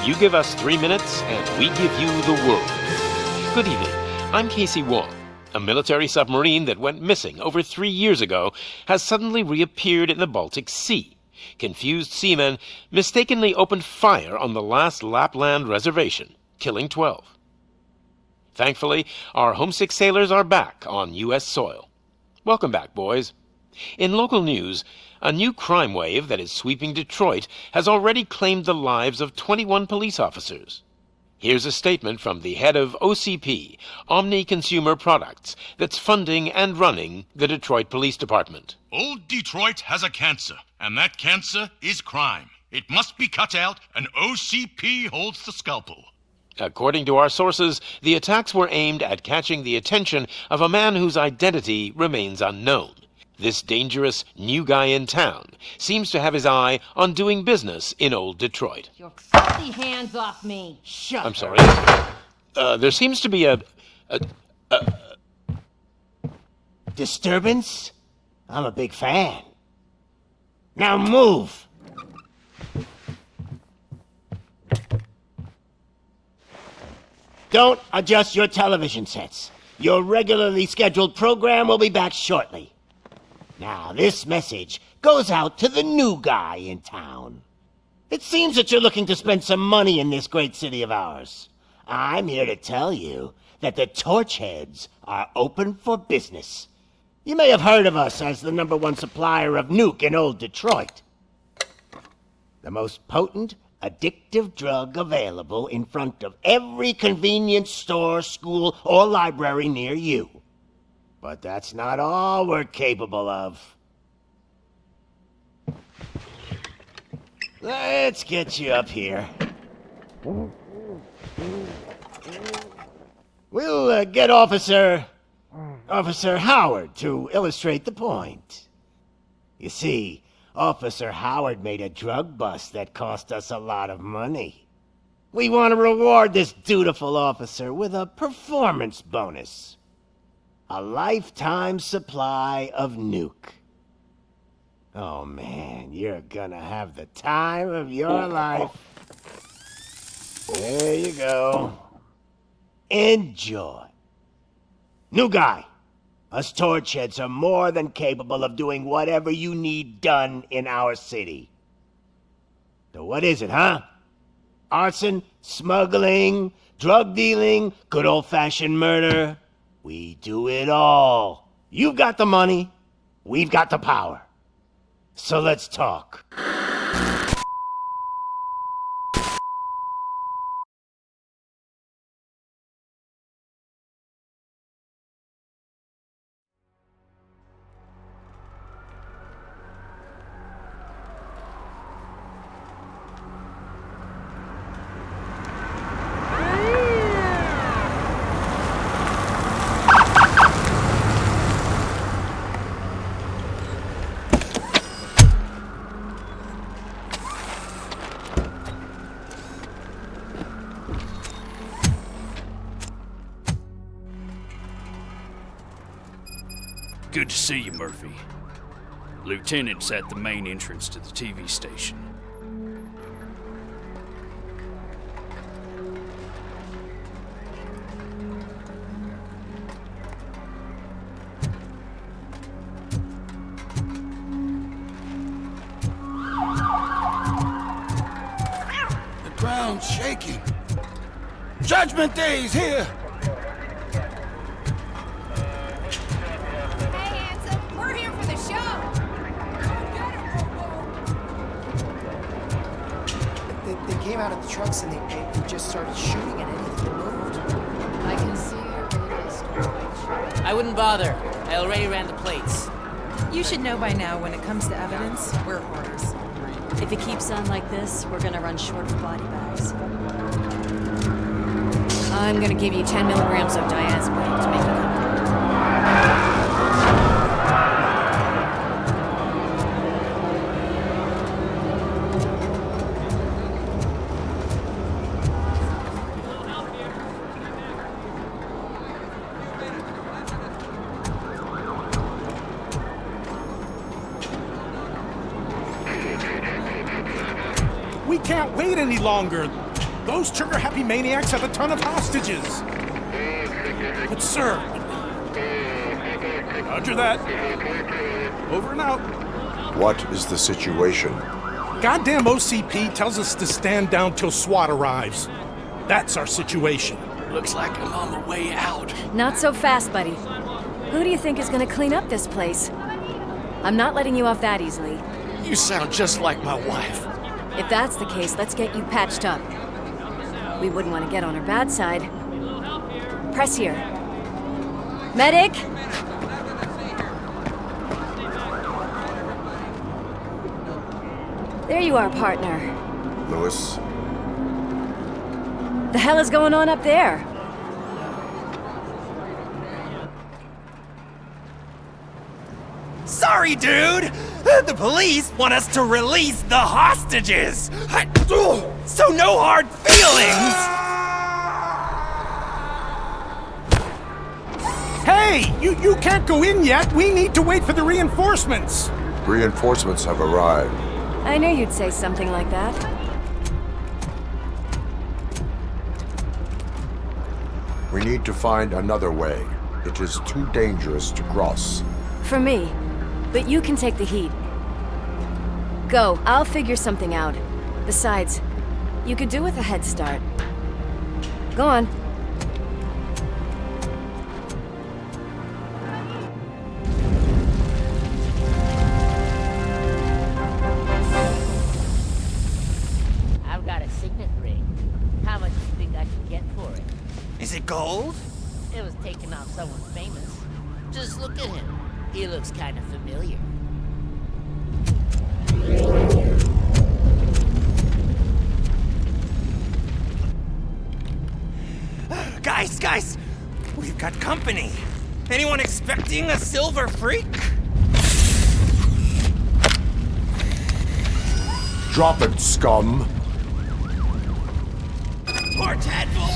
You give us 3 minutes, and we give you the world. Good evening. I'm Casey Wong. A military submarine that went missing over 3 years ago has suddenly reappeared in the Baltic Sea. Confused seamen mistakenly opened fire on the last Lapland reservation, killing 12. Thankfully, our homesick sailors are back on U.S. soil. Welcome back, boys. In local news, a new crime wave that is sweeping Detroit has already claimed the lives of 21 police officers. Here's a statement from the head of OCP, Omni Consumer Products, that's funding and running the Detroit Police Department. Old Detroit has a cancer, and that cancer is crime. It must be cut out, and OCP holds the scalpel. According to our sources, the attacks were aimed at catching the attention of a man whose identity remains unknown. This dangerous new guy in town seems to have his eye on doing business in old Detroit. Your filthy hands off me! I'm sorry. There seems to be a disturbance? I'm a big fan. Now move! Don't adjust your television sets. Your regularly scheduled program will be back shortly. Now, this message goes out to the new guy in town. It seems that you're looking to spend some money in this great city of ours. I'm here to tell you that the Torchheads are open for business. You may have heard of us as the #1 supplier of nuke in old Detroit. The most potent, addictive drug available in front of every convenience store, school, or library near you. But that's not all we're capable of. Let's get you up here. We'll get Officer Howard to illustrate the point. You see, Officer Howard made a drug bust that cost us a lot of money. We want to reward this dutiful officer with a performance bonus. A lifetime supply of nuke. Oh man, you're gonna have the time of your life. There you go. Enjoy. New guy, us Torchheads are more than capable of doing whatever you need done in our city. So what is it, huh? Arson, smuggling, drug dealing, good old-fashioned murder? We do it all. You've got the money, we've got the power. So let's talk. Good to see you, Murphy. Lieutenant's at the main entrance to the TV station. The ground's shaking. Judgment Day's here! They came out of the trucks and they just started shooting at anything that moved. I can see you're really storage. I wouldn't bother. I already ran the plates. You should know by now when it comes to evidence, we're hoarders. If it keeps on like this, we're gonna run short of body bags. I'm gonna give you 10 milligrams of diazepam to make you come. We can't wait any longer. Those trigger-happy maniacs have a ton of hostages. But sir... Roger that. Over and out. What is the situation? Goddamn OCP tells us to stand down till SWAT arrives. That's our situation. Looks like I'm on the way out. Not so fast, buddy. Who do you think is gonna clean up this place? I'm not letting you off that easily. You sound just like my wife. If that's the case, let's get you patched up. We wouldn't want to get on her bad side. Press here. Medic! There you are, partner. Lewis? The hell is going on up there? Sorry, dude! The police want us to release the hostages! So no hard feelings! Hey! You can't go in yet! We need to wait for the reinforcements! Reinforcements have arrived. I knew you'd say something like that. We need to find another way. It is too dangerous to cross. For me. But you can take the heat. Go, I'll figure something out. Besides, you could do with a head start. Go on. I've got a signet ring. How much do you think I can get for it? Is it gold? It was taken off someone famous. Just look at him. He looks kind of familiar. Guys! We've got company. Anyone expecting a silver freak? Drop it, scum! Poor Tadpole!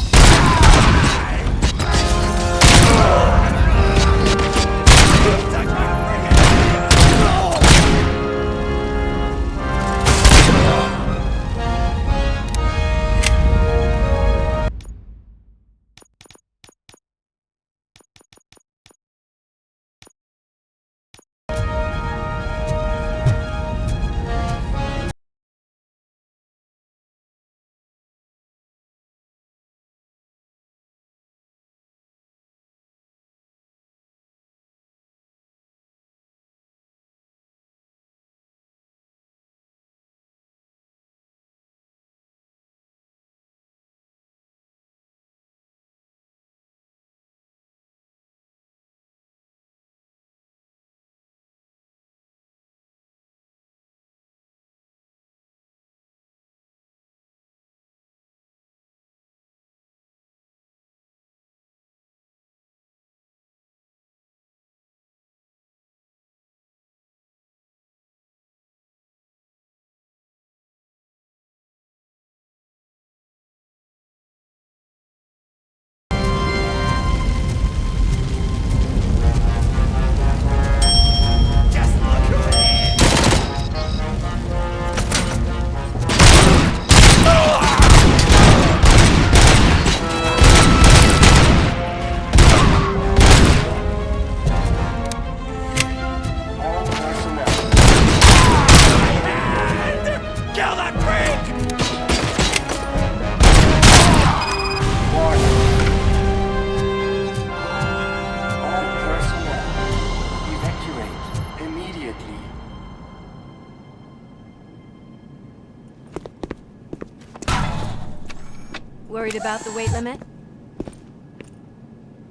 Worried about the weight limit?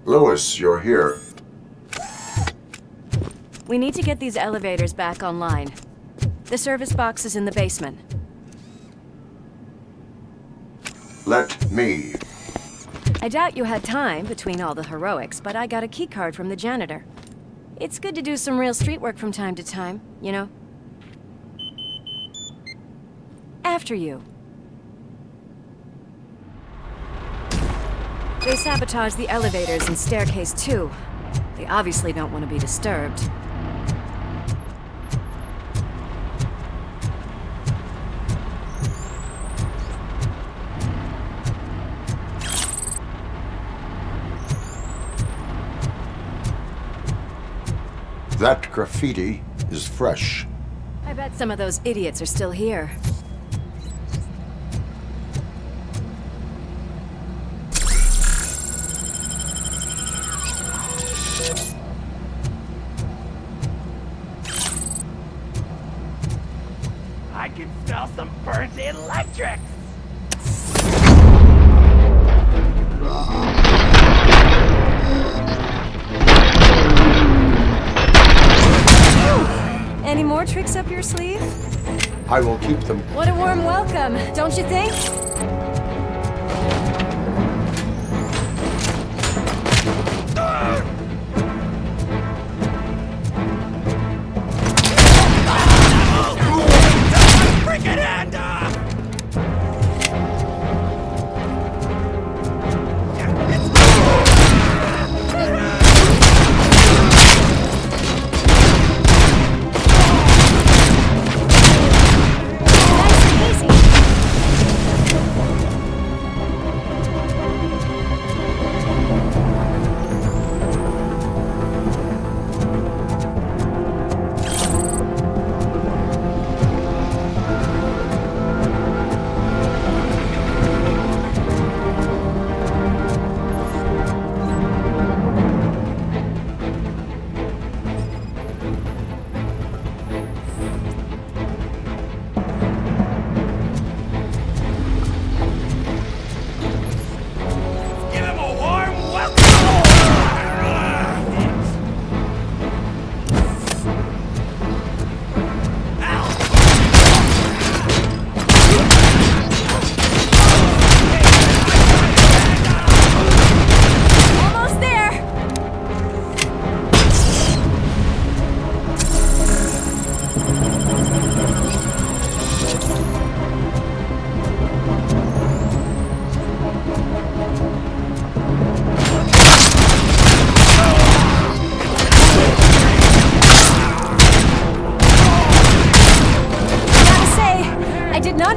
Lewis, you're here. We need to get these elevators back online. The service box is in the basement. Let me. I doubt you had time between all the heroics, but I got a keycard from the janitor. It's good to do some real street work from time to time, you know? After you. They sabotaged the elevators and staircase too. They obviously don't want to be disturbed. That graffiti is fresh. I bet some of those idiots are still here. I can smell some burnt electrics! Any more tricks up your sleeve? I will keep them. What a warm welcome, don't you think? Freaking hand off!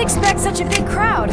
Expect such a big crowd.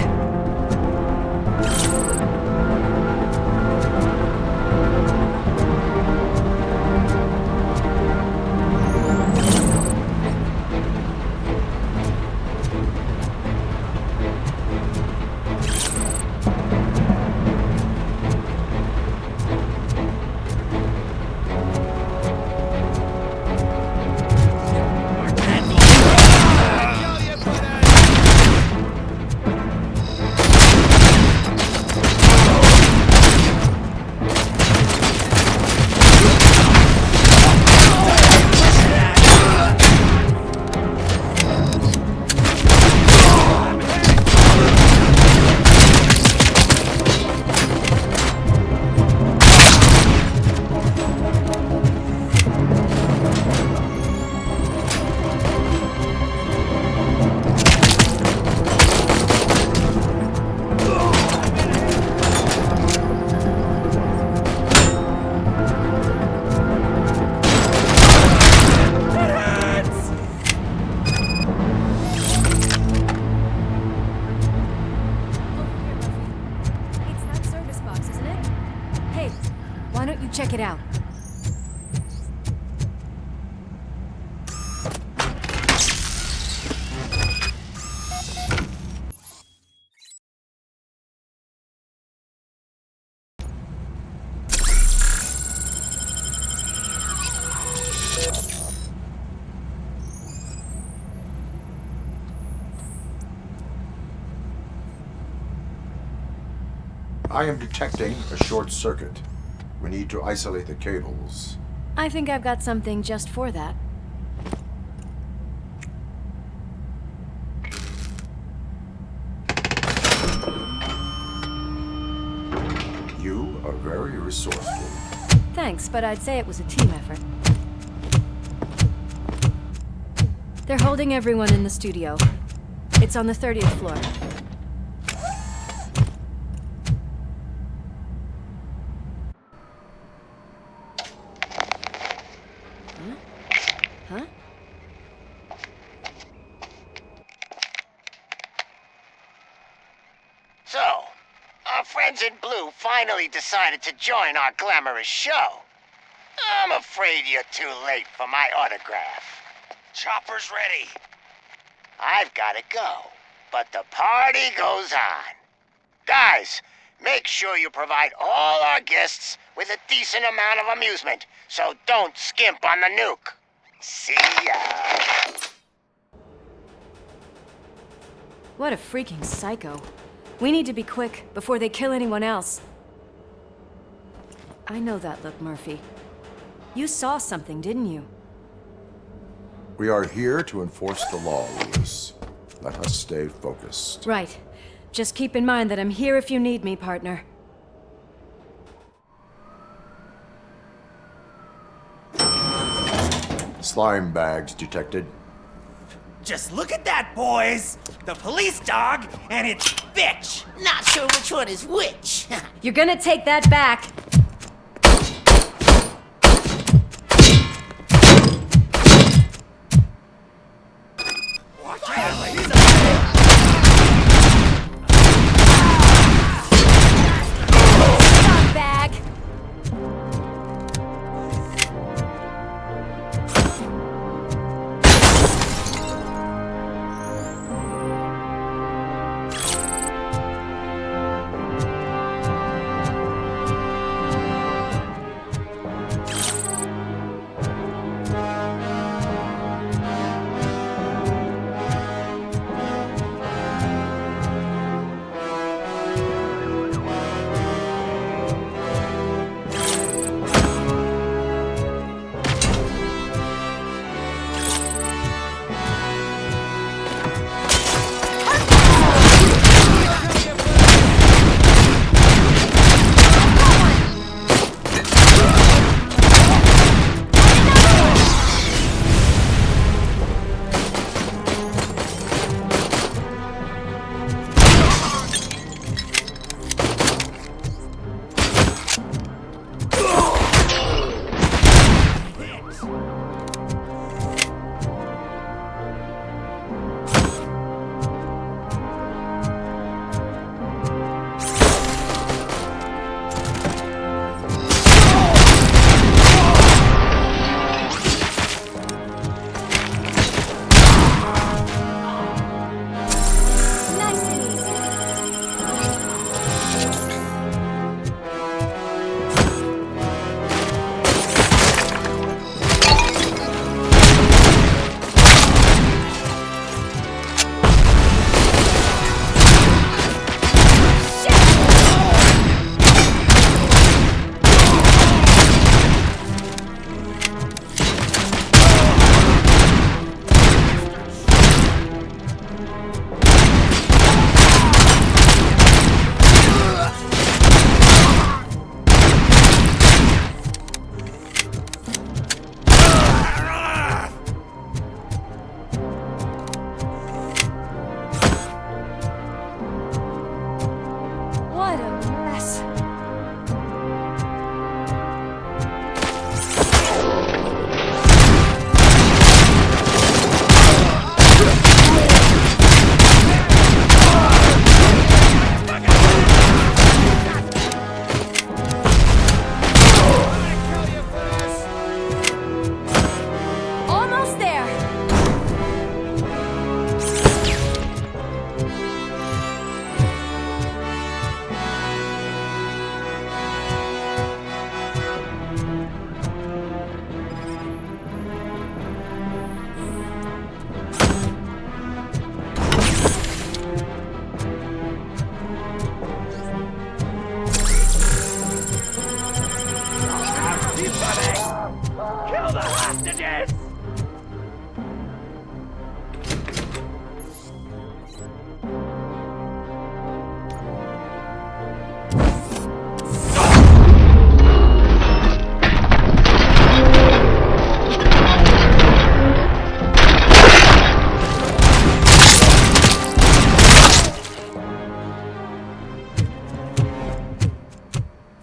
Why don't you check it out? I am detecting a short circuit. We need to isolate the cables. I think I've got something just for that. You are very resourceful. Thanks, but I'd say it was a team effort. They're holding everyone in the studio. It's on the 30th floor. Huh? So, our friends in blue finally decided to join our glamorous show. I'm afraid you're too late for my autograph. Chopper's ready. I've got to go, but the party goes on. Guys, make sure you provide all our guests with a decent amount of amusement, so don't skimp on the nuke. See ya. What a freaking psycho. We need to be quick before they kill anyone else. I know that look, Murphy. You saw something, didn't you? We are here to enforce the law, Lewis. Let us stay focused. Right. Just keep in mind that I'm here if you need me, partner. Slime bags detected. Just look at that, boys! The police dog and its bitch! Not sure which one is which. You're gonna take that back. Bag.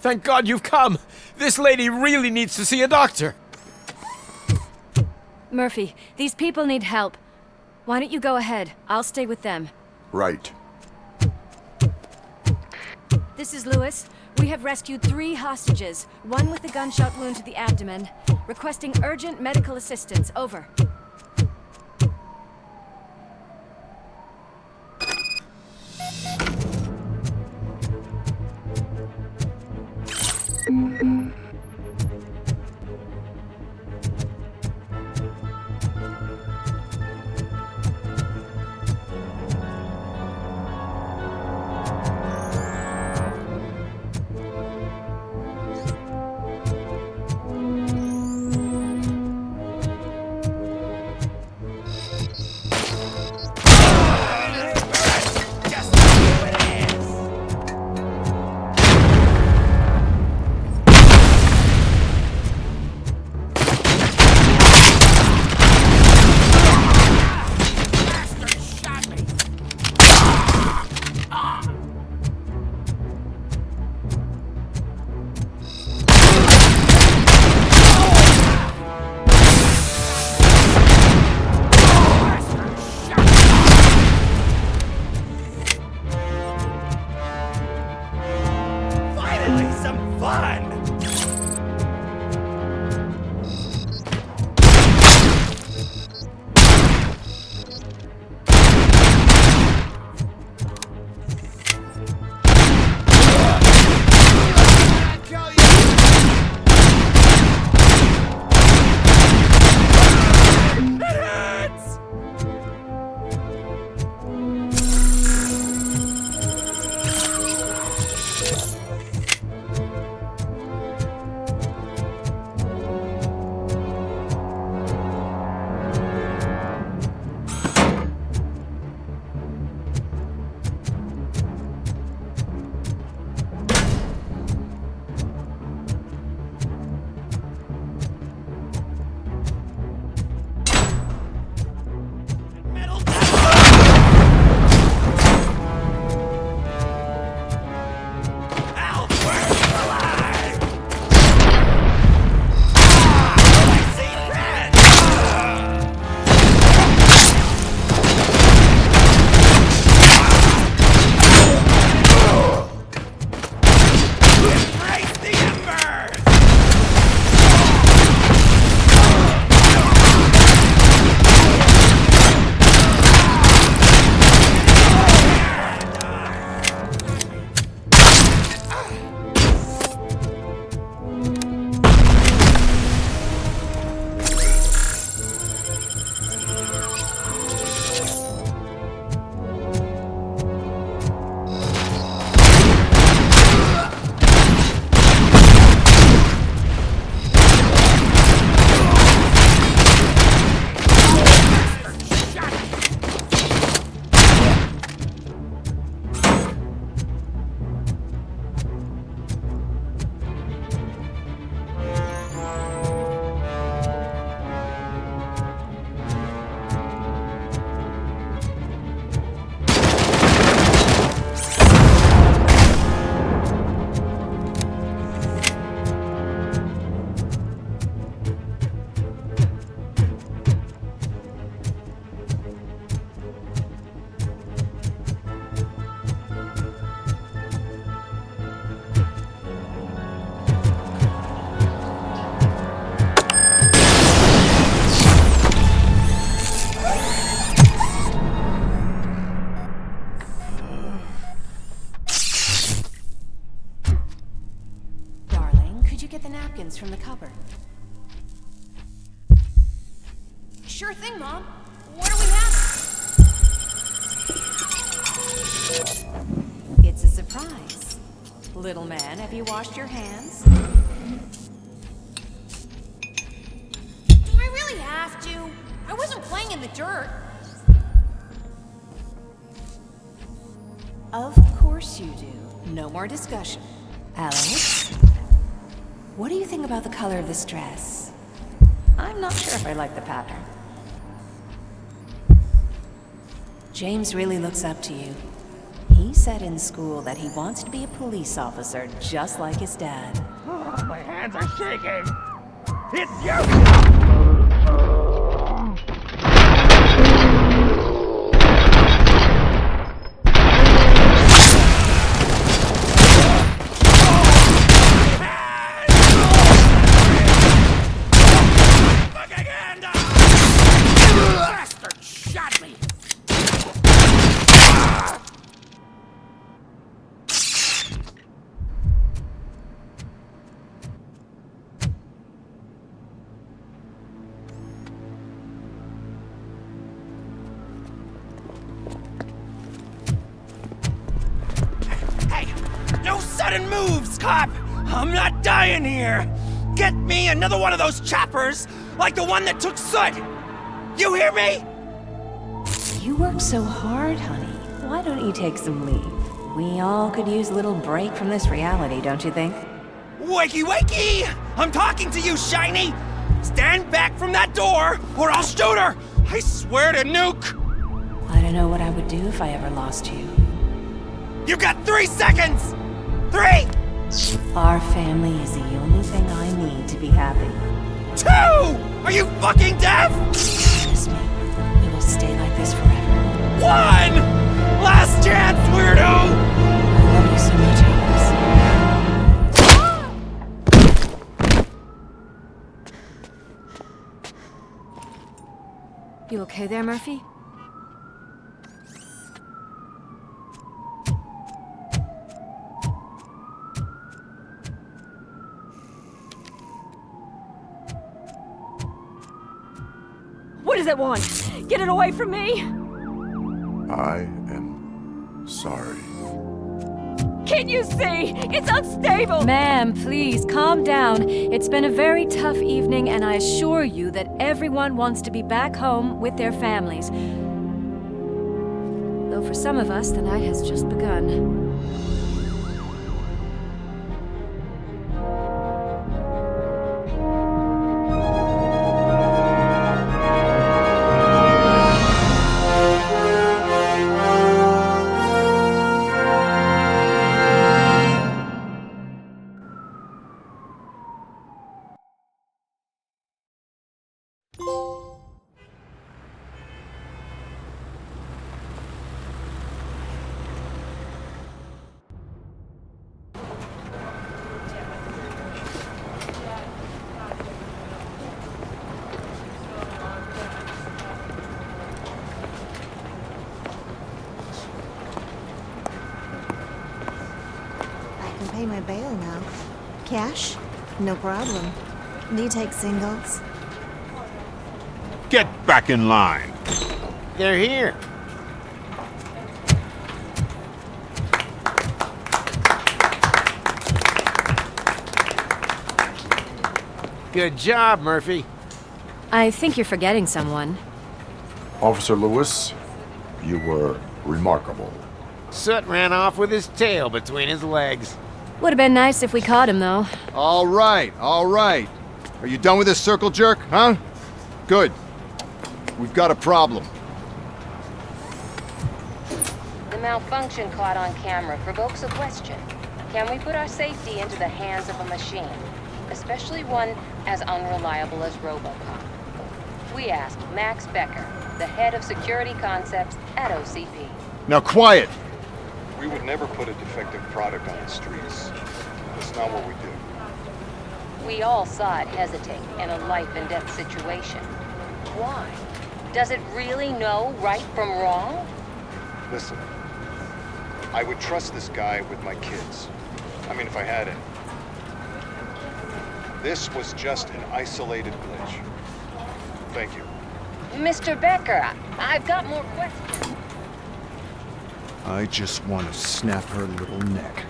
Thank God you've come! This lady really needs to see a doctor! Murphy, these people need help. Why don't you go ahead? I'll stay with them. Right. This is Lewis. We have rescued 3 hostages, one with a gunshot wound to the abdomen, requesting urgent medical assistance. Over. From the cupboard. Sure thing, Mom. What do we have? It's a surprise. Little man, have you washed your hands? Do I really have to? I wasn't playing in the dirt. Of course you do. No more discussion. Alex? What do you think about the color of this dress? I'm not sure if I like the pattern. James really looks up to you. He said in school that he wants to be a police officer just like his dad. Oh, my hands are shaking! It's you! sudden moves, cop! I'm not dying here! Get me another one of those choppers, like the one that took Soot! You hear me? You work so hard, honey. Why don't you take some leave? We all could use a little break from this reality, don't you think? Wakey, wakey! I'm talking to you, Shiny! Stand back from that door, or I'll shoot her! I swear to nuke! I don't know what I would do if I ever lost you. You got 3 seconds! 3! Our family is the only thing I need to be happy. 2! Are you fucking deaf? Promise me, we will stay like this forever. 1! Last chance, weirdo! I love you so much, Alice. You okay there, Murphy? What does it want? Get it away from me! I am sorry. Can't you see? It's unstable! Ma'am, please, calm down. It's been a very tough evening, and I assure you that everyone wants to be back home with their families. Though for some of us, the night has just begun. Pay my bail now. Cash? No problem. Do you take singles? Get back in line. They're here. Good job, Murphy. I think you're forgetting someone. Officer Lewis, you were remarkable. Soot ran off with his tail between his legs. Would have been nice if we caught him, though. All right, all right. Are you done with this circle jerk, huh? Good. We've got a problem. The malfunction caught on camera provokes a question. Can we put our safety into the hands of a machine? Especially one as unreliable as RoboCop. We asked Max Becker, the head of security concepts at OCP. Now quiet! We would never put a defective product on the streets. That's not what we do. We all saw it hesitate in a life-and-death situation. Why? Does it really know right from wrong? Listen, I would trust this guy with my kids. I mean, if I had any. This was just an isolated glitch. Thank you. Mr. Becker, I've got more questions. I just want to snap her little neck.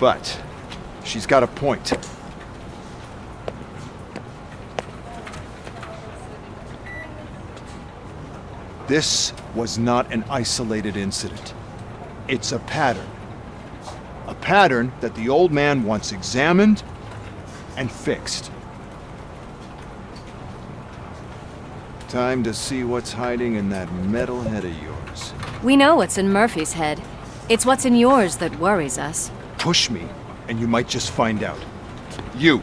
But she's got a point. This was not an isolated incident. It's a pattern. A pattern that the old man wants examined and fixed. Time to see what's hiding in that metal head of yours. We know what's in Murphy's head. It's what's in yours that worries us. Push me, and you might just find out. You,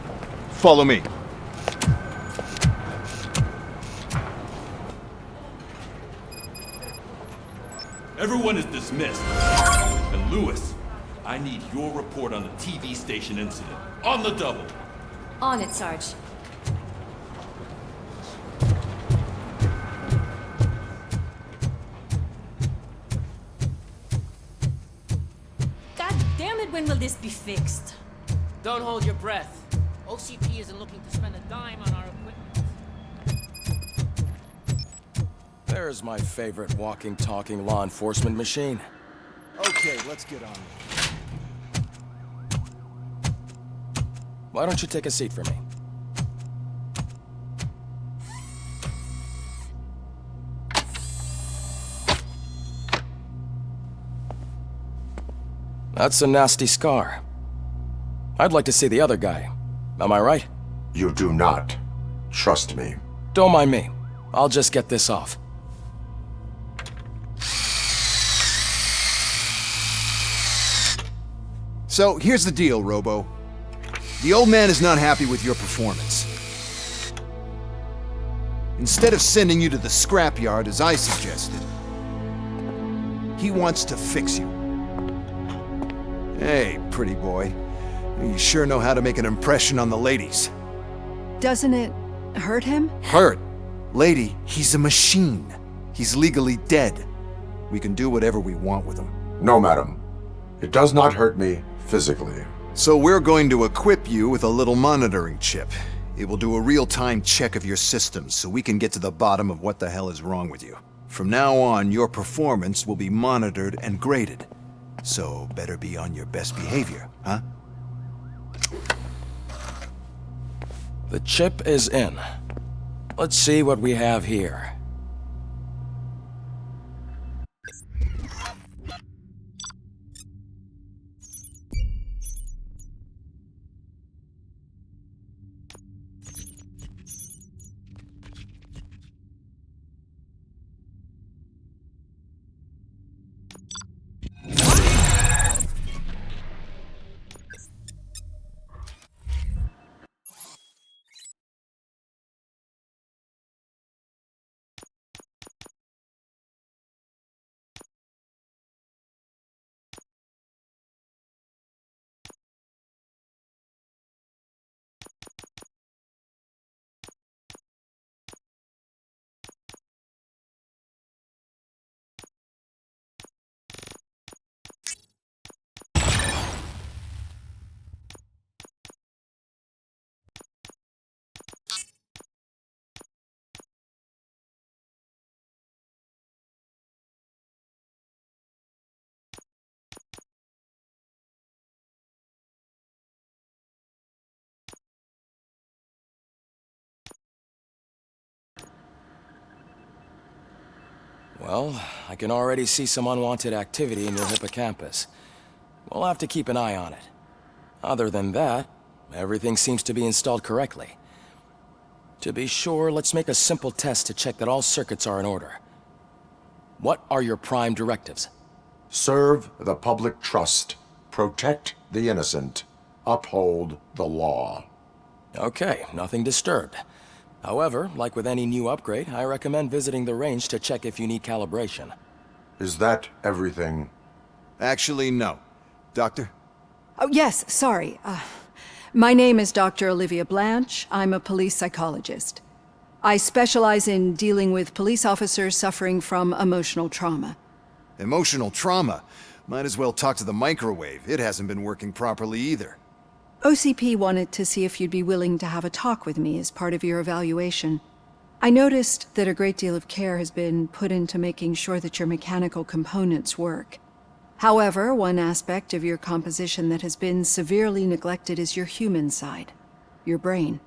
follow me. Everyone is dismissed. And Lewis, I need your report on the TV station incident. On the double. On it, Sarge. God damn it, when will this be fixed? Don't hold your breath. OCP isn't looking to spend a dime on our equipment. There's my favorite walking, talking law enforcement machine. Okay, let's get on with it. Why don't you take a seat for me? That's a nasty scar. I'd like to see the other guy. Am I right? You do not. Trust me. Don't mind me. I'll just get this off. So, here's the deal, Robo. The old man is not happy with your performance. Instead of sending you to the scrapyard as I suggested, he wants to fix you. Hey, pretty boy. You sure know how to make an impression on the ladies. Doesn't it hurt him? Hurt? Lady, he's a machine. He's legally dead. We can do whatever we want with him. No, madam. It does not hurt me physically. So we're going to equip you with a little monitoring chip. It will do a real-time check of your systems so we can get to the bottom of what the hell is wrong with you. From now on, your performance will be monitored and graded. So better be on your best behavior, huh? The chip is in. Let's see what we have here. Well, I can already see some unwanted activity in your hippocampus. We'll have to keep an eye on it. Other than that, everything seems to be installed correctly. To be sure, let's make a simple test to check that all circuits are in order. What are your prime directives? Serve the public trust. Protect the innocent. Uphold the law. Okay, nothing disturbed. However, like with any new upgrade, I recommend visiting the range to check if you need calibration. Is that everything? Actually, no. Doctor? Oh, yes, sorry. My name is Dr. Olivia Blanche. I'm a police psychologist. I specialize in dealing with police officers suffering from emotional trauma. Emotional trauma? Might as well talk to the microwave. It hasn't been working properly either. OCP wanted to see if you'd be willing to have a talk with me as part of your evaluation. I noticed that a great deal of care has been put into making sure that your mechanical components work. However, one aspect of your composition that has been severely neglected is your human side, your brain.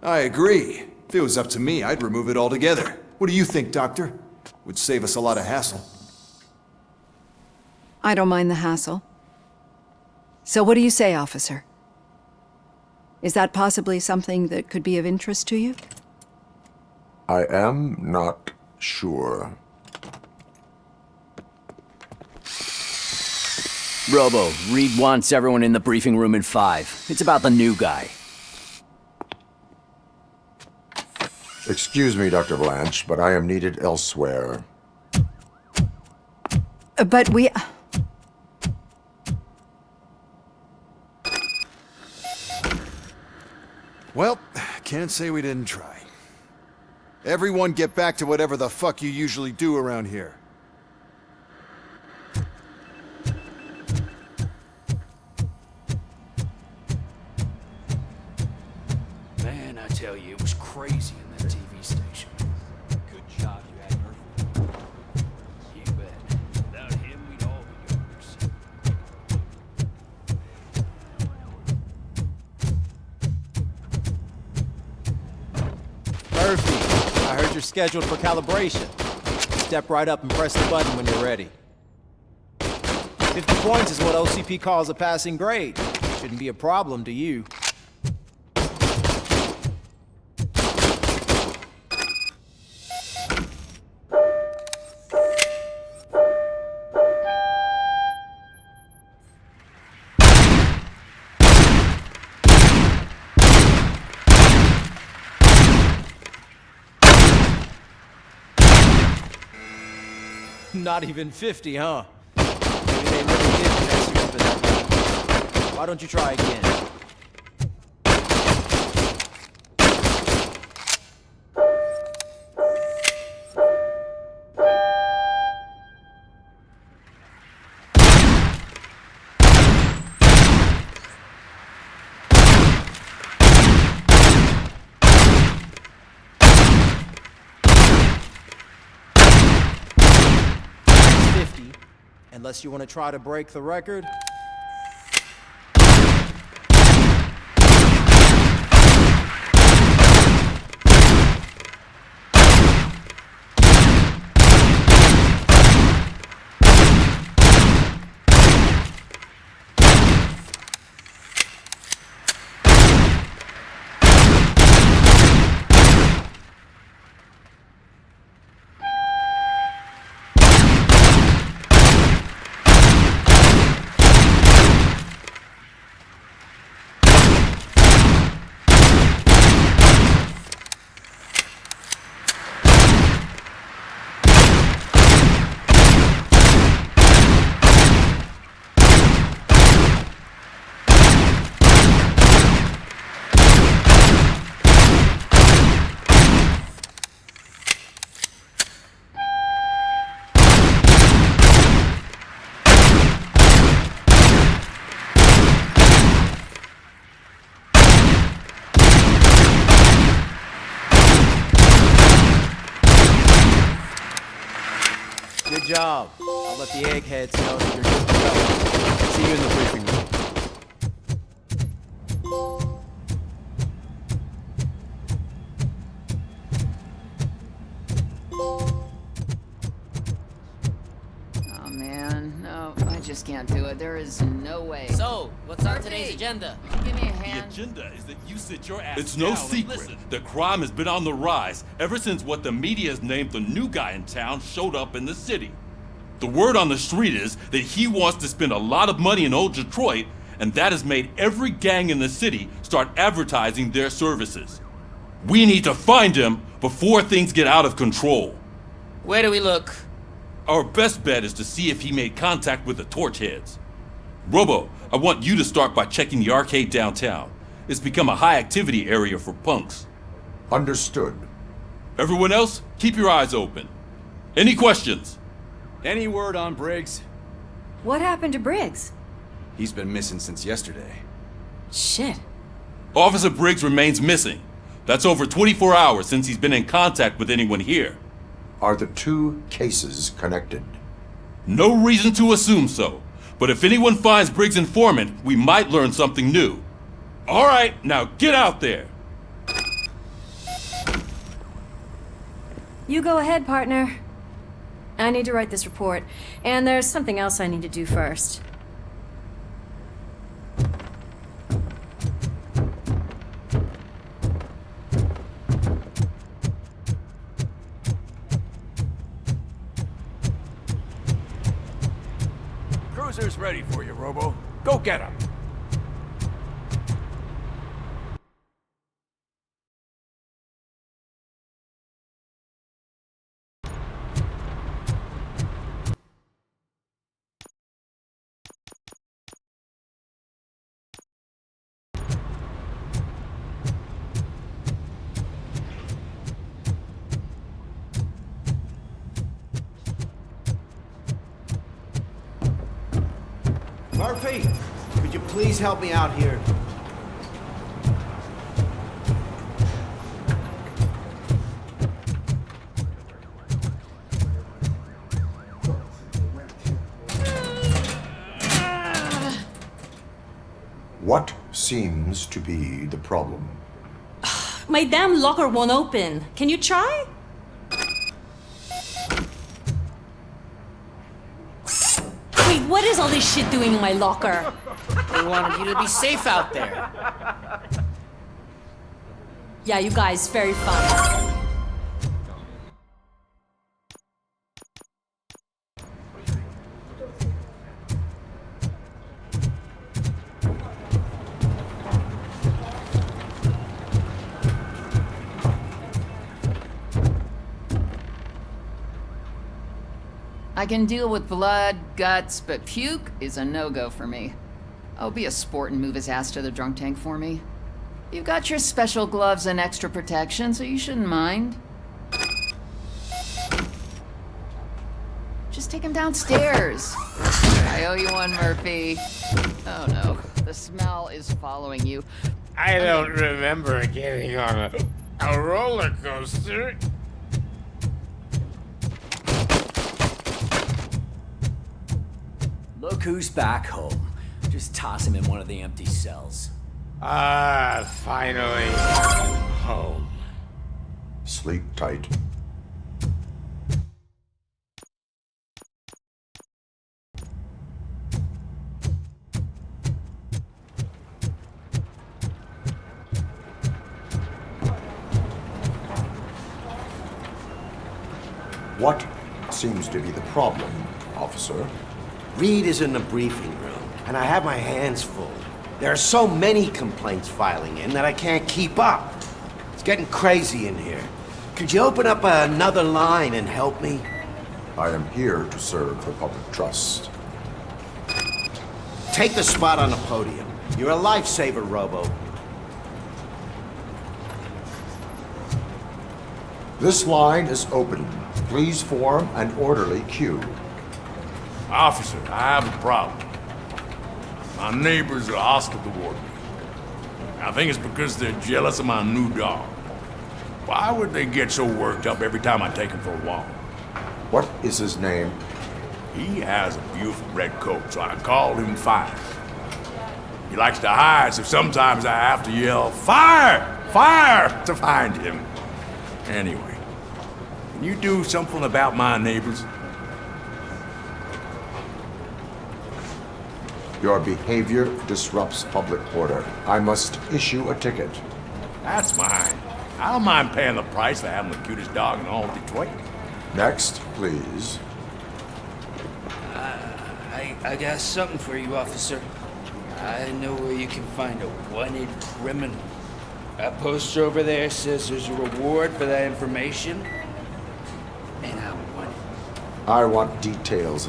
I agree. If it was up to me, I'd remove it altogether. What do you think, Doctor? Would save us a lot of hassle. I don't mind the hassle. So what do you say, officer? Is that possibly something that could be of interest to you? I am not sure. Robo, Reed wants everyone in the briefing room in 5. It's about the new guy. Excuse me, Dr. Blanche, but I am needed elsewhere. But we... Well, can't say we didn't try. Everyone get back to whatever the fuck you usually do around here. Man, I tell you, it was crazy in that TV station. Good job you had Murphy. You bet. Without him, we'd all be goers. you're scheduled for calibration. Step right up and press the button when you're ready. 50 points is what OCP calls a passing grade. Shouldn't be a problem to you. Not even 50, huh? Maybe they really did mess you up in that way. Why don't you try again? Unless you want to try to break the record. Good job. I'll let the eggheads know that you're good to go. See you in the briefing room. Oh man, no, I just can't do it. There is no way. So, what's on today's agenda? Give me a The hand. agenda is that you sit your ass It's down no and secret listen. that crime has been on the rise ever since what the media has named the new guy in town showed up in the city. The word on the street is that he wants to spend a lot of money in old Detroit, and that has made every gang in the city start advertising their services. We need to find him before things get out of control. Where do we look? Our best bet is to see if he made contact with the Torchheads. Robo, I want you to start by checking the arcade downtown. It's become a high-activity area for punks. Understood. Everyone else, keep your eyes open. Any questions? Any word on Briggs? What happened to Briggs? He's been missing since yesterday. Shit. Officer Briggs remains missing. That's over 24 hours since he's been in contact with anyone here. Are the two cases connected? No reason to assume so, but if anyone finds Briggs' informant, we might learn something new. All right, now get out there. You go ahead, partner. I need to write this report, and there's something else I need to do first. Cruiser's ready for you, Robo. Go get him. Murphy, could you please help me out here? What seems to be the problem? My damn locker won't open. Can you try? What is all this shit doing in my locker? They wanted you to be safe out there. Yeah, you guys, very fun. I can deal with blood, guts, but puke is a no-go for me. Oh, be a sport and move his ass to the drunk tank for me. You've got your special gloves and extra protection, so you shouldn't mind. Just take him downstairs. I owe you one, Murphy. Oh no, the smell is following you. I don't remember getting on a roller coaster. Look who's back home. Just toss him in one of the empty cells. Ah, finally. Home. Sleep tight. What seems to be the problem, officer? Reed is in the briefing room, and I have my hands full. There are so many complaints filing in that I can't keep up. It's getting crazy in here. Could you open up another line and help me? I am here to serve the public trust. Take the spot on the podium. You're a lifesaver, Robo. This line is open. Please form an orderly queue. Officer, I have a problem. My neighbors are hostile toward me. I think it's because they're jealous of my new dog. Why would they get so worked up every time I take him for a walk? What is his name? He has a beautiful red coat, so I called him Fire. He likes to hide, so sometimes I have to yell, "Fire! Fire!" to find him. Anyway, can you do something about my neighbors? Your behavior disrupts public order. I must issue a ticket. That's mine. I don't mind paying the price for having the cutest dog in all of Detroit. Next, please. I got something for you, officer. I know where you can find a wanted criminal. That poster over there says there's a reward for that information, and I want it. I want details.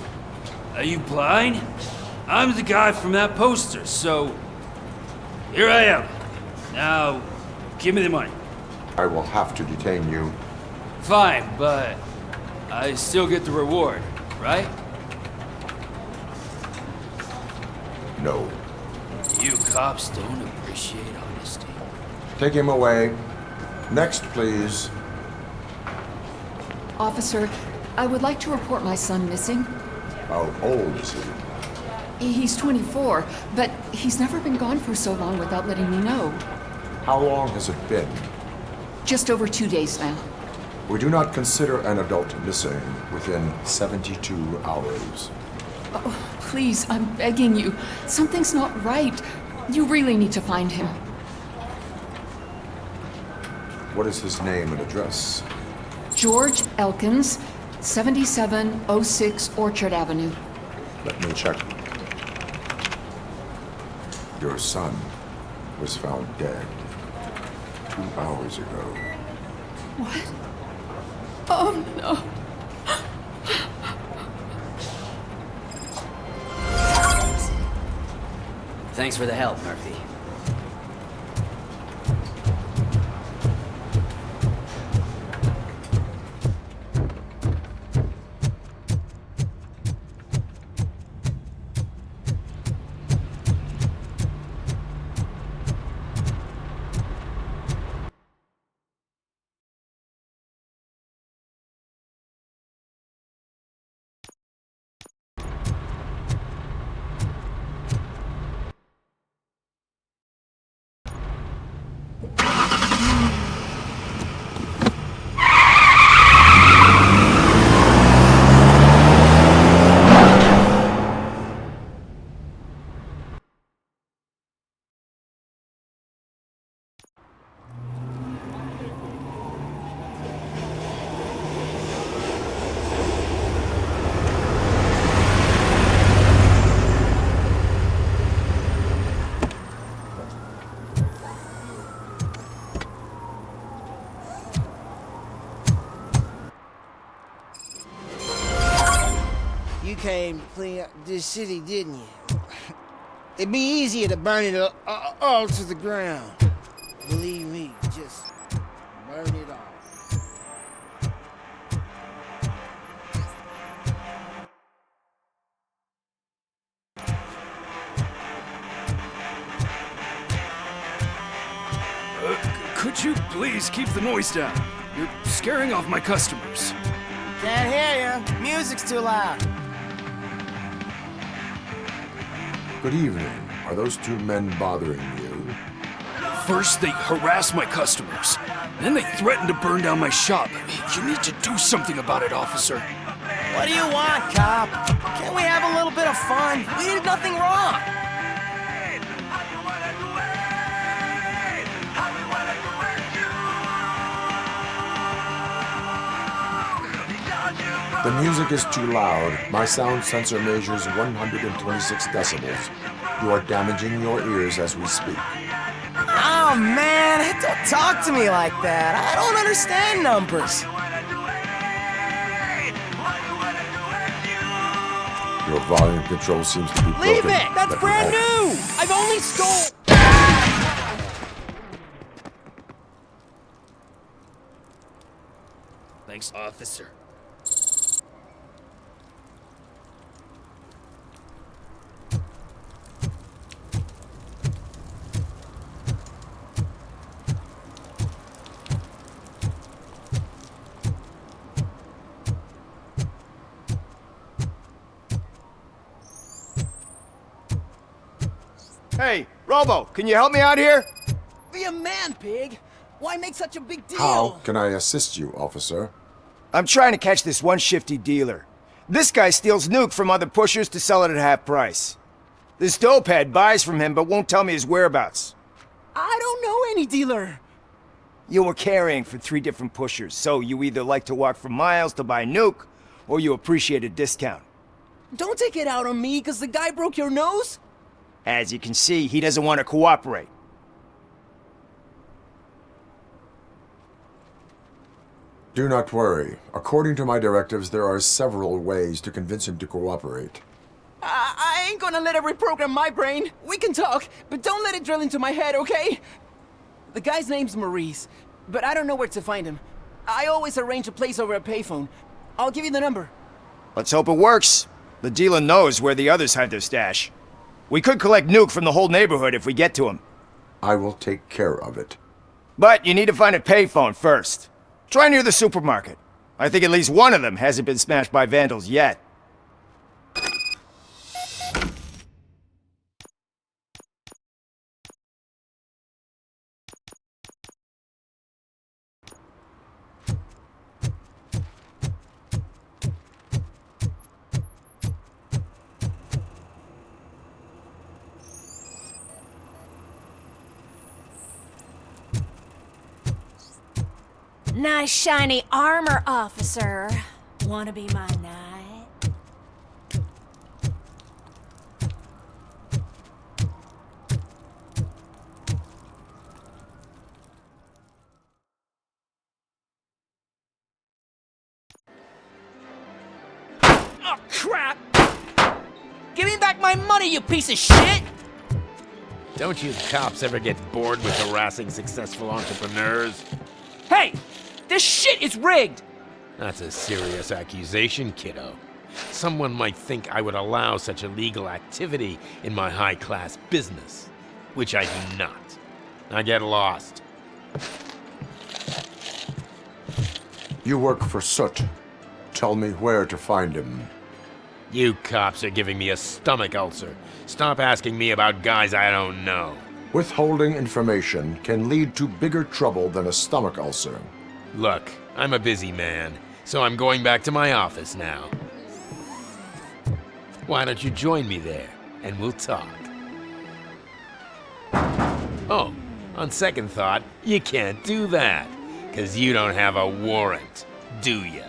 Are you blind? I'm the guy from that poster, so here I am. Now, give me the money. I will have to detain you. Fine, but I still get the reward, right? No. You cops don't appreciate honesty. Take him away. Next, please. Officer, I would like to report my son missing. How old is he? He's 24, but he's never been gone for so long without letting me know. How long has it been? Just over 2 days now. We do not consider an adult missing within 72 hours. Oh, please, I'm begging you. Something's not right. You really need to find him. What is his name and address? George Elkins, 7706 Orchard Avenue. Let me check. Your son was found dead 2 hours ago. What? Oh, no. Thanks for the help, Murphy. came to clean up this city, didn't you? It'd be easier to burn it all to the ground. Believe me, just burn it all. Could you please keep the noise down? You're scaring off my customers. Can't hear you. Music's too loud. Good evening. Are those two men bothering you? First, they harass my customers. Then they threaten to burn down my shop. You need to do something about it, officer. What do you want, cop? Can't we have a little bit of fun? We did nothing wrong. The music is too loud. My sound sensor measures 126 decibels. You are damaging your ears as we speak. Oh, man, don't talk to me like that. I don't understand numbers. Your volume control seems to be broken. Leave it! That's Let me brand help. new! I've only stole... Thanks, officer. Hey, Robo, can you help me out here? Be a man, pig. Why make such a big deal? How can I assist you, officer? I'm trying to catch this one shifty dealer. This guy steals nuke from other pushers to sell it at half price. This dopehead buys from him but won't tell me his whereabouts. I don't know any dealer. You were carrying for 3 different pushers, so you either like to walk for miles to buy nuke, or you appreciate a discount. Don't take it out on me, because the guy broke your nose? As you can see, he doesn't want to cooperate. Do not worry. According to my directives, there are several ways to convince him to cooperate. I ain't gonna let it reprogram my brain. We can talk, but don't let it drill into my head, okay? The guy's name's Maurice, but I don't know where to find him. I always arrange a place over a payphone. I'll give you the number. Let's hope it works. The dealer knows where the others hide their stash. We could collect nuke from the whole neighborhood if we get to him. I will take care of it. But you need to find a payphone first. Try near the supermarket. I think at least one of them hasn't been smashed by vandals yet. Nice shiny armor, officer. Wanna be my knight? Oh, crap! Give me back my money, you piece of shit! Don't you cops ever get bored with harassing successful entrepreneurs? Hey! This shit is rigged! That's a serious accusation, kiddo. Someone might think I would allow such illegal activity in my high-class business, which I do not. Now get lost. You work for Soot. Tell me where to find him. You cops are giving me a stomach ulcer. Stop asking me about guys I don't know. Withholding information can lead to bigger trouble than a stomach ulcer. Look, I'm a busy man, so I'm going back to my office now. Why don't you join me there, and we'll talk. Oh, on second thought, you can't do that, 'cause you don't have a warrant, do ya?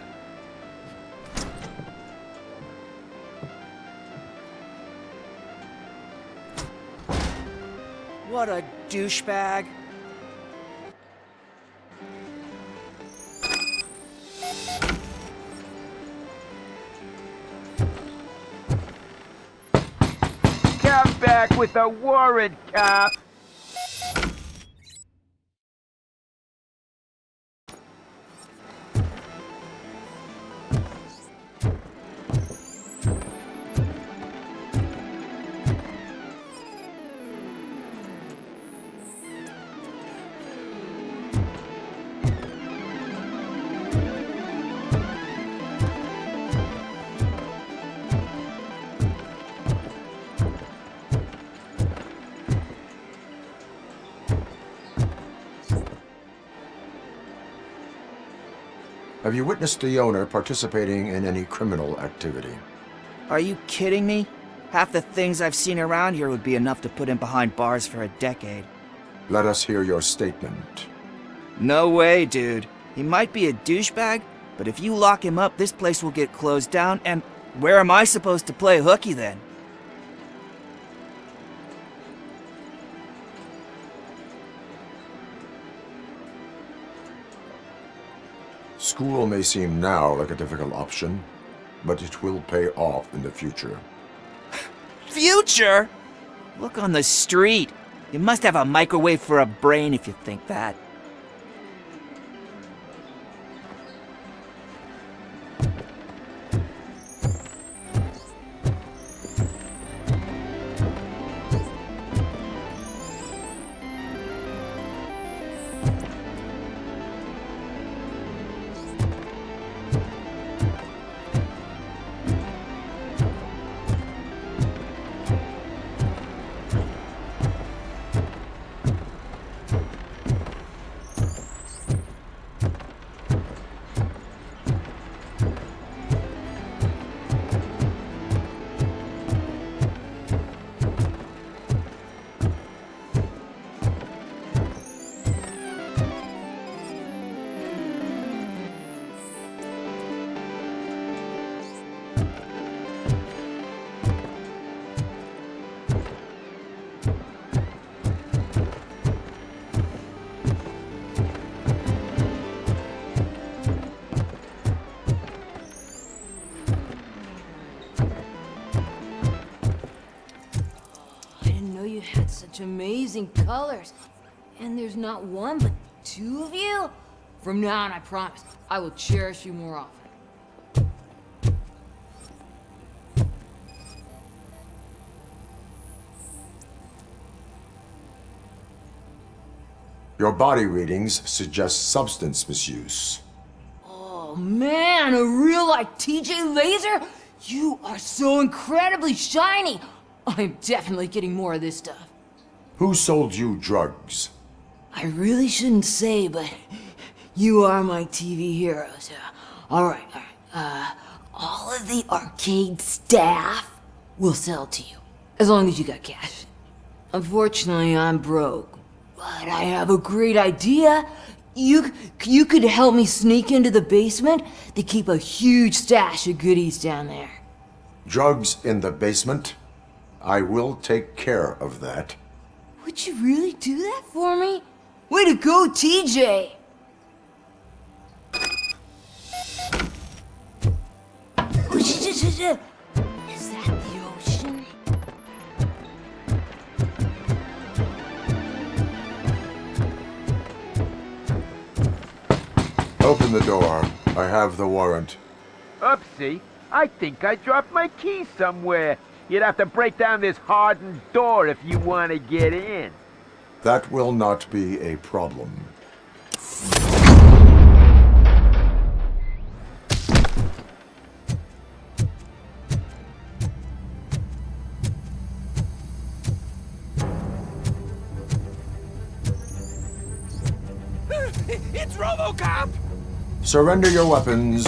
What a douchebag. back with a warrant, cop. Have you witnessed the owner participating in any criminal activity? Are you kidding me? Half the things I've seen around here would be enough to put him behind bars for a decade. Let us hear your statement. No way, dude. He might be a douchebag, but if you lock him up, this place will get closed down, and where am I supposed to play hooky then? School may seem now like a difficult option, but it will pay off in the future. Future? Look on the street. You must have a microwave for a brain if you think that. Such amazing colors. And there's not one, but two of you? From now on, I promise, I will cherish you more often. Your body readings suggest substance misuse. Oh man, a real like TJ Laser? You are so incredibly shiny! I'm definitely getting more of this stuff. Who sold you drugs? I really shouldn't say, but you are my TV heroes. Alright. All of the arcade staff will sell to you, as long as you got cash. Unfortunately, I'm broke, but I have a great idea. You could help me sneak into the basement. They keep a huge stash of goodies down there. Drugs in the basement? I will take care of that. Would you really do that for me? Way to go, TJ! Is that the ocean? Open the door. I have the warrant. Oopsie, I think I dropped my keys somewhere. You'd have to break down this hardened door if you want to get in. That will not be a problem. It's RoboCop! Surrender your weapons.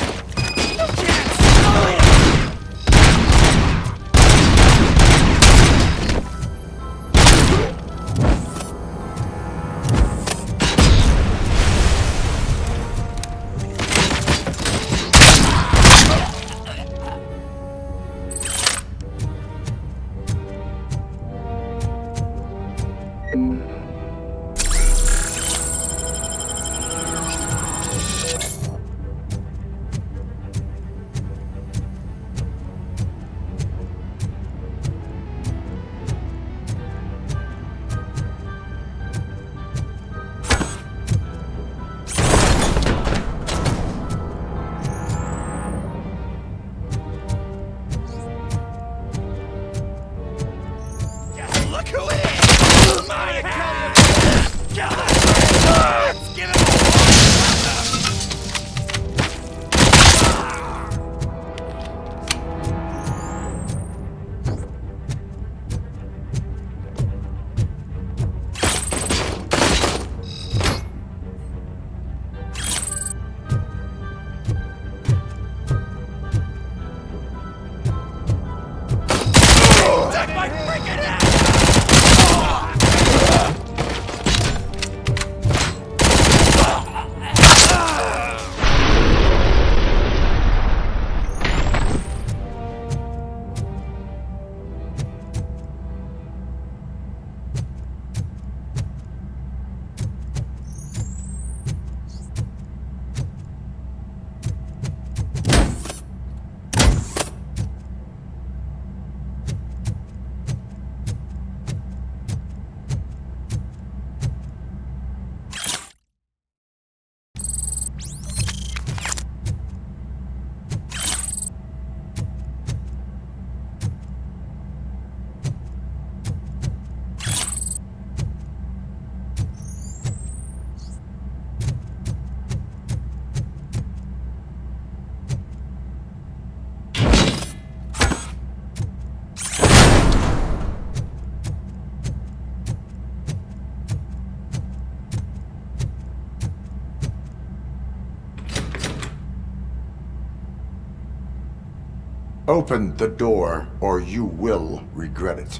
Open the door, or you will regret it.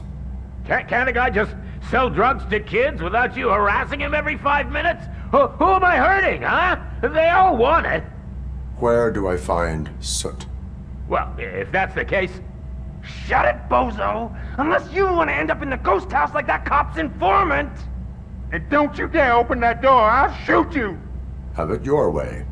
Can't a guy just sell drugs to kids without you harassing him every 5 minutes? Who am I hurting, huh? They all want it. Where do I find Soot? Well, if that's the case... Shut it, bozo! Unless you want to end up in the ghost house like that cop's informant! And don't you dare open that door, I'll shoot you! Have it your way.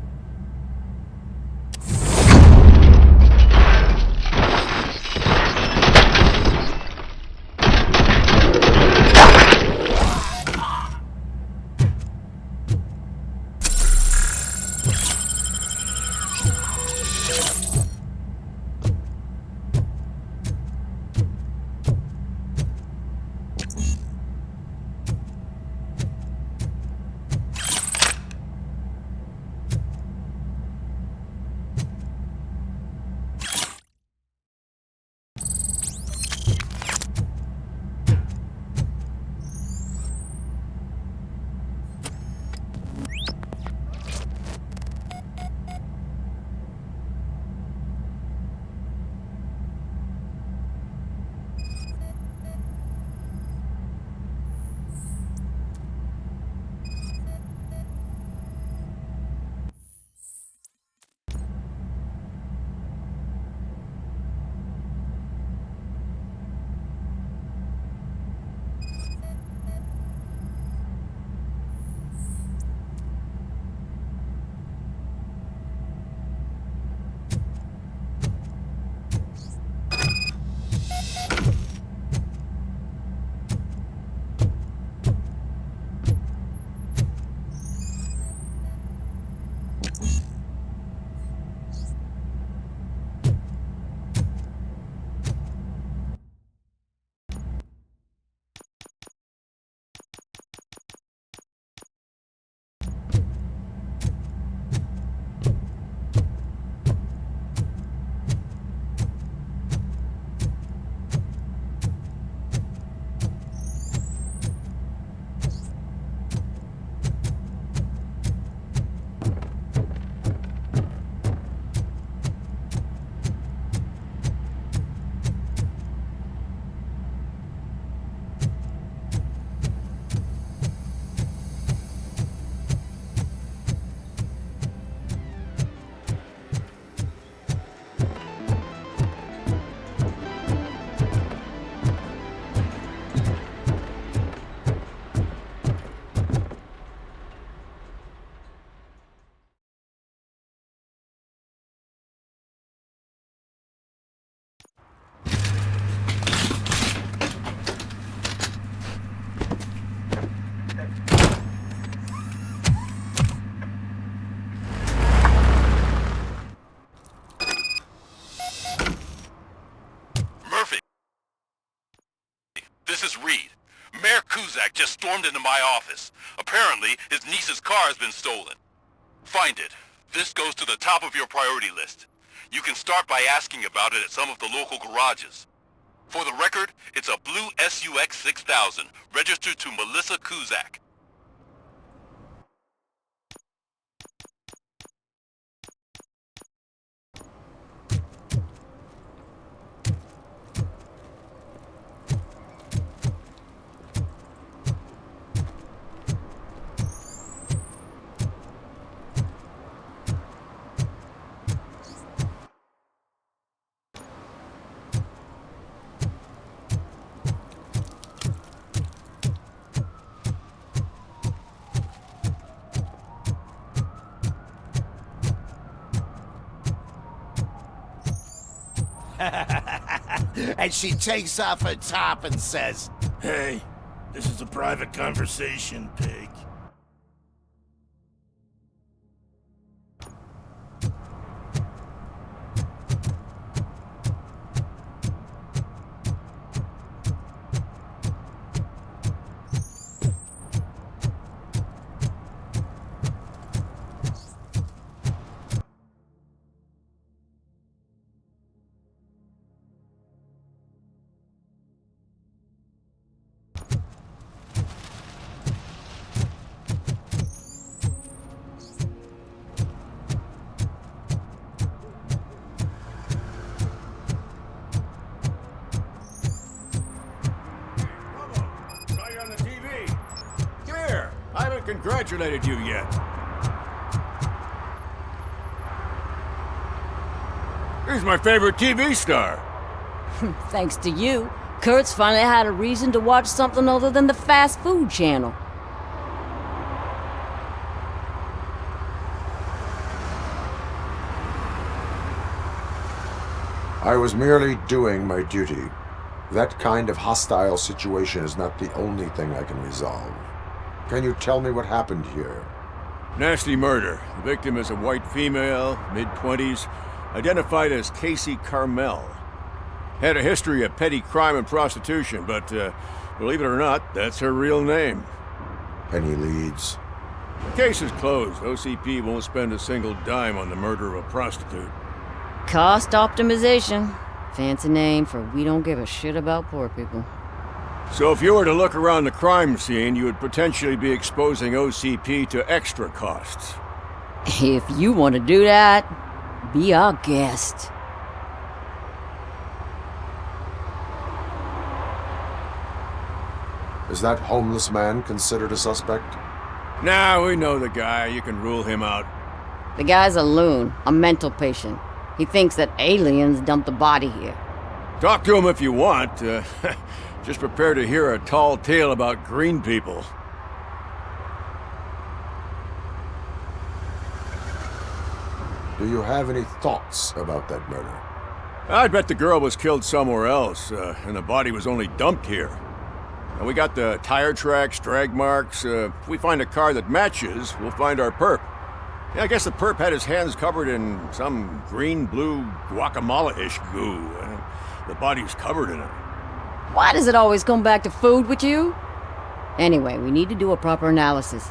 Mayor Kuzak just stormed into my office. Apparently, his niece's car has been stolen. Find it. This goes to the top of your priority list. You can start by asking about it at some of the local garages. For the record, it's a blue SUX 6000, registered to Melissa Kuzak. And she takes off her top and says, "Hey, this is a private conversation, pig." congratulated you yet. He's my favorite TV star. Thanks to you, Kurt's finally had a reason to watch something other than the fast food channel. I was merely doing my duty. That kind of hostile situation is not the only thing I can resolve. Can you tell me what happened here? Nasty murder. The victim is a white female, mid-20s, identified as Casey Carmel. Had a history of petty crime and prostitution, but believe it or not, that's her real name. Any leads? The case is closed. OCP won't spend a single dime on the murder of a prostitute. Cost optimization. Fancy name for we don't give a shit about poor people. So if you were to look around the crime scene, you would potentially be exposing OCP to extra costs. If you want to do that, be our guest. Is that homeless man considered a suspect? Nah, we know the guy. You can rule him out. The guy's a loon, a mental patient. He thinks that aliens dumped the body here. Talk to him if you want. Just prepare to hear a tall tale about green people. Do you have any thoughts about that murder? I'd bet the girl was killed somewhere else, and the body was only dumped here. Now, we got the tire tracks, drag marks. If we find a car that matches, we'll find our perp. Yeah, I guess the perp had his hands covered in some green-blue guacamole-ish goo. The body's covered in it. Why does it always come back to food with you? Anyway, we need to do a proper analysis.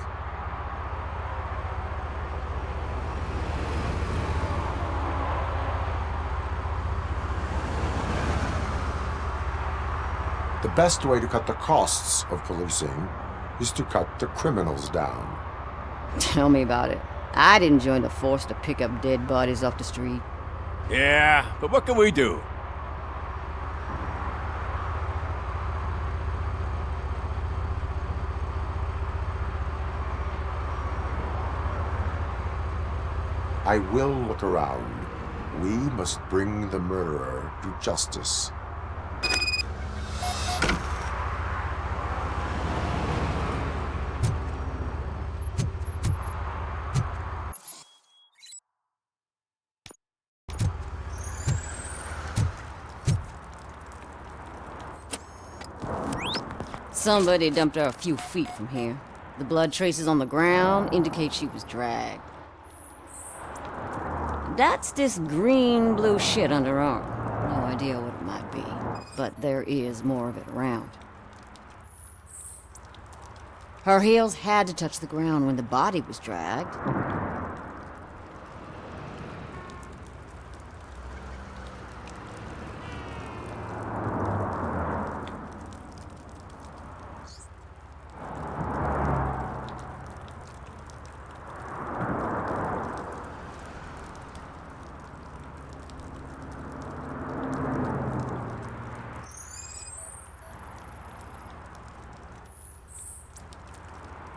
The best way to cut the costs of policing is to cut the criminals down. Tell me about it. I didn't join the force to pick up dead bodies off the street. Yeah, but what can we do? I will look around. We must bring the murderer to justice. Somebody dumped her a few feet from here. The blood traces on the ground indicate she was dragged. That's this green-blue shit under her arm. No idea what it might be, but there is more of it around. Her heels had to touch the ground when the body was dragged.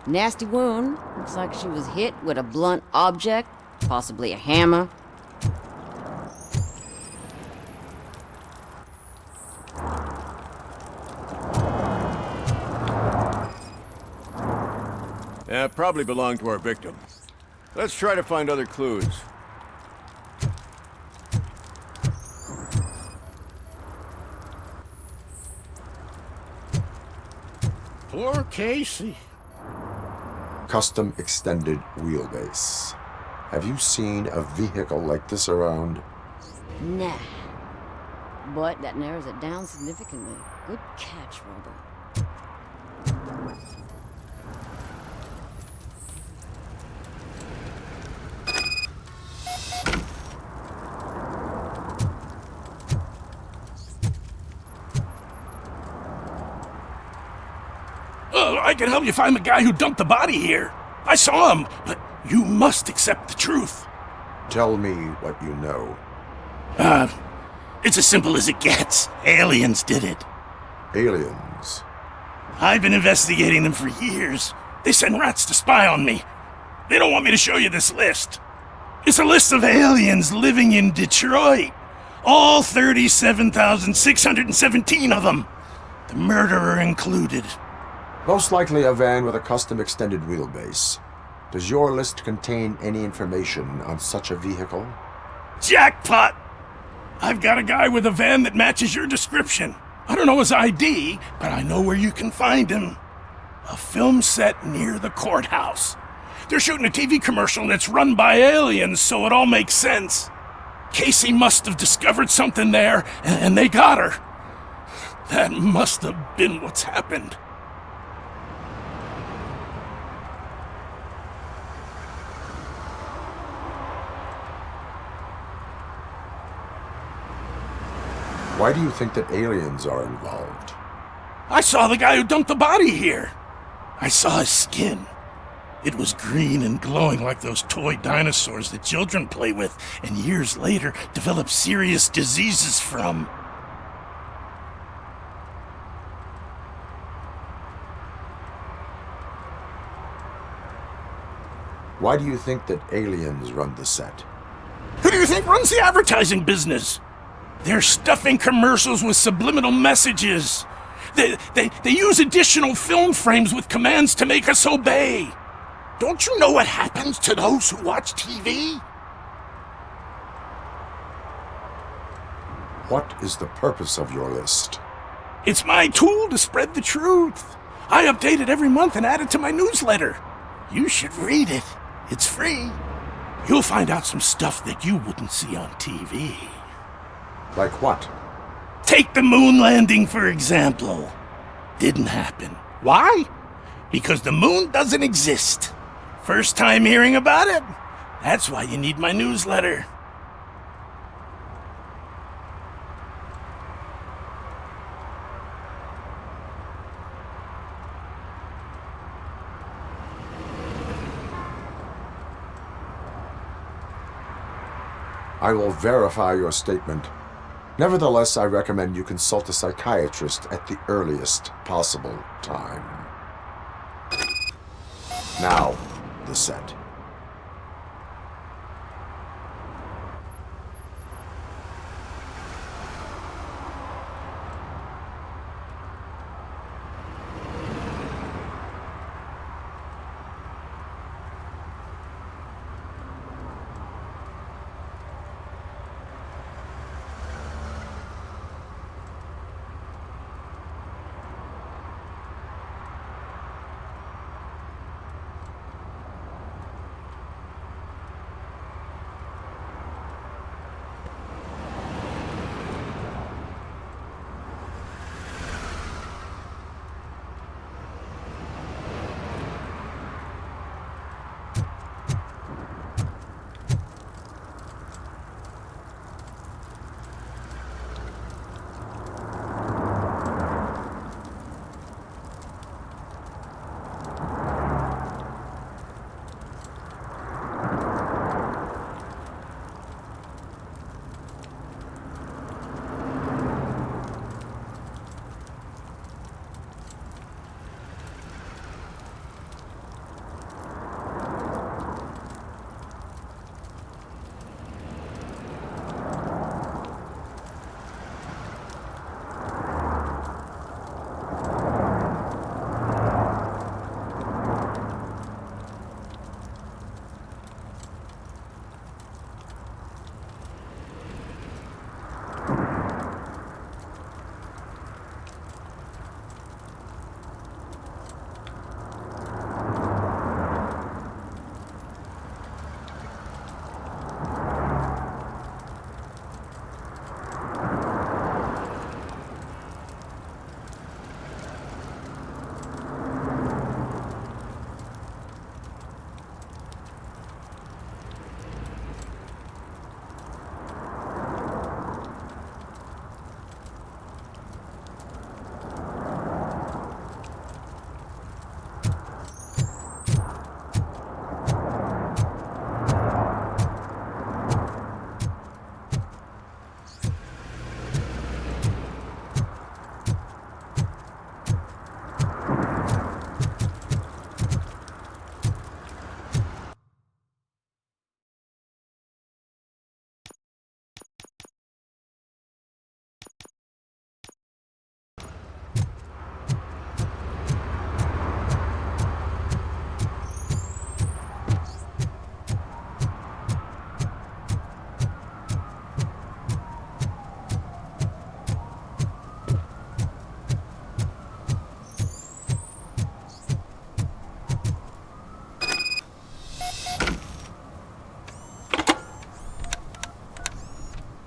Nasty wound. Looks like she was hit with a blunt object, possibly a hammer. Yeah, probably belonged to our victim. Let's try to find other clues. Poor Casey. Custom extended wheelbase. Have you seen a vehicle like this around? Nah. But that narrows it down significantly. Good catch, Robo. I can help you find the guy who dumped the body here. I saw him, but you must accept the truth. Tell me what you know. It's as simple as it gets. Aliens did it. Aliens? I've been investigating them for years. They send rats to spy on me. They don't want me to show you this list. It's a list of aliens living in Detroit. All 37,617 of them. The murderer included. Most likely a van with a custom extended wheelbase. Does your list contain any information on such a vehicle? Jackpot! I've got a guy with a van that matches your description. I don't know his ID, but I know where you can find him. A film set near the courthouse. They're shooting a TV commercial and it's run by aliens, so it all makes sense. Casey must have discovered something there, and they got her. That must have been what's happened. Why do you think that aliens are involved? I saw the guy who dumped the body here. I saw his skin. It was green and glowing like those toy dinosaurs that children play with and years later develop serious diseases from. Why do you think that aliens run the set? Who do you think runs the advertising business? They're stuffing commercials with subliminal messages. They use additional film frames with commands to make us obey. Don't you know what happens to those who watch TV? What is the purpose of your list? It's my tool to spread the truth. I update it every month and add it to my newsletter. You should read it. It's free. You'll find out some stuff that you wouldn't see on TV. Like what? Take the moon landing, for example. Didn't happen. Why? Because the moon doesn't exist. First time hearing about it? That's why you need my newsletter. I will verify your statement. Nevertheless, I recommend you consult a psychiatrist at the earliest possible time. Now, the set.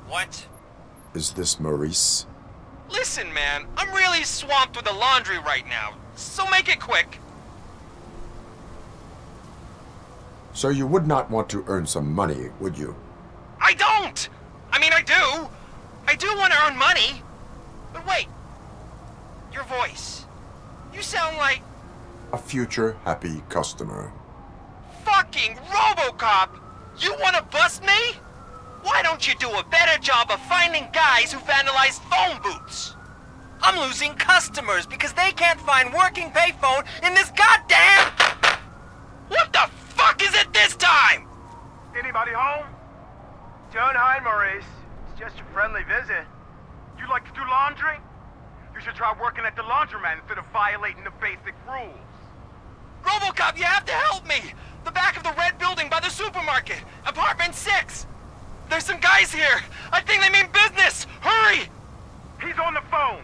What? Is this Maurice? Listen, man, I'm really swamped with the laundry right now, so make it quick. So you would not want to earn some money, would you? I don't! I mean, I do. I do want to earn money. But wait. Your voice. You sound like... A future happy customer. fucking RoboCop! You want to bust me? Why don't you do a better job of finding guys who vandalize phone booths? I'm losing customers because they can't find working payphone in this goddamn... What the fuck is it this time? Anybody home? Don't hide, Maurice. It's just a friendly visit. You like to do laundry? You should try working at the laundromat instead of violating the basic rules. RoboCop, you have to help me! The back of the red building by the supermarket. Apartment 6. There's some guys here. I think they mean business. Hurry! He's on the phone.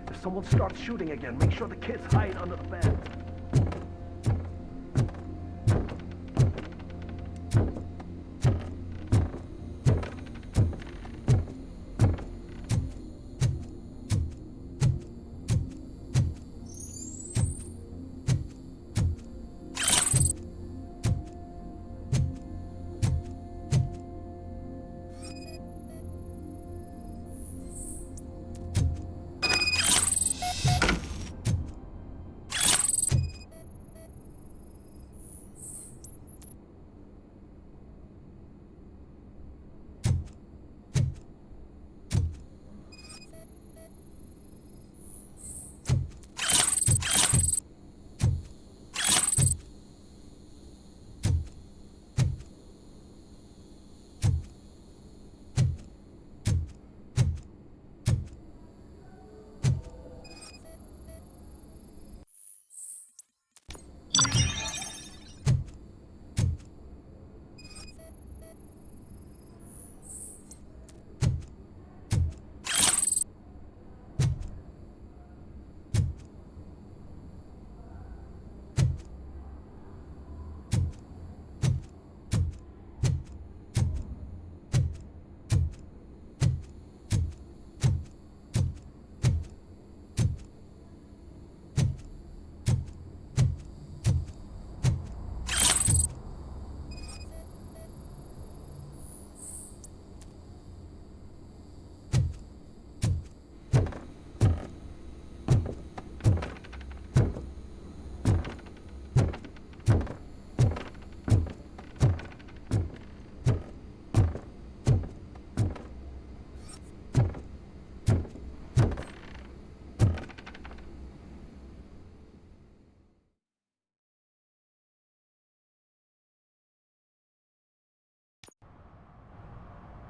If someone starts shooting again, make sure the kids hide under the bed.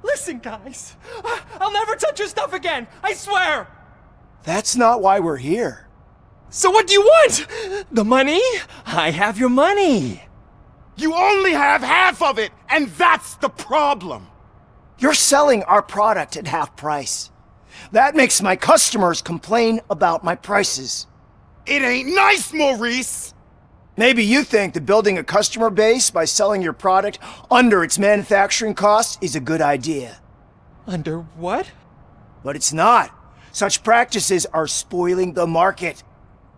Listen, guys. I'll never touch your stuff again. I swear. That's not why we're here. So what do you want? The money? I have your money. You only have half of it, and that's the problem. You're selling our product at half price. That makes my customers complain about my prices. It ain't nice, Maurice! Maybe you think that building a customer base by selling your product under its manufacturing cost is a good idea. Under what? But it's not. Such practices are spoiling the market.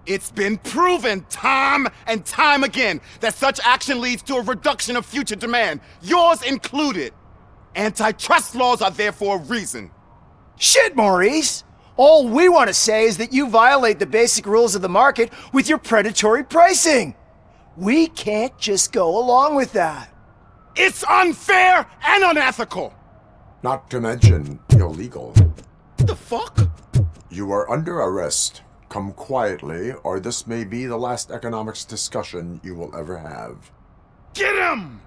It's been proven time and time again that such action leads to a reduction of future demand, yours included. Antitrust laws are there for a reason. Shit, Maurice! All we want to say is that you violate the basic rules of the market with your predatory pricing. We can't just go along with that. It's unfair and unethical! Not to mention illegal. The fuck? You are under arrest. Come quietly, or this may be the last economics discussion you will ever have. Get him!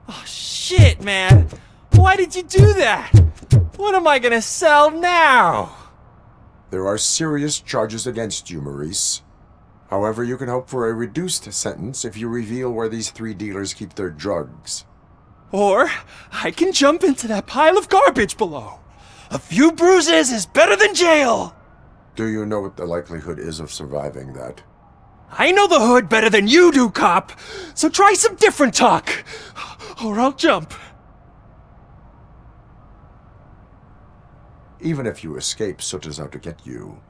Oh, shit, man. Why did you do that? What am I gonna sell now? There are serious charges against you, Maurice. However, you can hope for a reduced sentence if you reveal where these 3 dealers keep their drugs. Or I can jump into that pile of garbage below. A few bruises is better than jail. Do you know what the likelihood is of surviving that? I know the hood better than you do, cop. So try some different talk, or I'll jump. Even if you escape Soot is out to get you,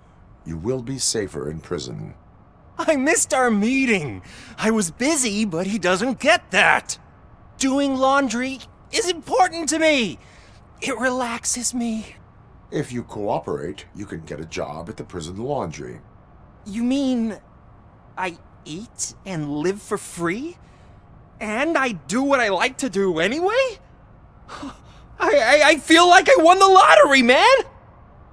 you will be safer in prison. I missed our meeting. I was busy, but he doesn't get that. Doing laundry is important to me. It relaxes me. If you cooperate, you can get a job at the prison laundry. You mean I eat and live for free? And I do what I like to do anyway? I feel like I won the lottery, man!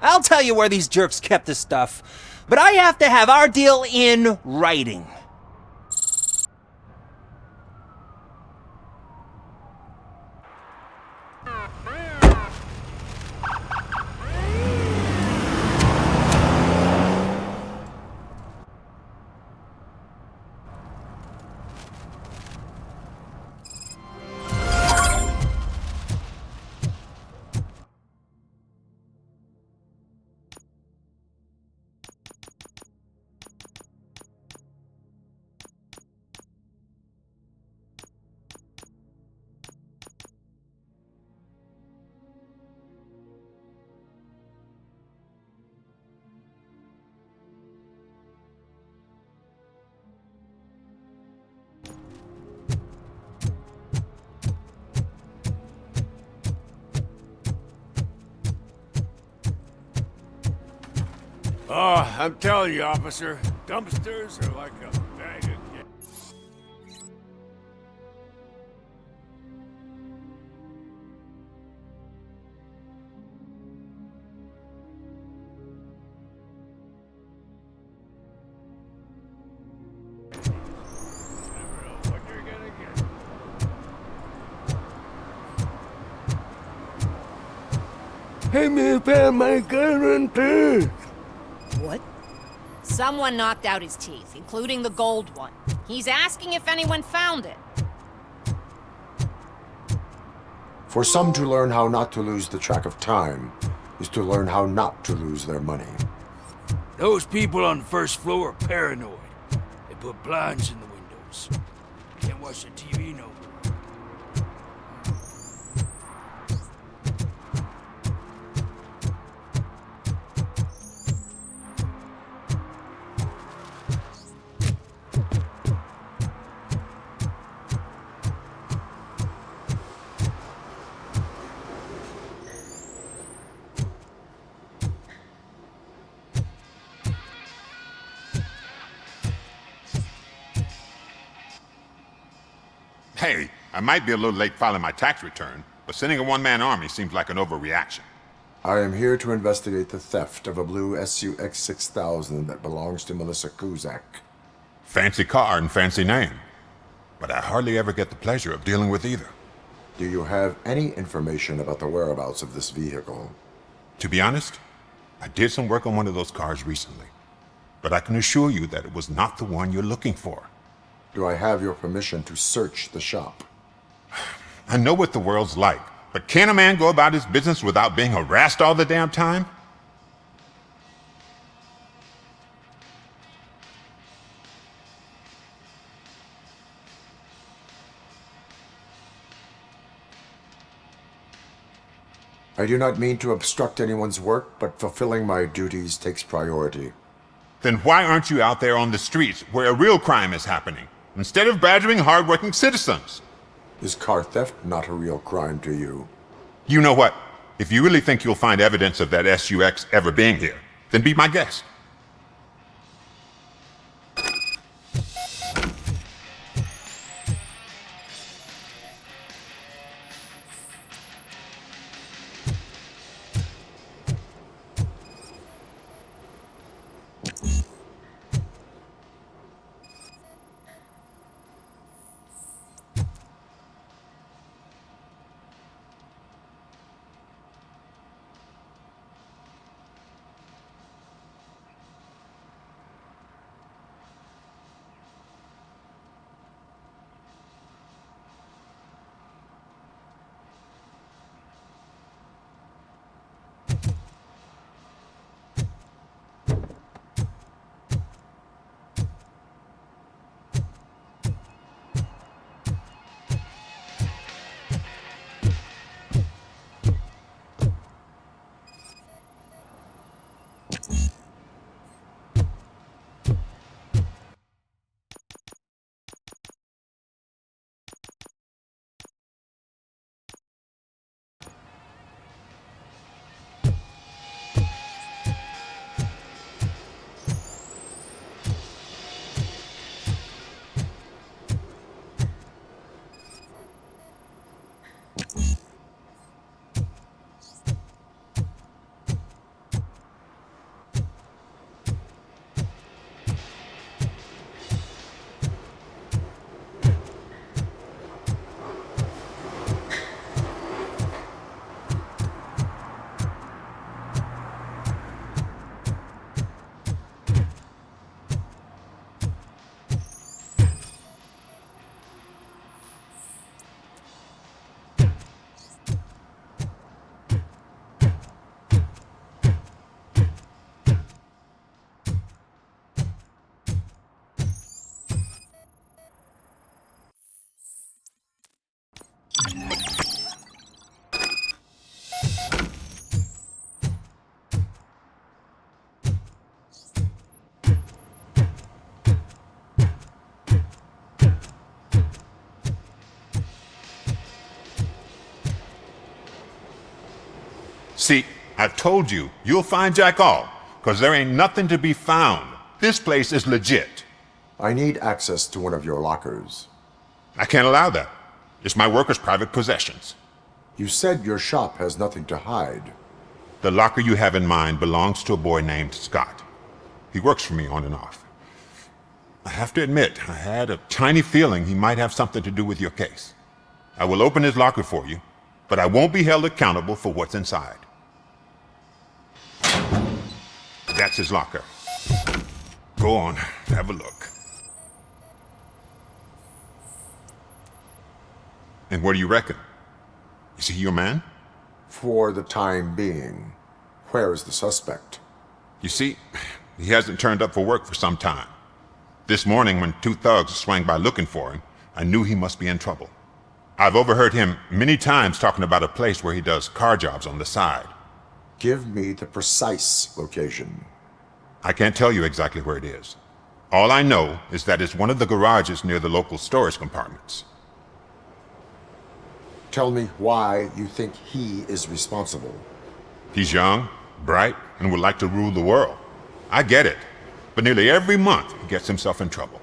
I'll tell you where these jerks kept the stuff, but I have to have our deal in writing. Oh, I'm telling you, officer, dumpsters are like a bag of kids. Hey, me found my guarantee. What? Someone knocked out his teeth, including the gold one. He's asking if anyone found it. For some to learn how not to lose the track of time is to learn how not to lose their money. Those people on the first floor are paranoid. They put blinds in the windows. Can't watch the TV no more. Hey, I might be a little late filing my tax return, but sending a one-man army seems like an overreaction. I am here to investigate the theft of a blue SUX 6000 that belongs to Melissa Kuzak. Fancy car and fancy name, but I hardly ever get the pleasure of dealing with either. Do you have any information about the whereabouts of this vehicle? To be honest, I did some work on one of those cars recently, but I can assure you that it was not the one you're looking for. Do I have your permission to search the shop? I know what the world's like, but can a man go about his business without being harassed all the damn time? I do not mean to obstruct anyone's work, but fulfilling my duties takes priority. Then why aren't you out there on the streets where a real crime is happening, instead of badgering hardworking citizens? Is car theft not a real crime to you? You know what? If you really think you'll find evidence of that SUX ever being here, then be my guest. See, I told you, you'll find Jack All, because there ain't nothing to be found. This place is legit. I need access to one of your lockers. I can't allow that. It's my workers' private possessions. You said your shop has nothing to hide. The locker you have in mind belongs to a boy named Scott. He works for me on and off. I have to admit, I had a tiny feeling he might have something to do with your case. I will open his locker for you, but I won't be held accountable for what's inside. That's his locker. Go on, have a look. And what do you reckon? Is he your man? For the time being. Where is the suspect? You see, he hasn't turned up for work for some time. This morning, when two thugs swang by looking for him, I knew he must be in trouble. I've overheard him many times talking about a place where he does car jobs on the side. Give me the precise location. I can't tell you exactly where it is. All I know is that it's one of the garages near the local storage compartments. Tell me why you think he is responsible. He's young, bright, and would like to rule the world. I get it, but nearly every month he gets himself in trouble.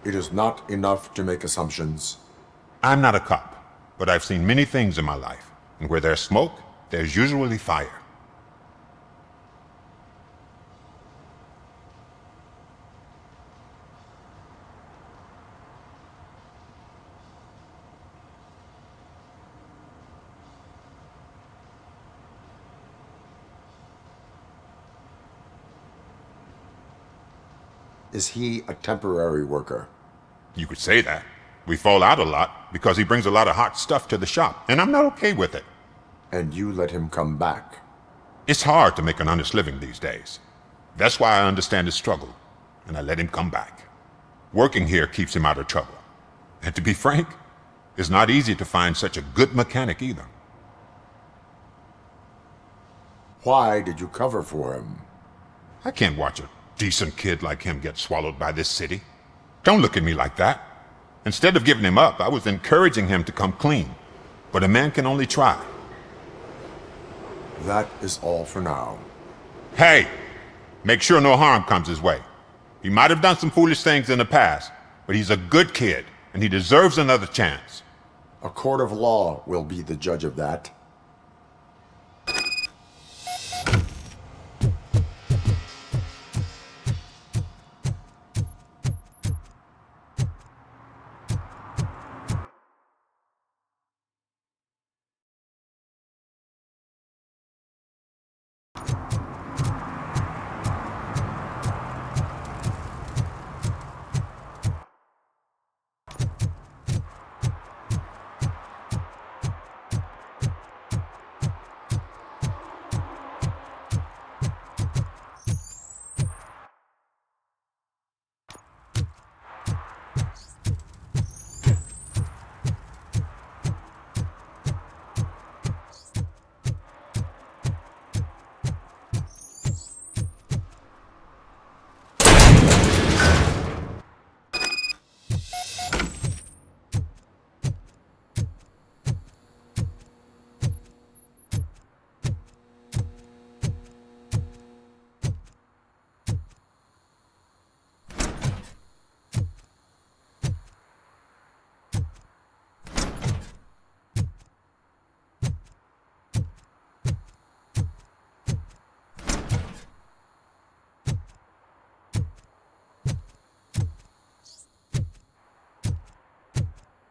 It is not enough to make assumptions. I'm not a cop, but I've seen many things in my life, and where there's smoke, there's usually fire. Is he a temporary worker? You could say that. We fall out a lot because he brings a lot of hot stuff to the shop, and I'm not okay with it. And you let him come back? It's hard to make an honest living these days. That's why I understand his struggle, and I let him come back. Working here keeps him out of trouble. And to be frank, it's not easy to find such a good mechanic either. Why did you cover for him? I can't watch a decent kid like him get swallowed by this city. Don't look at me like that. Instead of giving him up, I was encouraging him to come clean. But a man can only try. That is all for now. Hey! Make sure no harm comes his way. He might have done some foolish things in the past, but he's a good kid, and he deserves another chance. A court of law will be the judge of that.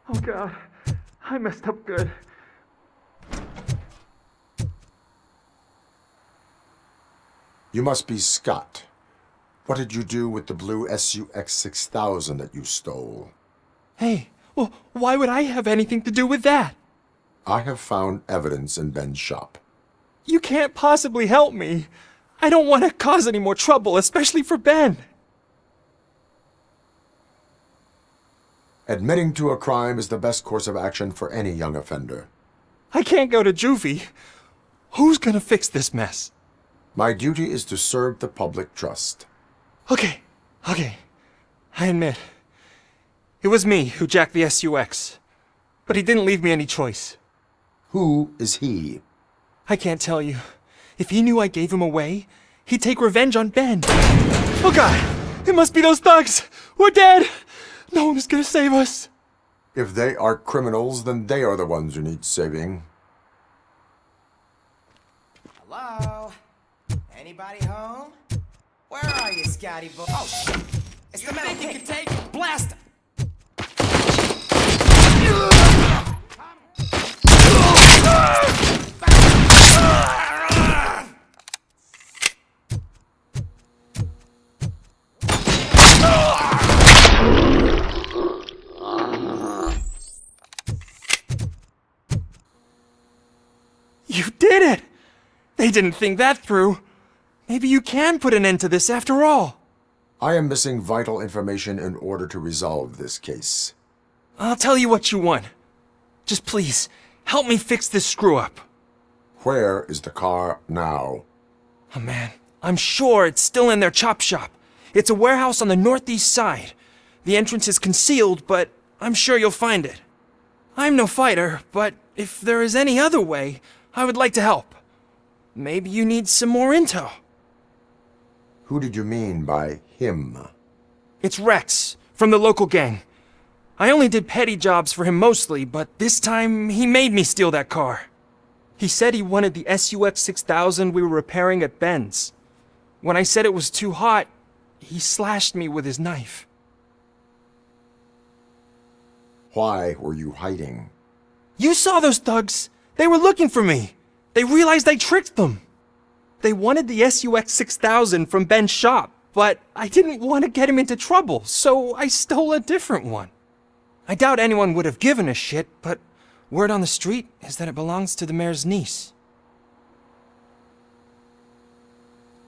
Oh God, I messed up good. You must be Scott. What did you do with the blue SUX 6000 that you stole? Hey, well, why would I have anything to do with that? I have found evidence in Ben's shop. You can't possibly help me. I don't want to cause any more trouble, especially for Ben. Admitting to a crime is the best course of action for any young offender. I can't go to juvie. Who's gonna fix this mess? My duty is to serve the public trust. Okay. I admit. It was me who jacked the SUX. But he didn't leave me any choice. Who is he? I can't tell you. If he knew I gave him away, he'd take revenge on Ben. Oh God! It must be those thugs! We're dead! No one is gonna save us. If they are criminals, then they are the ones who need saving. Hello? Anybody home? Where are you, Scotty boy? Oh, shit! It's the metal pig. You can take it? Blast him! You did it! They didn't think that through. Maybe you can put an end to this after all. I am missing vital information in order to resolve this case. I'll tell you what you want. Just please, help me fix this screw-up. Where is the car now? Oh man, I'm sure it's still in their chop shop. It's a warehouse on the northeast side. The entrance is concealed, but I'm sure you'll find it. I'm no fighter, but if there is any other way, I would like to help. Maybe you need some more intel. Who did you mean by him? It's Rex, from the local gang. I only did petty jobs for him mostly, but this time he made me steal that car. He said he wanted the SUX 6000 we were repairing at Ben's. When I said it was too hot, he slashed me with his knife. Why were you hiding? You saw those thugs! They were looking for me! They realized I tricked them! They wanted the SUX 6000 from Ben's shop, but I didn't want to get him into trouble, so I stole a different one. I doubt anyone would have given a shit, but word on the street is that it belongs to the mayor's niece.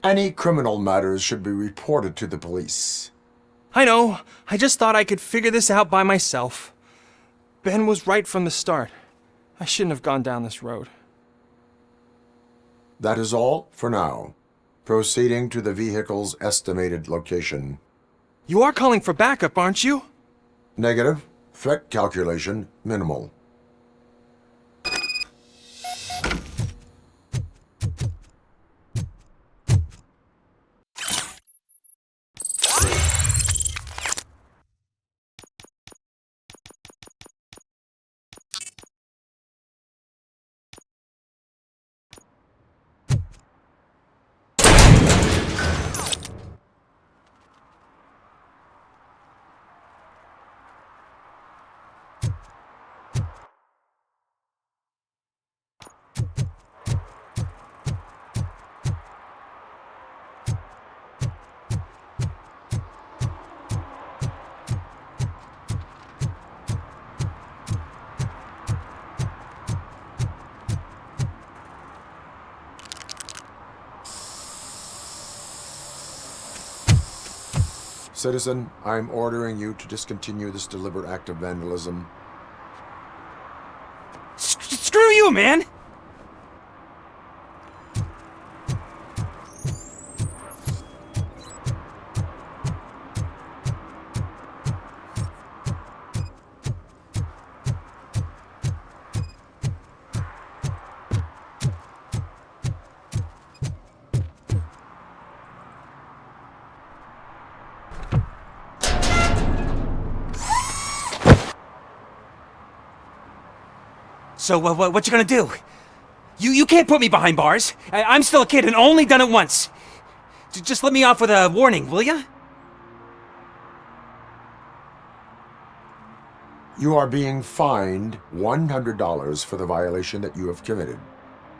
Any criminal matters should be reported to the police. I know. I just thought I could figure this out by myself. Ben was right from the start. I shouldn't have gone down this road. That is all for now. Proceeding to the vehicle's estimated location. You are calling for backup, aren't you? Negative. Threat calculation minimal. Citizen, I'm ordering you to discontinue this deliberate act of vandalism. Screw you, man! So, what you gonna do? You can't put me behind bars. I'm still a kid and only done it once. Just let me off with a warning, will ya? You are being fined $100 for the violation that you have committed.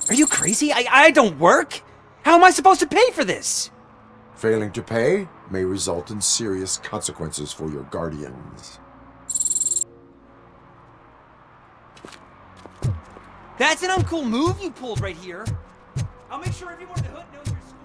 Are you crazy? I don't work. How am I supposed to pay for this? Failing to pay may result in serious consequences for your guardians. That's an uncool move you pulled right here. I'll make sure everyone in the hood knows your score.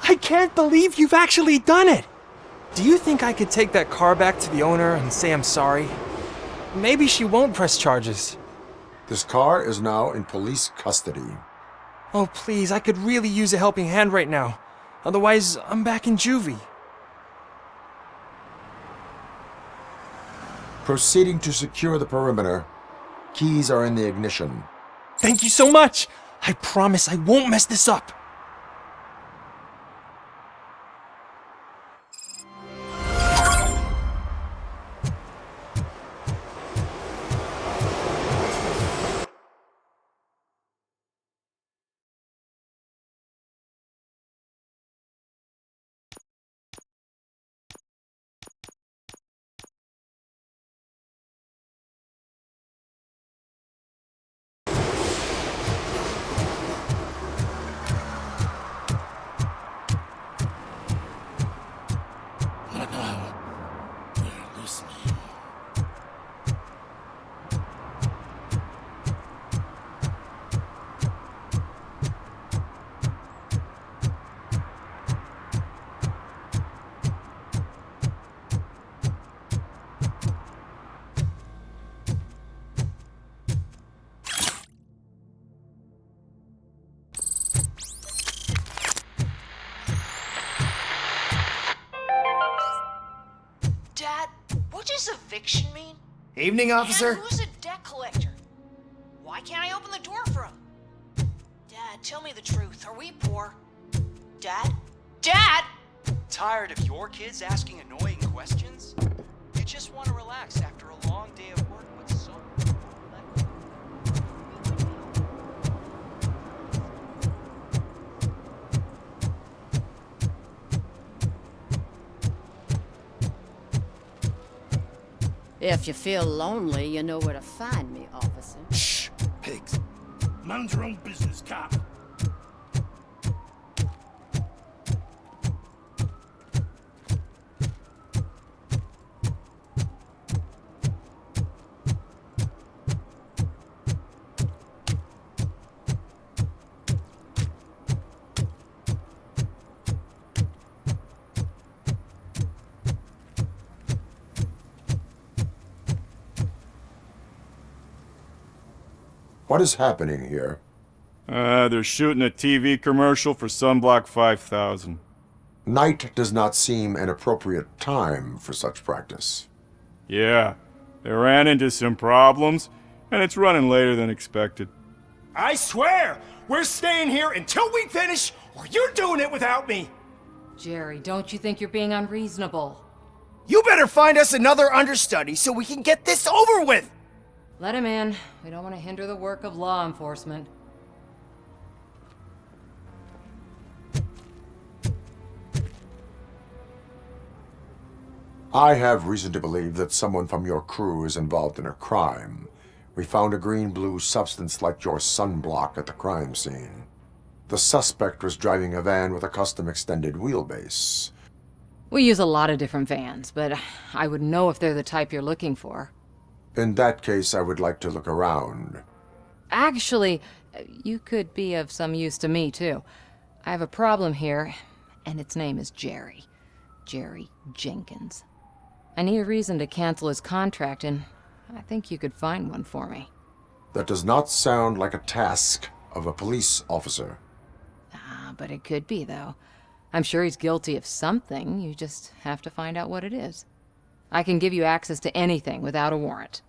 I can't believe you've actually done it! Do you think I could take that car back to the owner and say I'm sorry? Maybe she won't press charges. This car is now in police custody. Oh, please, I could really use a helping hand right now. Otherwise, I'm back in juvie. Proceeding to secure the perimeter. Keys are in the ignition. Thank you so much! I promise I won't mess this up. Dad, what does eviction mean? Evening, officer. And who's a debt collector? Why can't I open the door for him? Dad, tell me the truth. Are we poor? Dad? Dad! Tired of your kids asking annoying questions? You just want to relax after a long day of work with so If you feel lonely, you know where to find me, officer. Shh, pigs. Mind your own business, cop. What is happening here? They're shooting a TV commercial for Sunblock 5000. Night does not seem an appropriate time for such practice. Yeah, they ran into some problems, and it's running later than expected. I swear, we're staying here until we finish, or you're doing it without me. Jerry, don't you think you're being unreasonable? You better find us another understudy so we can get this over with. Let him in. We don't want to hinder the work of law enforcement. I have reason to believe that someone from your crew is involved in a crime. We found a green-blue substance like your sunblock at the crime scene. The suspect was driving a van with a custom extended wheelbase. We use a lot of different vans, but I would know if they're the type you're looking for. In that case, I would like to look around. Actually, you could be of some use to me, too. I have a problem here, and its name is Jerry. Jerry Jenkins. I need a reason to cancel his contract, and I think you could find one for me. That does not sound like a task of a police officer. But it could be, though. I'm sure he's guilty of something. You just have to find out what it is. I can give you access to anything without a warrant.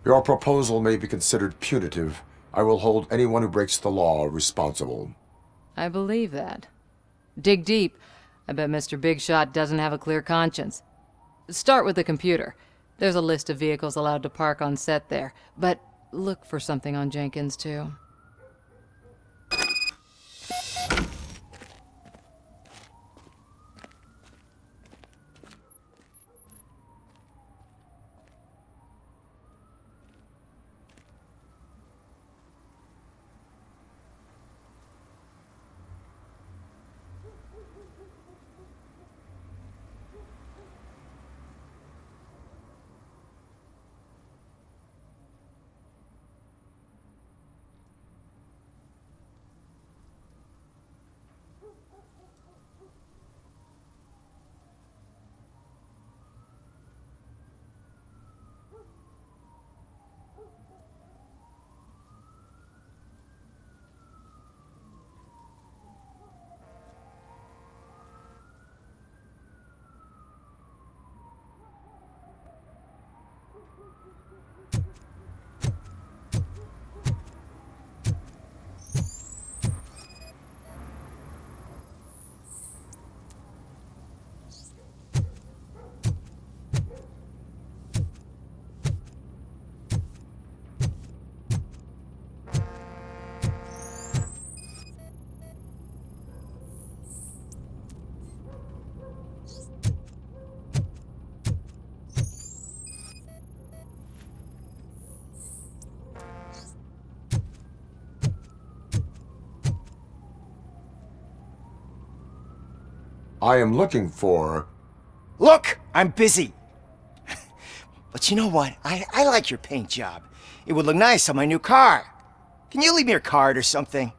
Your proposal may be considered punitive. I will hold anyone who breaks the law responsible. I believe that. Dig deep. I bet Mr. Big Shot doesn't have a clear conscience. Start with the computer. There's a list of vehicles allowed to park on set there, but look for something on Jenkins, too. I am looking for... Look, I'm busy. But you know what? I like your paint job. It would look nice on my new car. Can you leave me your card or something?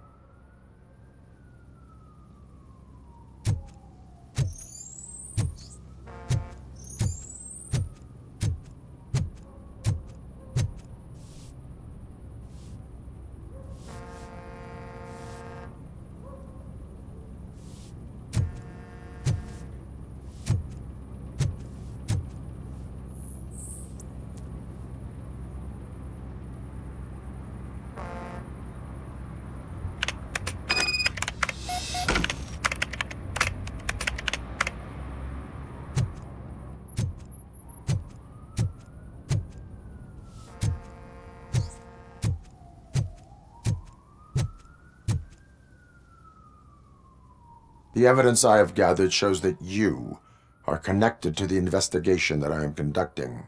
The evidence I have gathered shows that you are connected to the investigation that I am conducting.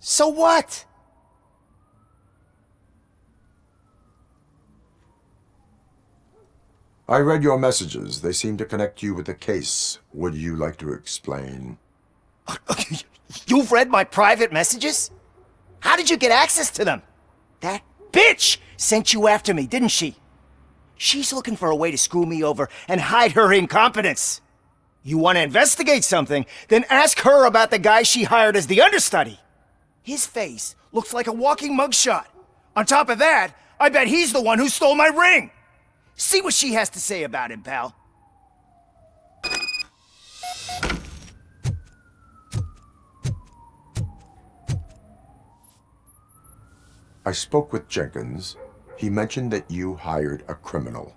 So what? I read your messages. They seem to connect you with the case. Would you like to explain? You've read my private messages? How did you get access to them? That bitch sent you after me, didn't she? She's looking for a way to screw me over and hide her incompetence. You want to investigate something, then ask her about the guy she hired as the understudy. His face looks like a walking mugshot. On top of that, I bet he's the one who stole my ring. See what she has to say about him, pal. I spoke with Jenkins. He mentioned that you hired a criminal.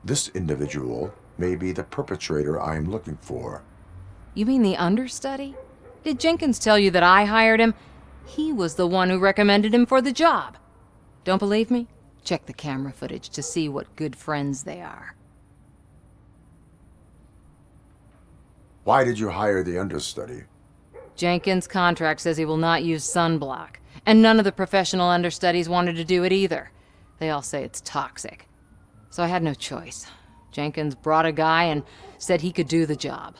This individual may be the perpetrator I am looking for. You mean the understudy? Did Jenkins tell you that I hired him? He was the one who recommended him for the job. Don't believe me? Check the camera footage to see what good friends they are. Why did you hire the understudy? Jenkins' contract says he will not use sunblock, and none of the professional understudies wanted to do it either. They all say it's toxic. So I had no choice. Jenkins brought a guy and said he could do the job.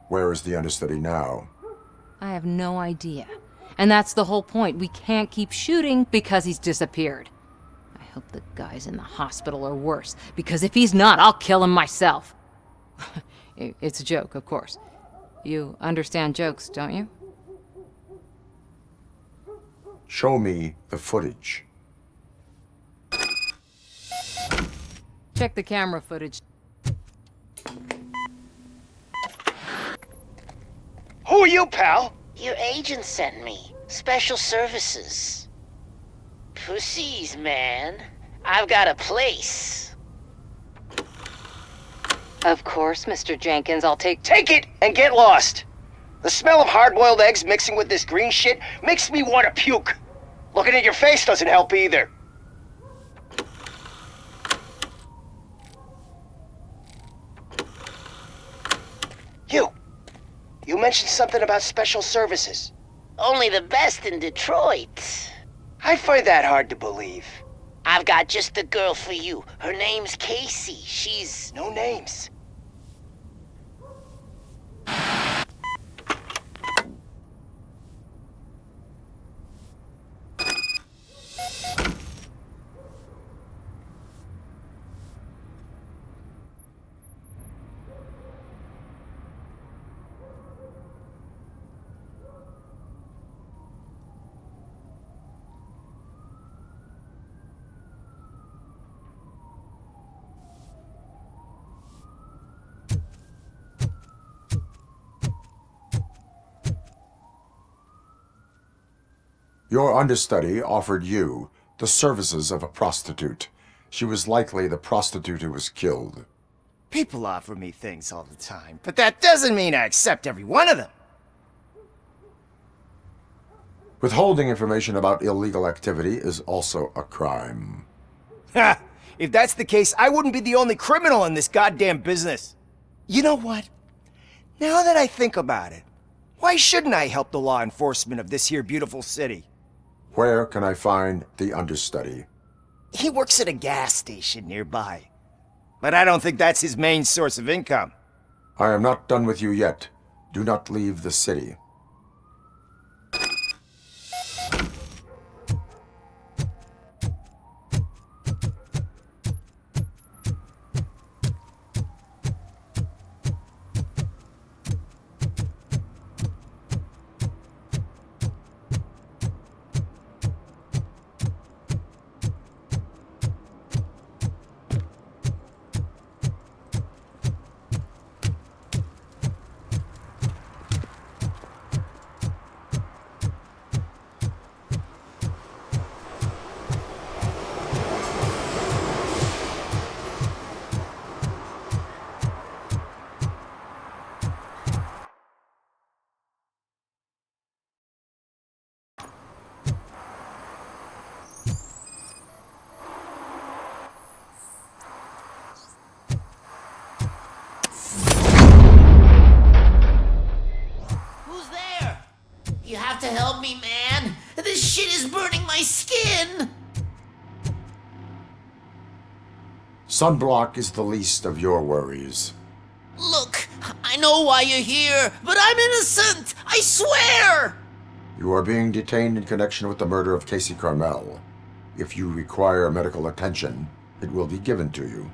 Where is the understudy now? I have no idea. And that's the whole point. We can't keep shooting because he's disappeared. I hope the guy's in the hospital or worse, because if he's not, I'll kill him myself. It's a joke, of course. You understand jokes, don't you? Show me the footage. Check the camera footage. Who are you, pal? Your agent sent me. Special services. Pussies, man. I've got a place. Of course, Mr. Jenkins, I'll take it and get lost. The smell of hard-boiled eggs mixing with this green shit makes me want to puke. Looking at your face doesn't help either. You mentioned something about special services. Only the best in Detroit. I find that hard to believe. I've got just the girl for you. Her name's Casey. She's... No names. Your understudy offered you the services of a prostitute. She was likely the prostitute who was killed. People offer me things all the time, but that doesn't mean I accept every one of them. Withholding information about illegal activity is also a crime. Ha! If that's the case, I wouldn't be the only criminal in this goddamn business. You know what? Now that I think about it, why shouldn't I help the law enforcement of this here beautiful city? Where can I find the understudy? He works at a gas station nearby. But I don't think that's his main source of income. I am not done with you yet. Do not leave the city. Who's there? You have to help me, man. This shit is burning my skin. Sunblock is the least of your worries. Look, I know why you're here, but I'm innocent. I swear. You are being detained in connection with the murder of Casey Carmel. If you require medical attention, it will be given to you.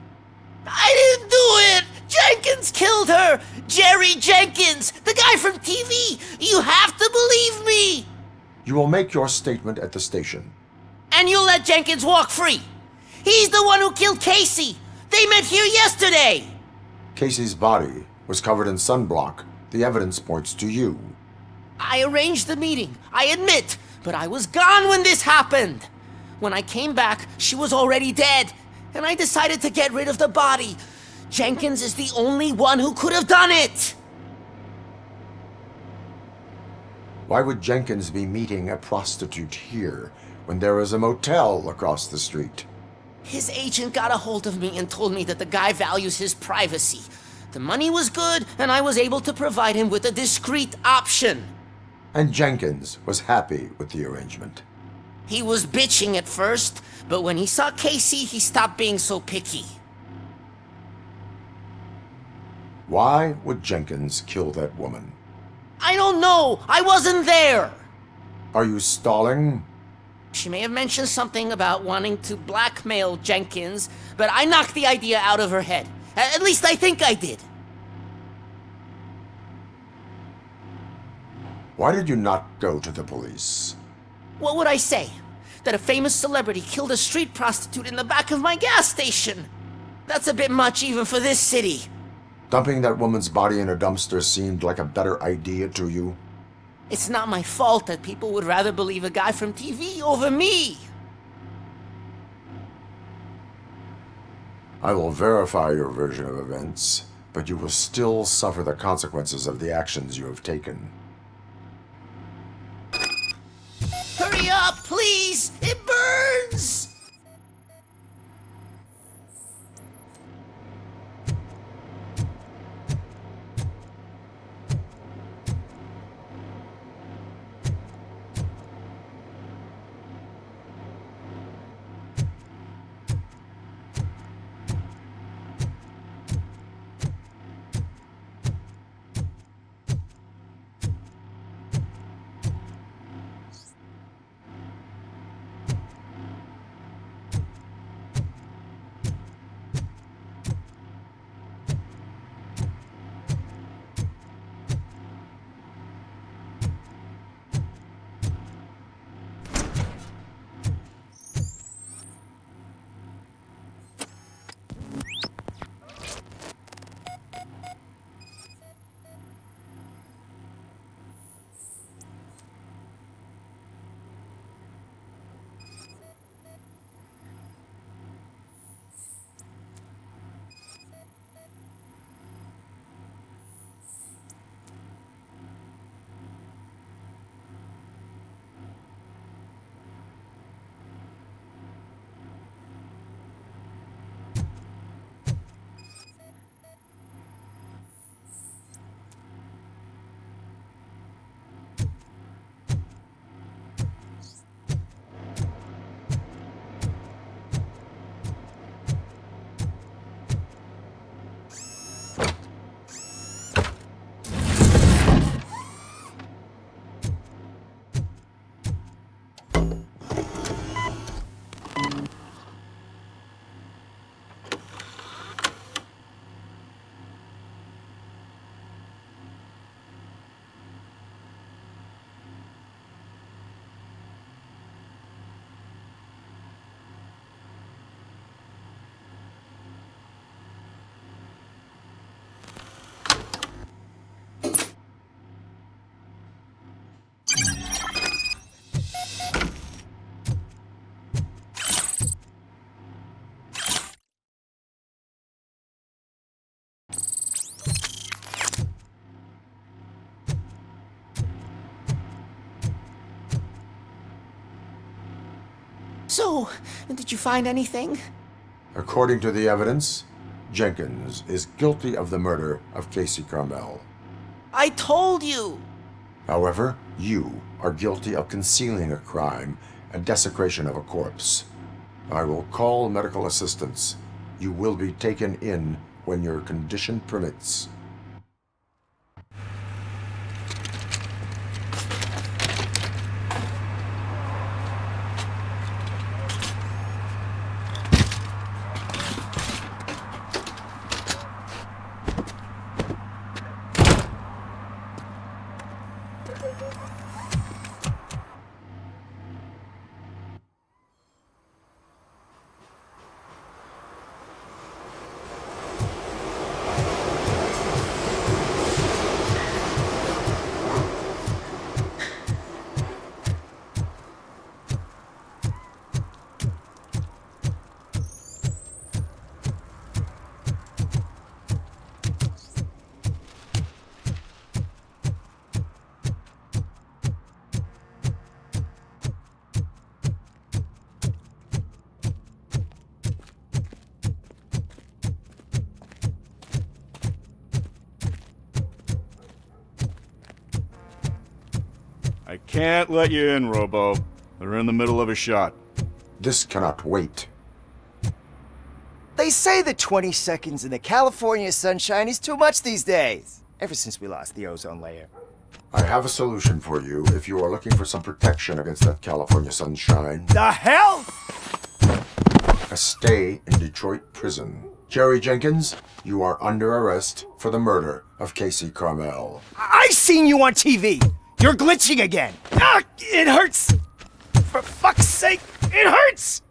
I didn't do it. Jenkins killed her. Jerry Jenkins, the guy from TV. You have to believe me. You will make your statement at the station. And you'll let Jenkins walk free. He's the one who killed Casey. They met here yesterday. Casey's body was covered in sunblock. The evidence points to you. I arranged the meeting, I admit, but I was gone when this happened. When I came back, she was already dead, and I decided to get rid of the body. Jenkins is the only one who could have done it. Why would Jenkins be meeting a prostitute here when there is a motel across the street? His agent got a hold of me and told me that the guy values his privacy. The money was good, and I was able to provide him with a discreet option. And Jenkins was happy with the arrangement. He was bitching at first, but when he saw Casey, he stopped being so picky. Why would Jenkins kill that woman? I don't know. I wasn't there. Are you stalling? She may have mentioned something about wanting to blackmail Jenkins, but I knocked the idea out of her head. At least I think I did. Why did you not go to the police? What would I say? That a famous celebrity killed a street prostitute in the back of my gas station? That's a bit much even for this city. Dumping that woman's body in a dumpster seemed like a better idea to you? It's not my fault that people would rather believe a guy from TV over me. I will verify your version of events, but you will still suffer the consequences of the actions you have taken. Hurry up, please! It burns! So, did you find anything? According to the evidence, Jenkins is guilty of the murder of Casey Carmel. I told you! However, you are guilty of concealing a crime and desecration of a corpse. I will call medical assistance. You will be taken in when your condition permits. I can't let you in, Robo. They're in the middle of a shot. This cannot wait. They say that 20 seconds in the California sunshine is too much these days. Ever since we lost the ozone layer. I have a solution for you if you are looking for some protection against that California sunshine. The hell? A stay in Detroit prison. Jerry Jenkins, you are under arrest for the murder of Casey Carmel. I seen you on TV. You're glitching again. Ah, it hurts. For fuck's sake, it hurts.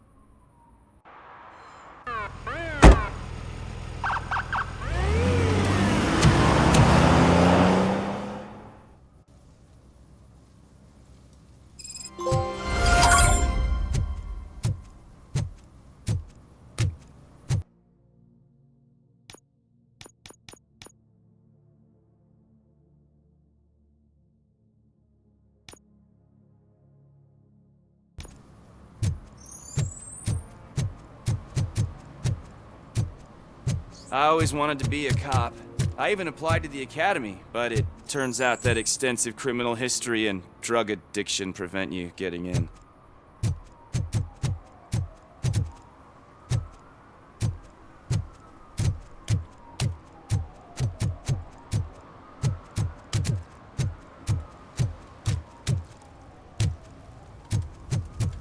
I always wanted to be a cop. I even applied to the academy, but it turns out that extensive criminal history and drug addiction prevent you getting in.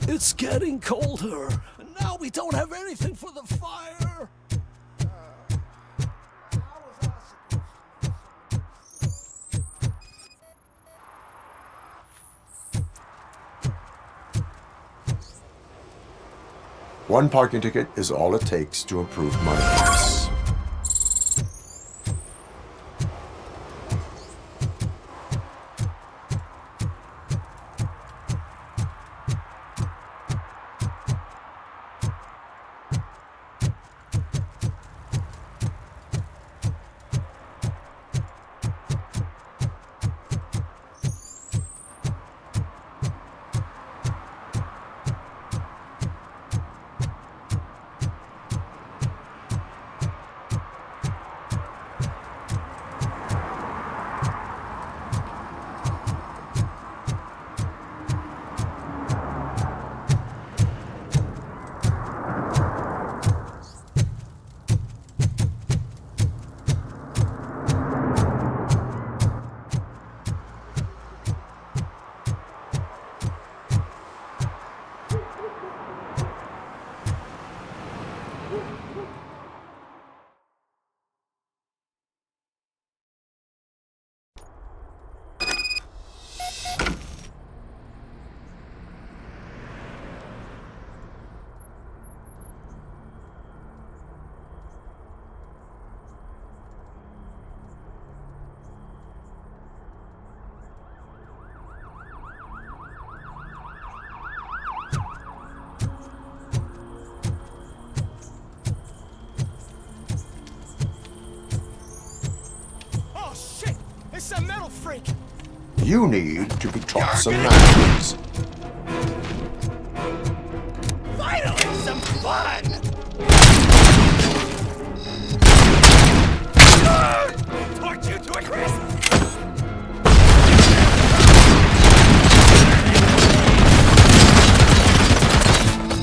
It's getting colder, and now we don't have anything for the fire. One parking ticket is all it takes to improve mindfulness. It's a metal freak! You need to be taught some manners. one! Torch you to a crisp!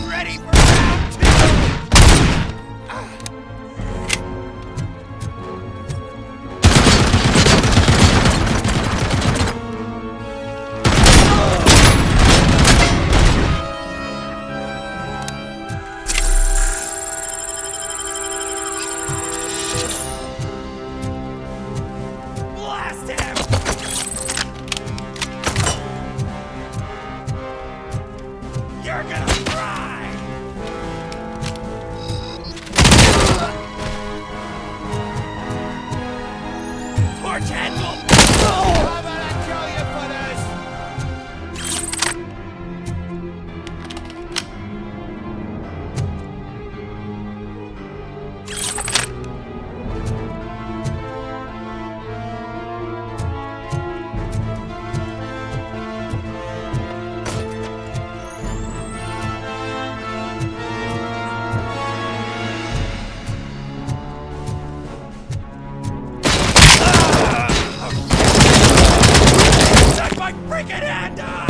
Ready for round two! Blast him! You're gonna cry! Torch handle! How about I kill you for this? Suck my freaking hand off!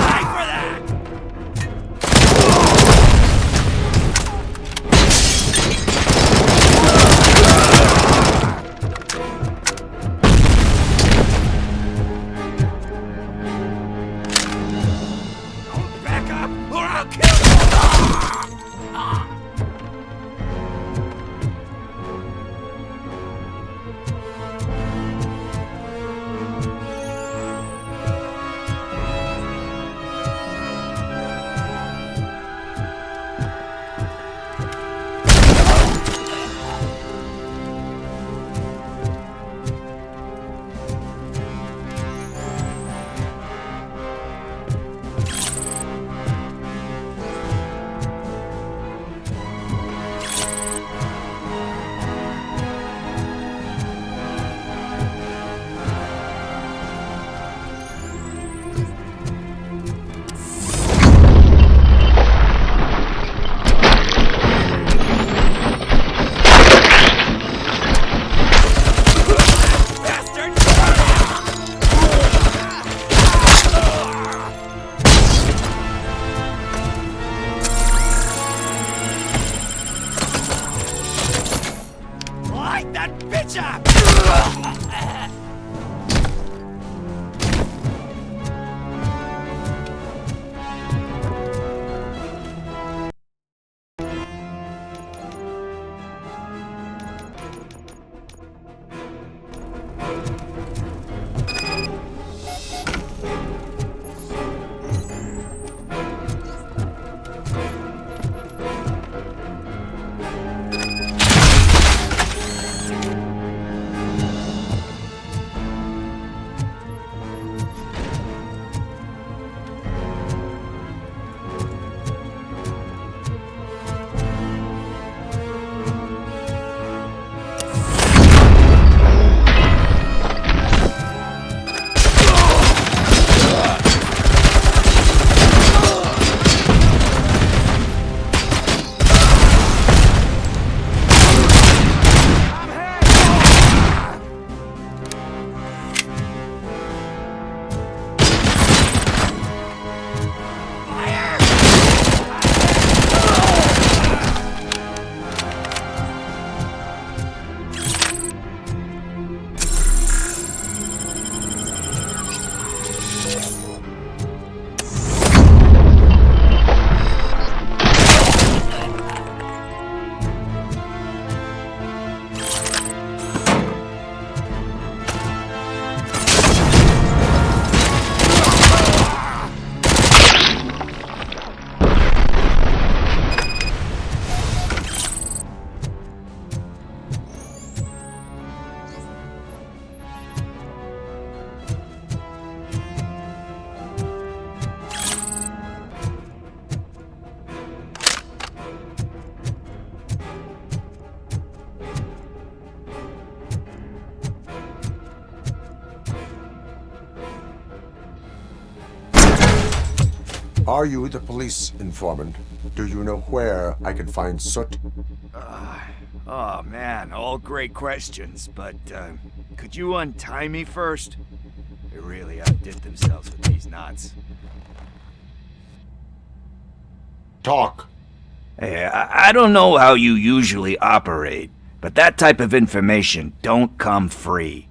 Die for that! Back up, or I'll kill you! Light that bitch up! Are you the police informant? Do you know where I can find Soot? Oh man, all great questions, but could you untie me first? They really outdid themselves with these knots. Talk. Hey, I don't know how you usually operate, but that type of information don't come free.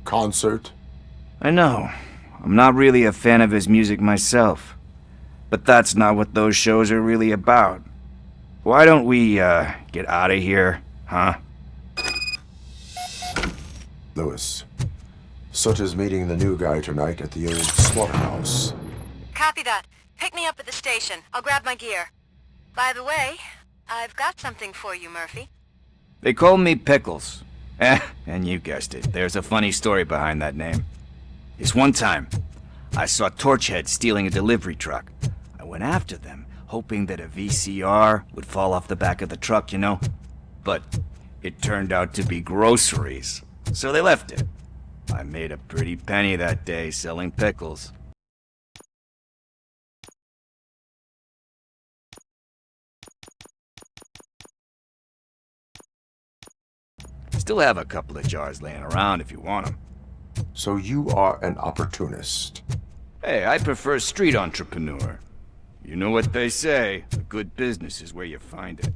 Concert? I know. I'm not really a fan of his music myself. But that's not what those shows are really about. Why don't we, get out of here, huh? Lewis. Soot is meeting the new guy tonight at the old slaughterhouse. Copy that. Pick me up at the station. I'll grab my gear. By the way, I've got something for you, Murphy. They call me Pickles. And you guessed it, there's a funny story behind that name. This one time, I saw Torchhead stealing a delivery truck. I went after them, hoping that a VCR would fall off the back of the truck, you know? But it turned out to be groceries, so they left it. I made a pretty penny that day selling pickles. Still have a couple of jars laying around if you want them. So you are an opportunist. Hey, I prefer street entrepreneur. You know what they say, a good business is where you find it.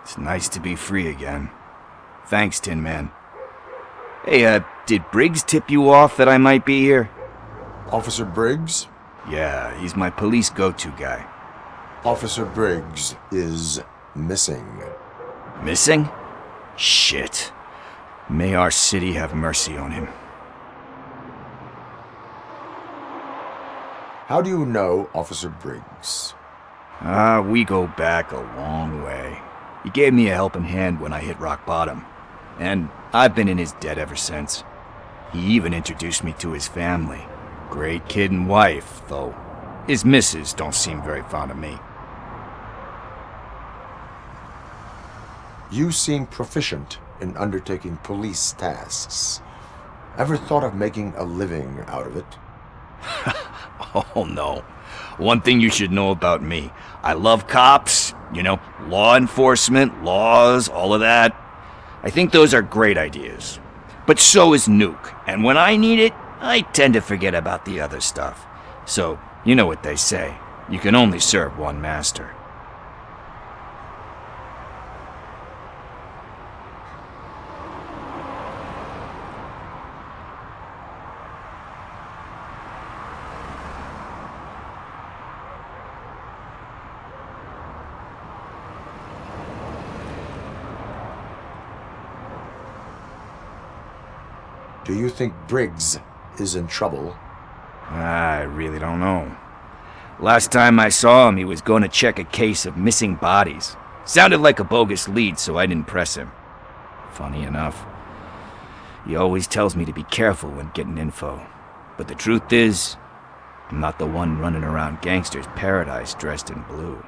It's nice to be free again. Thanks, Tin Man. Hey, did Briggs tip you off that I might be here? Officer Briggs? Yeah, he's my police go-to guy. Officer Briggs is missing. Missing? Shit. May our city have mercy on him. How do you know Officer Briggs? We go back a long way. He gave me a helping hand when I hit rock bottom, and I've been in his debt ever since. He even introduced me to his family. Great kid and wife, though his missus don't seem very fond of me. You seem proficient in undertaking police tasks. Ever thought of making a living out of it? Oh no. One thing you should know about me. I love cops, you know, law enforcement, laws, all of that. I think those are great ideas. But so is Nuke, and when I need it, I tend to forget about the other stuff. So, you know what they say. You can only serve one master. Do you think Briggs is in trouble? I really don't know. Last time I saw him, he was going to check a case of missing bodies. Sounded like a bogus lead, so I didn't press him. Funny enough, he always tells me to be careful when getting info. But the truth is, I'm not the one running around gangster's paradise dressed in blue.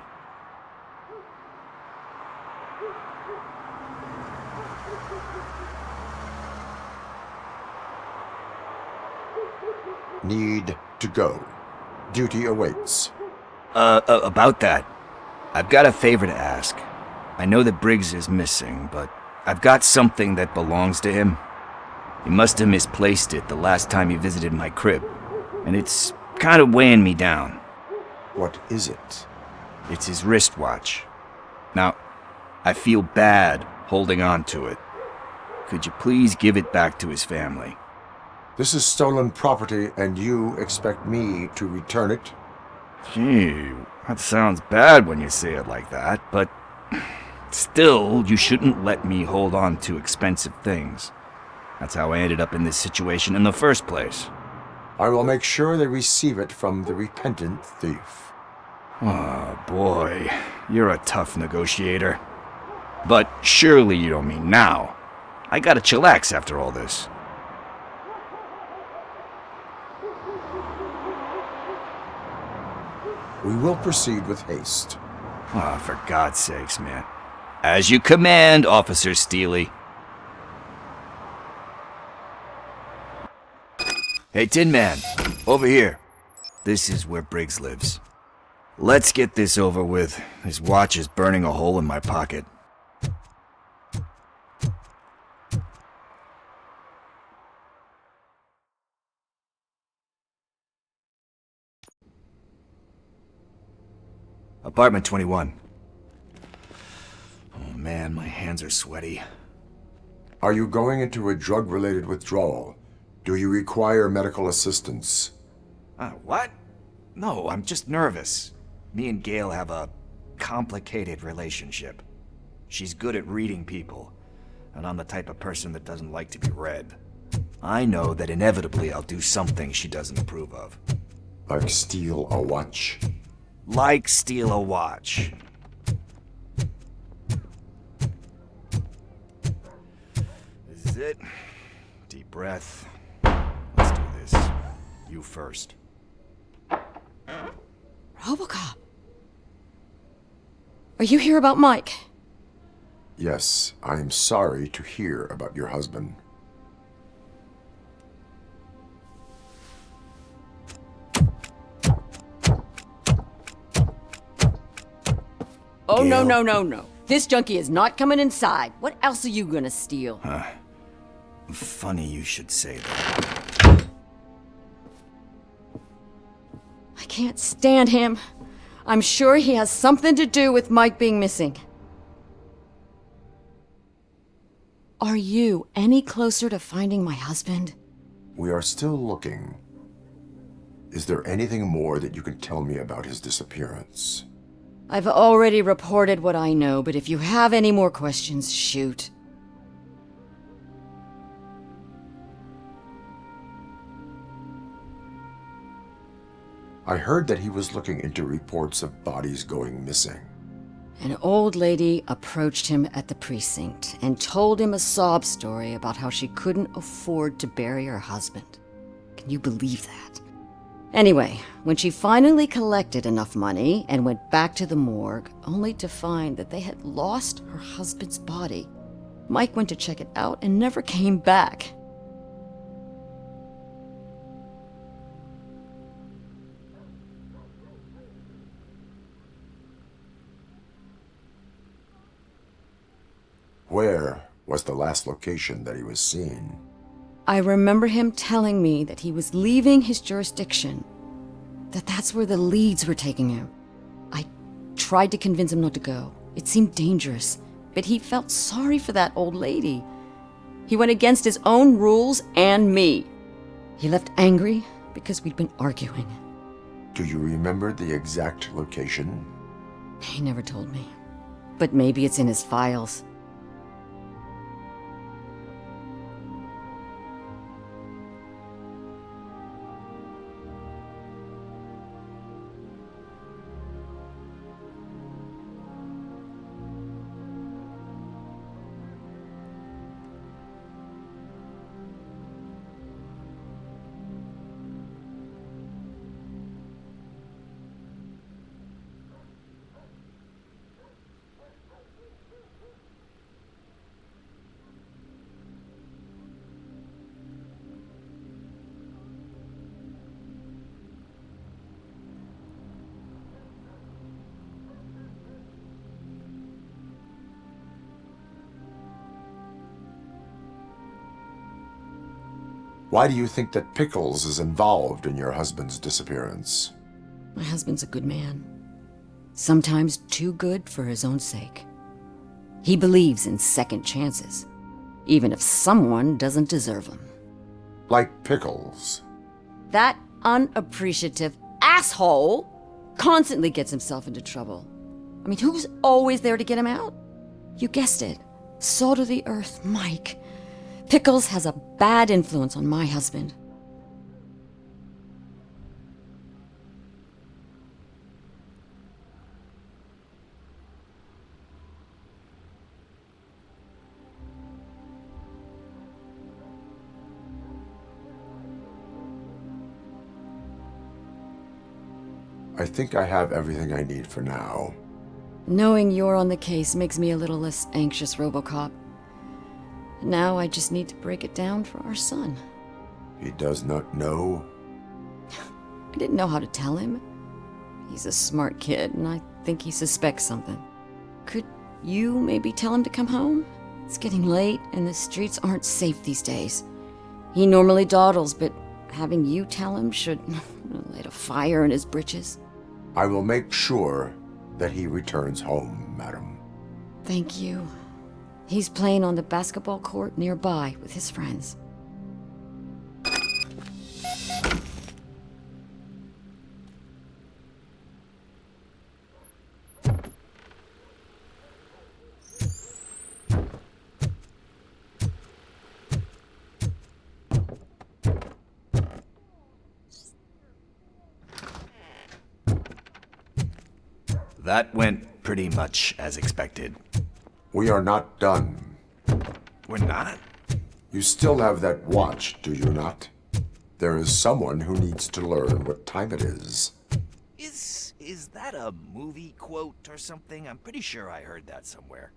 Need to go. Duty awaits. About that, I've got a favor to ask. I know that Briggs is missing, but I've got something that belongs to him. He must have misplaced it the last time he visited my crib, and it's kind of weighing me down. What is it? It's his wristwatch. Now, I feel bad holding on to it. Could you please give it back to his family? This is stolen property, and you expect me to return it? Gee, that sounds bad when you say it like that, but Still, you shouldn't let me hold on to expensive things. That's how I ended up in this situation in the first place. I will make sure they receive it from the repentant thief. Oh boy, you're a tough negotiator. But surely you don't mean now. I gotta chillax after all this. We will proceed with haste. Ah, for God's sakes, man. As you command, Officer Steely. Hey, Tin Man, over here. This is where Briggs lives. Let's get this over with. His watch is burning a hole in my pocket. Apartment 21. Oh man, my hands are sweaty. Are you going into a drug-related withdrawal? Do you require medical assistance? What? No, I'm just nervous. Me and Gail have a complicated relationship. She's good at reading people, and I'm the type of person that doesn't like to be read. I know that inevitably I'll do something she doesn't approve of. Like steal a watch? Like steal a watch. This is it. Deep breath. Let's do this. You first. RoboCop. Are you here about Mike? Yes, I am sorry to hear about your husband. Oh, Gail. no. This junkie is not coming inside. What else are you gonna steal? Funny you should say that. I can't stand him. I'm sure he has something to do with Mike being missing. Are you any closer to finding my husband? We are still looking. Is there anything more that you can tell me about his disappearance? I've already reported what I know, but if you have any more questions, shoot. I heard that he was looking into reports of bodies going missing. An old lady approached him at the precinct and told him a sob story about how she couldn't afford to bury her husband. Can you believe that? Anyway, when she finally collected enough money and went back to the morgue, only to find that they had lost her husband's body, Mike went to check it out and never came back. Where was the last location that he was seen? I remember him telling me that he was leaving his jurisdiction, that's where the leads were taking him. I tried to convince him not to go. It seemed dangerous, but he felt sorry for that old lady. He went against his own rules and me. He left angry because we'd been arguing. Do you remember the exact location? He never told me, but maybe it's in his files. Why do you think that Pickles is involved in your husband's disappearance? My husband's a good man. Sometimes too good for his own sake. He believes in second chances, even if someone doesn't deserve them. Like Pickles. That unappreciative asshole constantly gets himself into trouble. I mean, who's always there to get him out? You guessed it. Salt of the earth, Mike. Pickles has a bad influence on my husband. I think I have everything I need for now. Knowing you're on the case makes me a little less anxious, RoboCop. Now I just need to break it down for our son. He does not know? I didn't know how to tell him. He's a smart kid, and I think he suspects something. Could you maybe tell him to come home? It's getting late, and the streets aren't safe these days. He normally dawdles, but having you tell him should light a fire in his britches. I will make sure that he returns home, madam. Thank you. He's playing on the basketball court nearby with his friends. That went pretty much as expected. We are not done. We're not? You still have that watch, do you not? There is someone who needs to learn what time it is. Is that a movie quote or something? I'm pretty sure I heard that somewhere.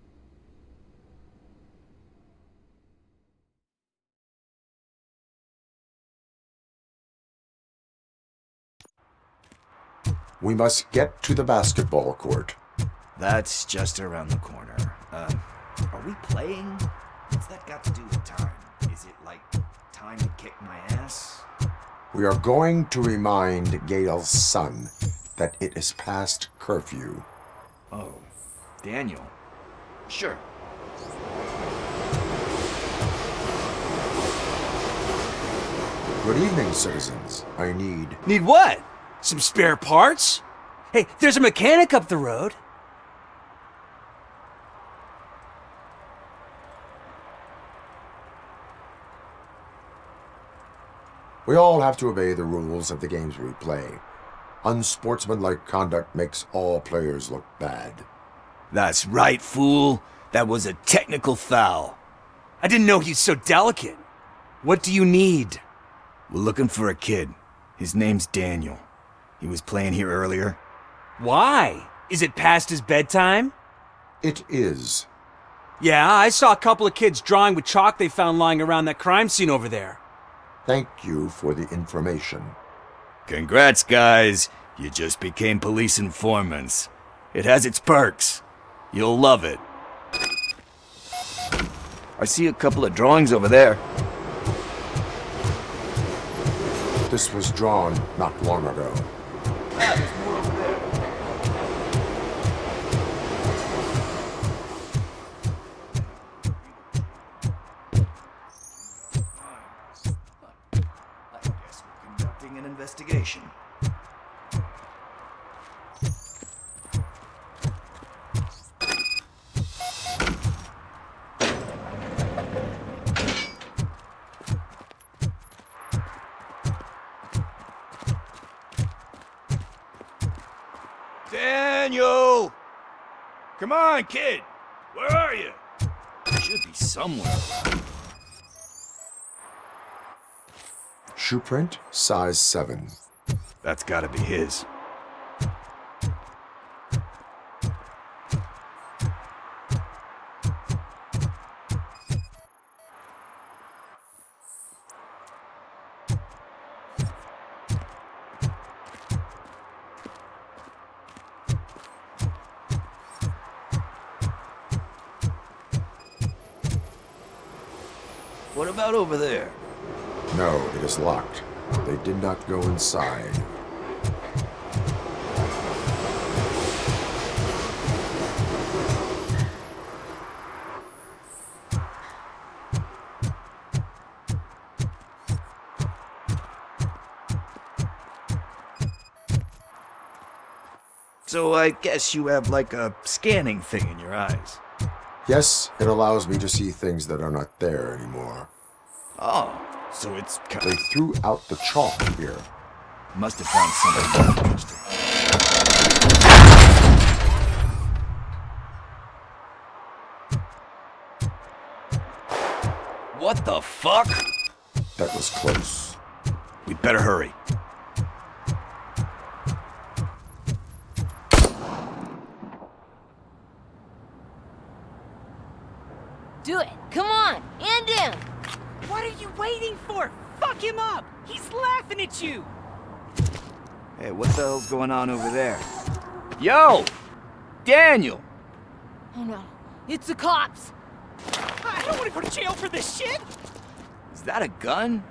We must get to the basketball court. That's just around the corner. Are we playing? What's that got to do with time? Is it like time to kick my ass? We are going to remind Gail's son that it is past curfew. Oh, Daniel. Sure. Good evening, citizens. I need... Need what? Some spare parts? Hey, there's a mechanic up the road. We all have to obey the rules of the games we play. Unsportsmanlike conduct makes all players look bad. That's right, fool. That was a technical foul. I didn't know he's so delicate. What do you need? We're looking for a kid. His name's Daniel. He was playing here earlier. Why? Is it past his bedtime? It is. Yeah, I saw a couple of kids drawing with chalk they found lying around that crime scene over there. Thank you for the information. Congrats, guys. You just became police informants. It has its perks. You'll love it. I see a couple of drawings over there. This was drawn not long ago. There's more over there. I guess we're conducting an investigation. Daniel! Come on, kid! Where are you? You should be somewhere around. Shoe print, size 7. That's gotta be his. What about over there? No, it is locked. They did not go inside. So I guess you have like a scanning thing in your eyes. Yes, it allows me to see things that are not there anymore. Oh, so it's... They threw out the chalk here. Must have found something more interesting. What the fuck? That was close. We better hurry. Do it. Come on. End him. What are you waiting for? Fuck him up! He's laughing at you! Hey, what the hell's going on over there? Yo! Daniel! Oh no. It's the cops. I don't want to go to jail for this shit! Is that a gun?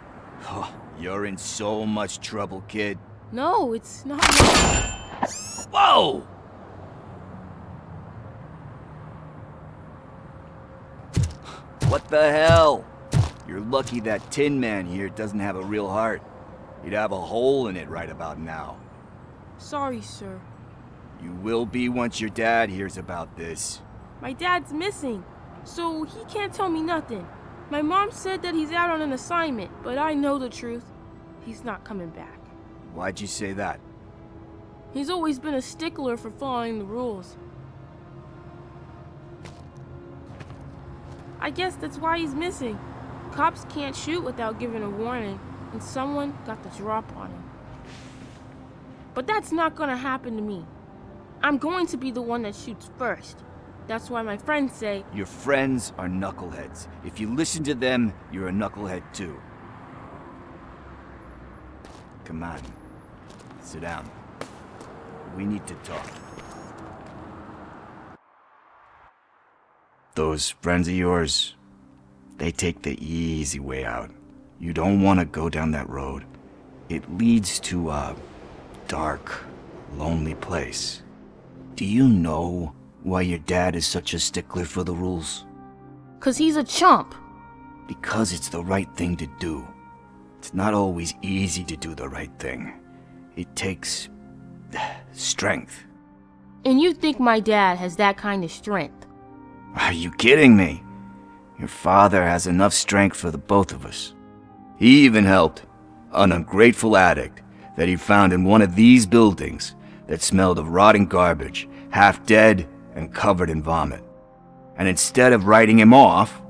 Oh, you're in so much trouble, kid. No, it's not. Whoa! What the hell? You're lucky that Tin Man here doesn't have a real heart. He'd have a hole in it right about now. Sorry, sir. You will be once your dad hears about this. My dad's missing, so he can't tell me nothing. My mom said that he's out on an assignment, but I know the truth. He's not coming back. Why'd you say that? He's always been a stickler for following the rules. I guess that's why he's missing. Cops can't shoot without giving a warning, and someone got the drop on him. But that's not gonna happen to me. I'm going to be the one that shoots first. That's why my friends say... Your friends are knuckleheads. If you listen to them, you're a knucklehead too. Come on. Sit down. We need to talk. Those friends of yours, they take the easy way out. You don't want to go down that road. It leads to a dark, lonely place. Do you know why your dad is such a stickler for the rules? 'Cause he's a chump. Because it's the right thing to do. It's not always easy to do the right thing. It takes strength. And you think my dad has that kind of strength? Are you kidding me? Your father has enough strength for the both of us. He even helped an ungrateful addict that he found in one of these buildings that smelled of rotting garbage, half dead and covered in vomit. And instead of writing him off,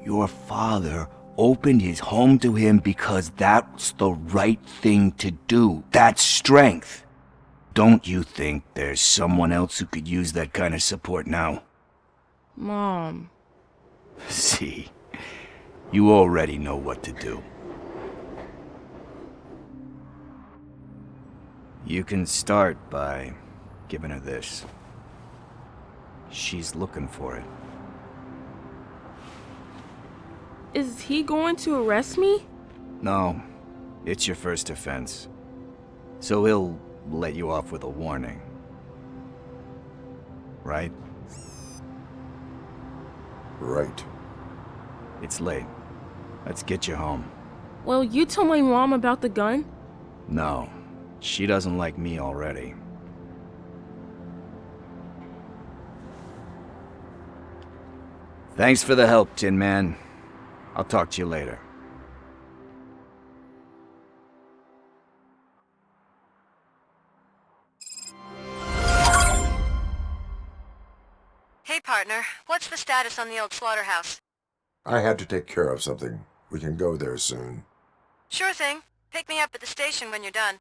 your father opened his home to him because that's the right thing to do. That's strength. Don't you think there's someone else who could use that kind of support now? Mom. See, you already know what to do. You can start by giving her this. She's looking for it. Is he going to arrest me? No, it's your first offense. So he'll let you off with a warning. Right? Right. It's late. Let's get you home. Well, you told my mom about the gun? No, she doesn't like me already. Thanks for the help, Tin Man. I'll talk to you later. Hey, partner. What's the status on the old slaughterhouse? I had to take care of something. We can go there soon. Sure thing. Pick me up at the station when you're done.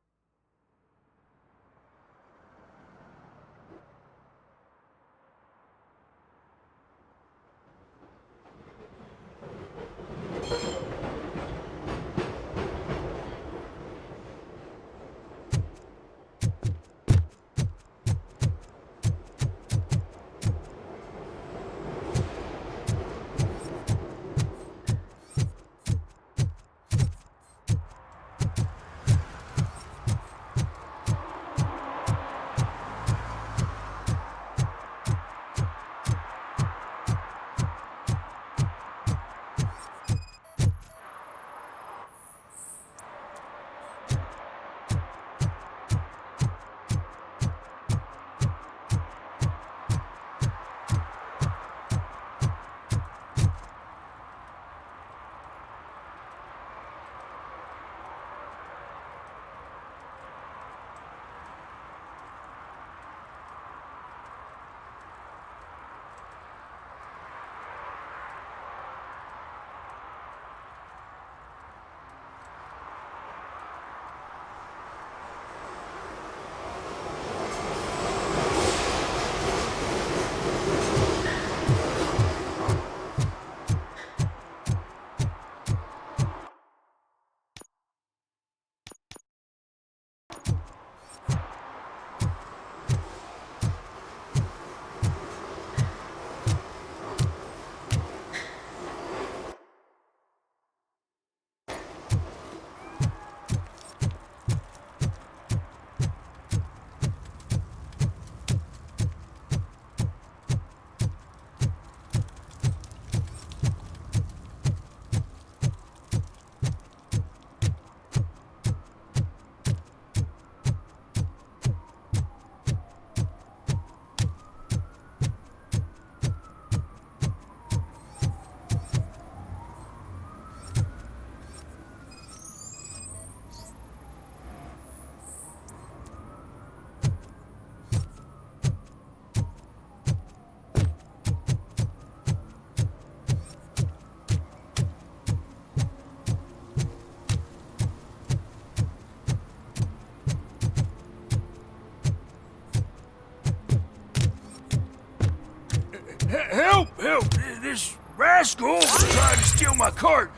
this rascal tried to steal my cart.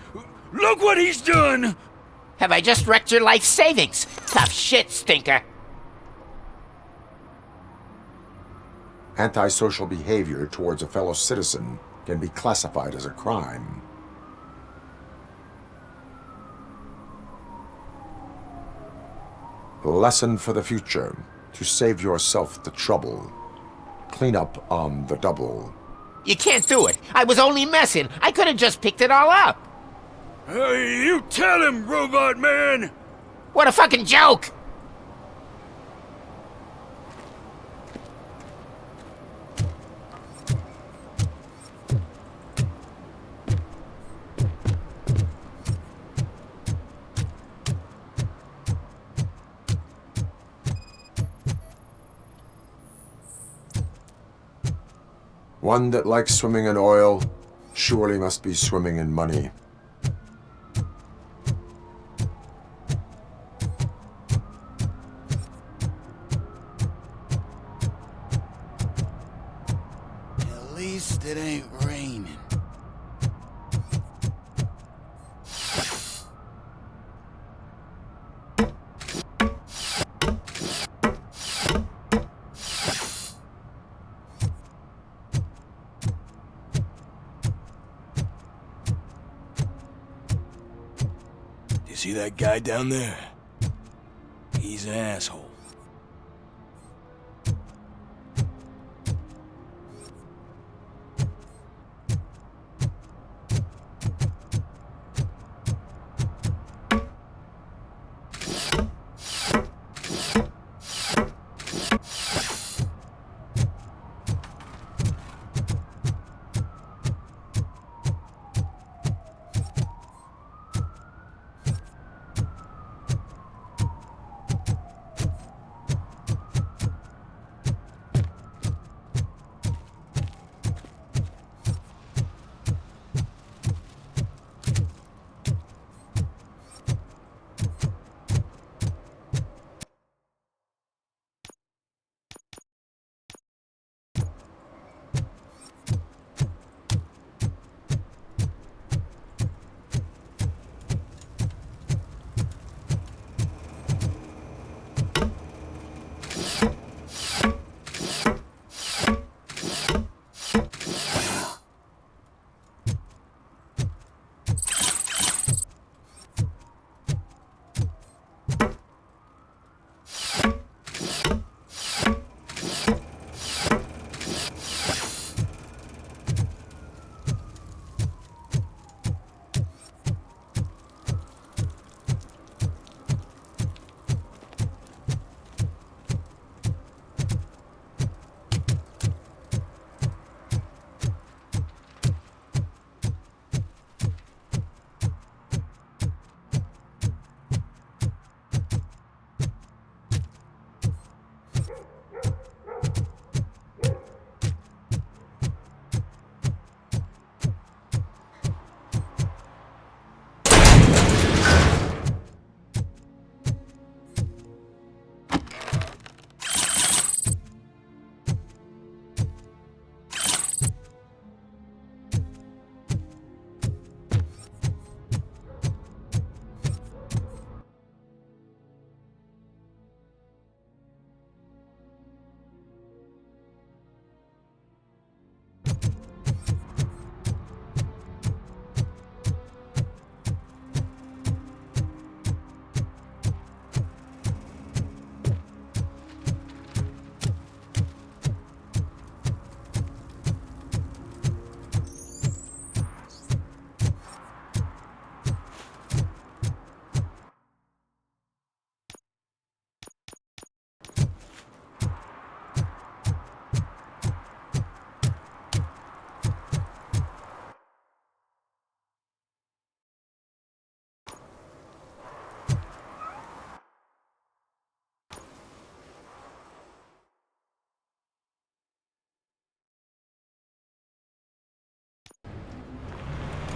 Look what he's done! Have I just wrecked your life savings? Tough shit, stinker. Antisocial behavior towards a fellow citizen can be classified as a crime. Lesson for the future. To save yourself the trouble. Clean up on the double. You can't do it. I was only messing. I could have just picked it all up. Hey, you tell him, Robot Man! What a fucking joke! One that likes swimming in oil surely must be swimming in money. At least it ain't raining. See that guy down there? He's an asshole.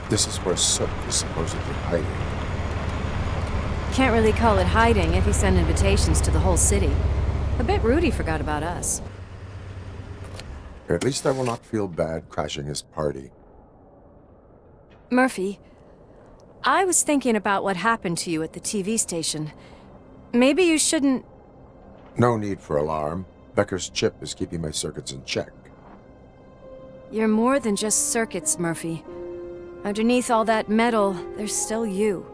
This is where Sook is supposedly hiding. Can't really call it hiding if he sent invitations to the whole city. I bet Rudy forgot about us. At least I will not feel bad crashing his party. Murphy, I was thinking about what happened to you at the TV station. Maybe you shouldn't... No need for alarm. Becker's chip is keeping my circuits in check. You're more than just circuits, Murphy. Underneath all that metal, there's still you.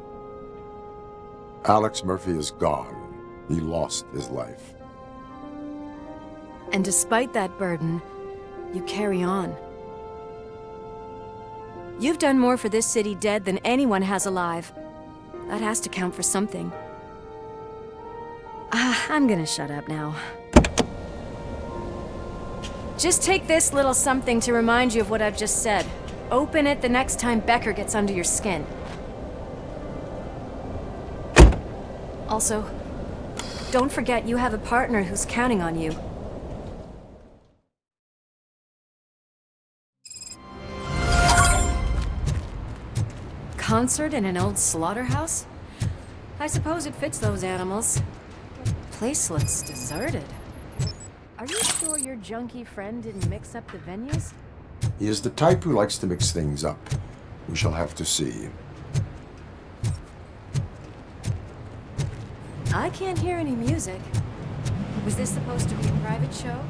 Alex Murphy is gone. He lost his life. And despite that burden, you carry on. You've done more for this city dead than anyone has alive. That has to count for something. I'm gonna shut up now. Just take this little something to remind you of what I've just said. Open it the next time Becker gets under your skin. Also, don't forget you have a partner who's counting on you. Concert in an old slaughterhouse? I suppose it fits those animals. Place looks deserted. Are you sure your junkie friend didn't mix up the venues? He is the type who likes to mix things up. We shall have to see. I can't hear any music. Was this supposed to be a private show?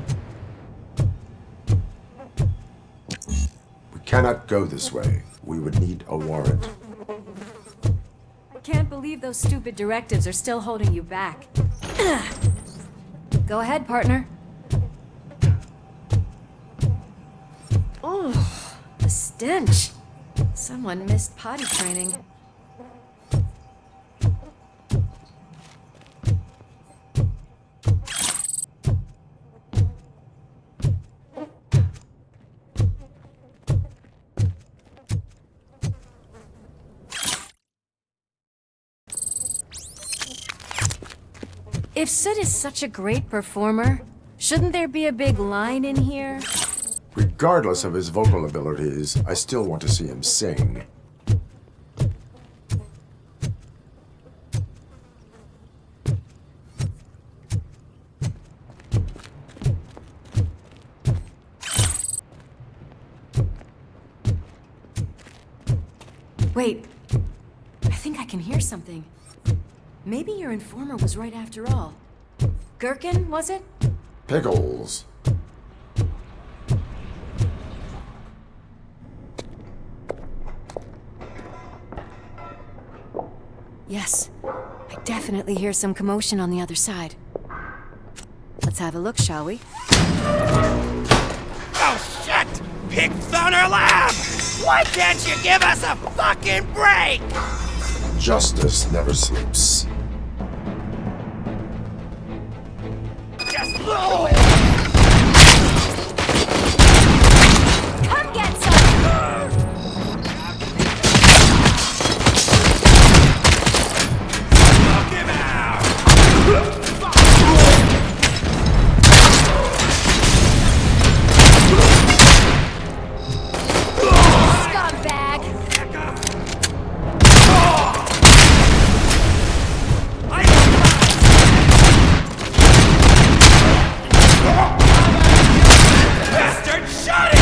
We cannot go this way. We would need a warrant. I can't believe those stupid directives are still holding you back. Go ahead, partner. Oh, the stench. Someone missed potty training. If Sid is such a great performer, shouldn't there be a big line in here? Regardless of his vocal abilities, I still want to see him sing. Wait, I think I can hear something. Maybe your informer was right after all. Gherkin, was it? Pickles. Yes, I definitely hear some commotion on the other side. Let's have a look, shall we? Oh shit! Pigs on our lab! Why can't you give us a fucking break? Justice never sleeps. Just blow it! Come get some! Knock him out! Scumbag! Bastard, shut it!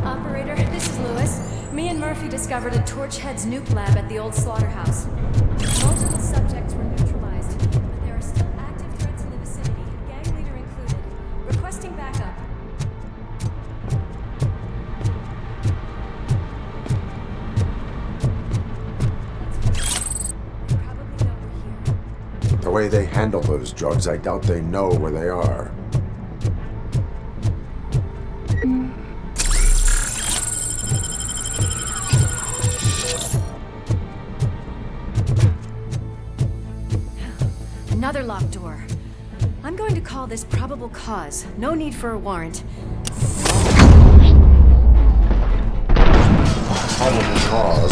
Operator, this is Lewis. Me and Murphy discovered a Torchhead's nuke lab at the old slaughterhouse. Multiple subjects were neutralized, but there are still active threats in the vicinity, gang leader included. Requesting backup. The way they handle those drugs, I doubt they know where they are. Another locked door. I'm going to call this probable cause. No need for a warrant. Probable cause.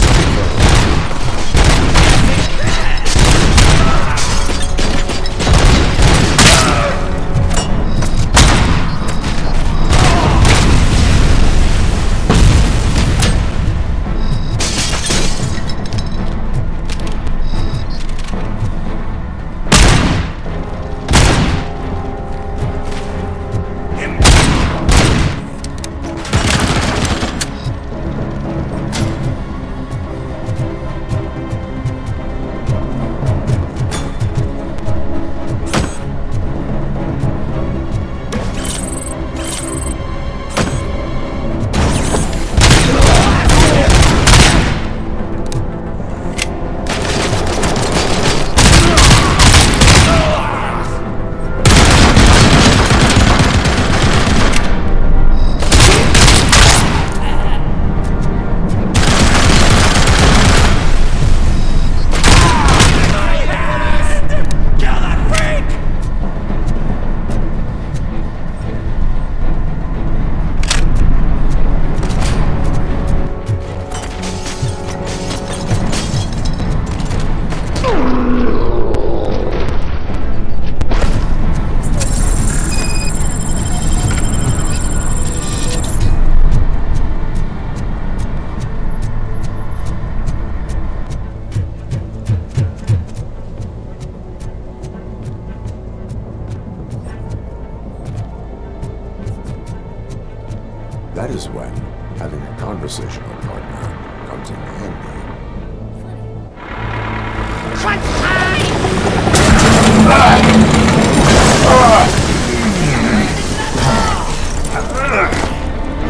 Crunch time!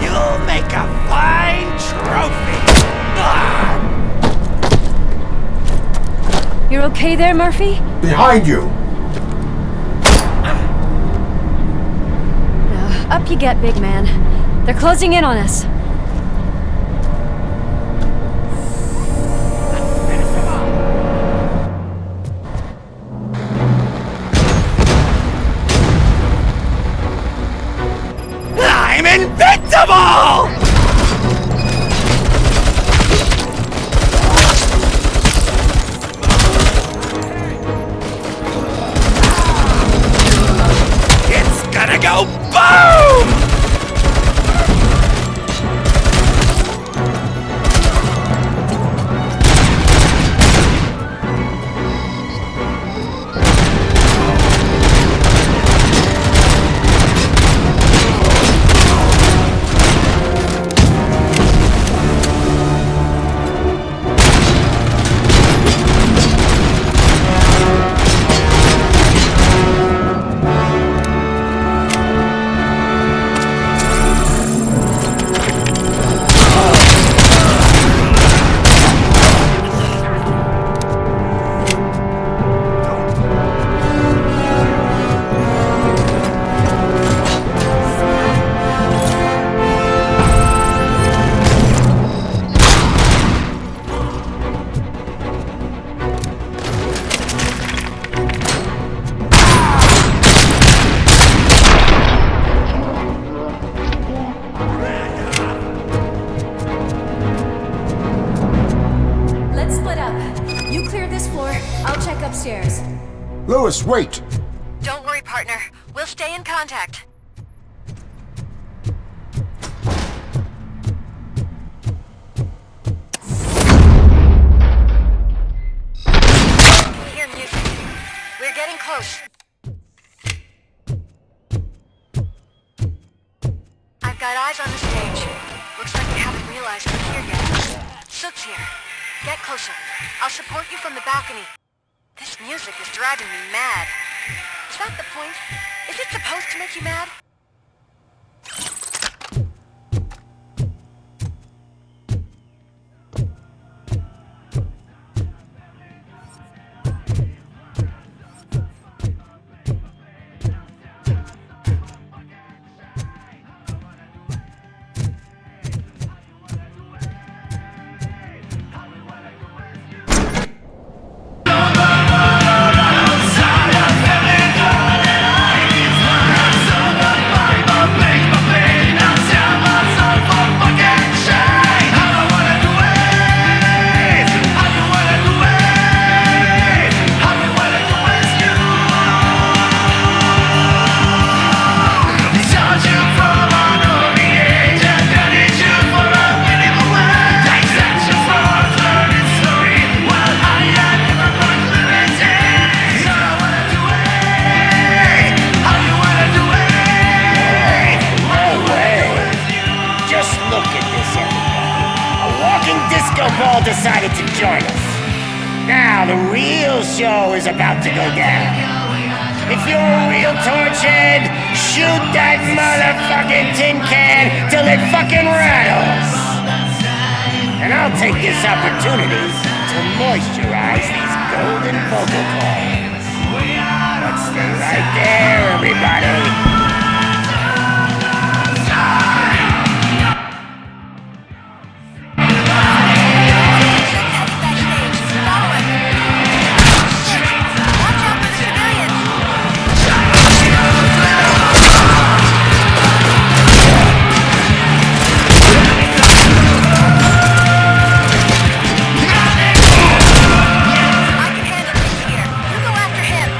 You'll make a fine trophy! You're okay there, Murphy? Behind you! Up you get, big man. They're closing in on us. I'm invincible! It's gonna go boom! Let's split up. You clear this floor, I'll check upstairs. Lewis, wait! Don't worry, partner. We'll stay in contact. Hear music. We're getting close. I've got eyes on the stage. Looks like you haven't realized we're here yet. Sook's here. Get closer. I'll support you from the balcony. This music is driving me mad. Is that the point? Is it supposed to make you mad? Ball decided to join us. Now the real show is about to go down. If you're a real torchhead, shoot that motherfucking tin can till it fucking rattles. And I'll take this opportunity to moisturize these golden vocal cords. Let's stay right there, everybody. You go after him.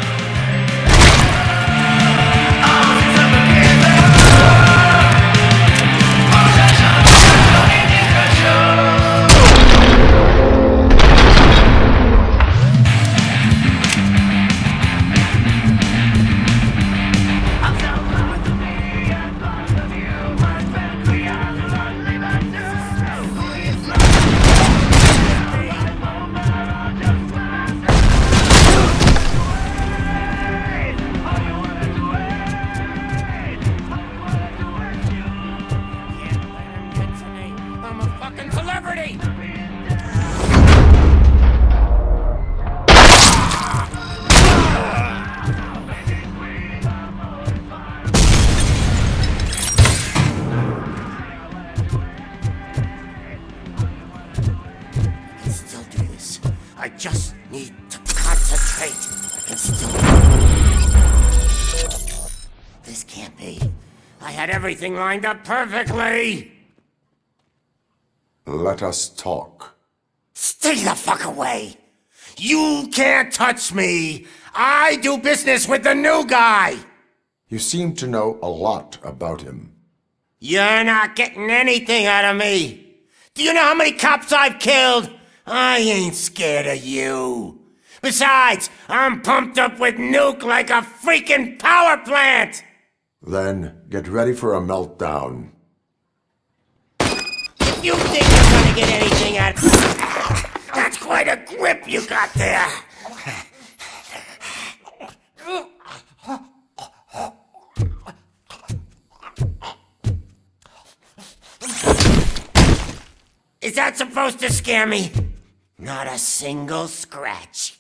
I just need to concentrate. I can still... This can't be. I had everything lined up perfectly! Let us talk. Stay the fuck away! You can't touch me! I do business with the new guy! You seem to know a lot about him. You're not getting anything out of me! Do you know how many cops I've killed? I ain't scared of you. Besides, I'm pumped up with nuke like a freaking power plant! Then get ready for a meltdown. If you think you're gonna get anything out of... That's quite a grip you got there! Is that supposed to scare me? Not a single scratch.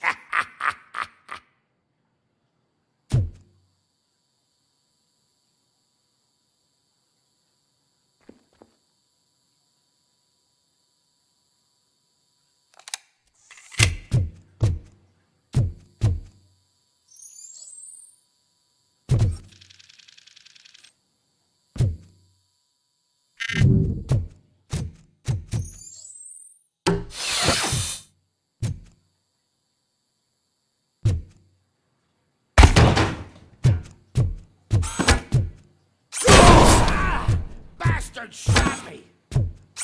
Bastard shot me!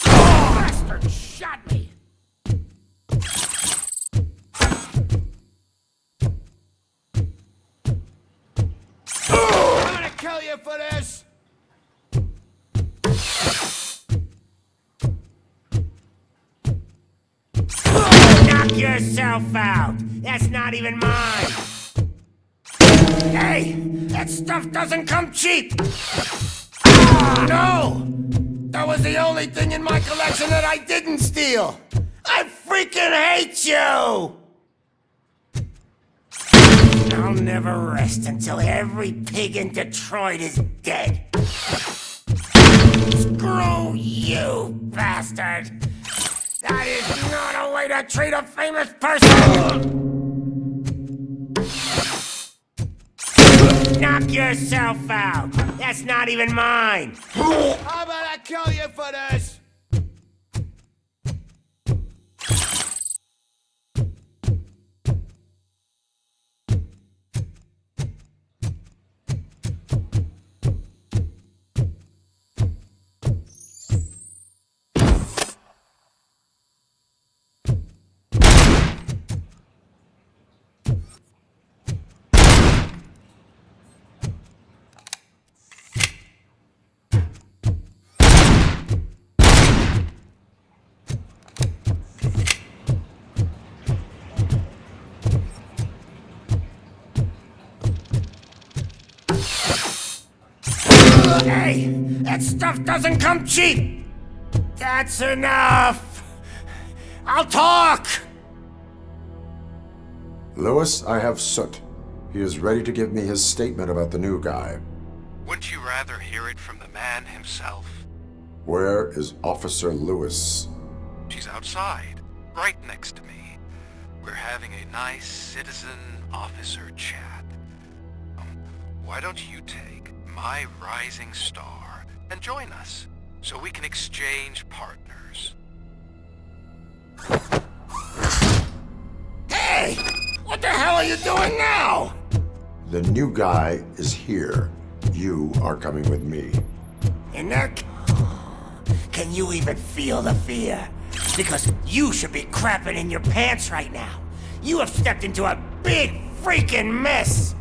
Bastard shot me! I'm gonna kill you for this! Knock yourself out! That's not even mine! Hey! That stuff doesn't come cheap! No! That was the only thing in my collection that I didn't steal! I freaking hate you! I'll never rest until every pig in Detroit is dead. Screw you, bastard! That is not a way to treat a famous person! Knock yourself out! That's not even mine! I'm gonna kill you for this! Hey, that stuff doesn't come cheap! That's enough! I'll talk! Lewis, I have Soot. He is ready to give me his statement about the new guy. Wouldn't you rather hear it from the man himself? Where is Officer Lewis? She's outside, right next to me. We're having a nice citizen-officer chat. Why don't you take my rising star and join us, so we can exchange partners? Hey! What the hell are you doing now? The new guy is here. You are coming with me. And that... Can you even feel the fear? Because you should be crapping in your pants right now. You have stepped into a big freaking mess.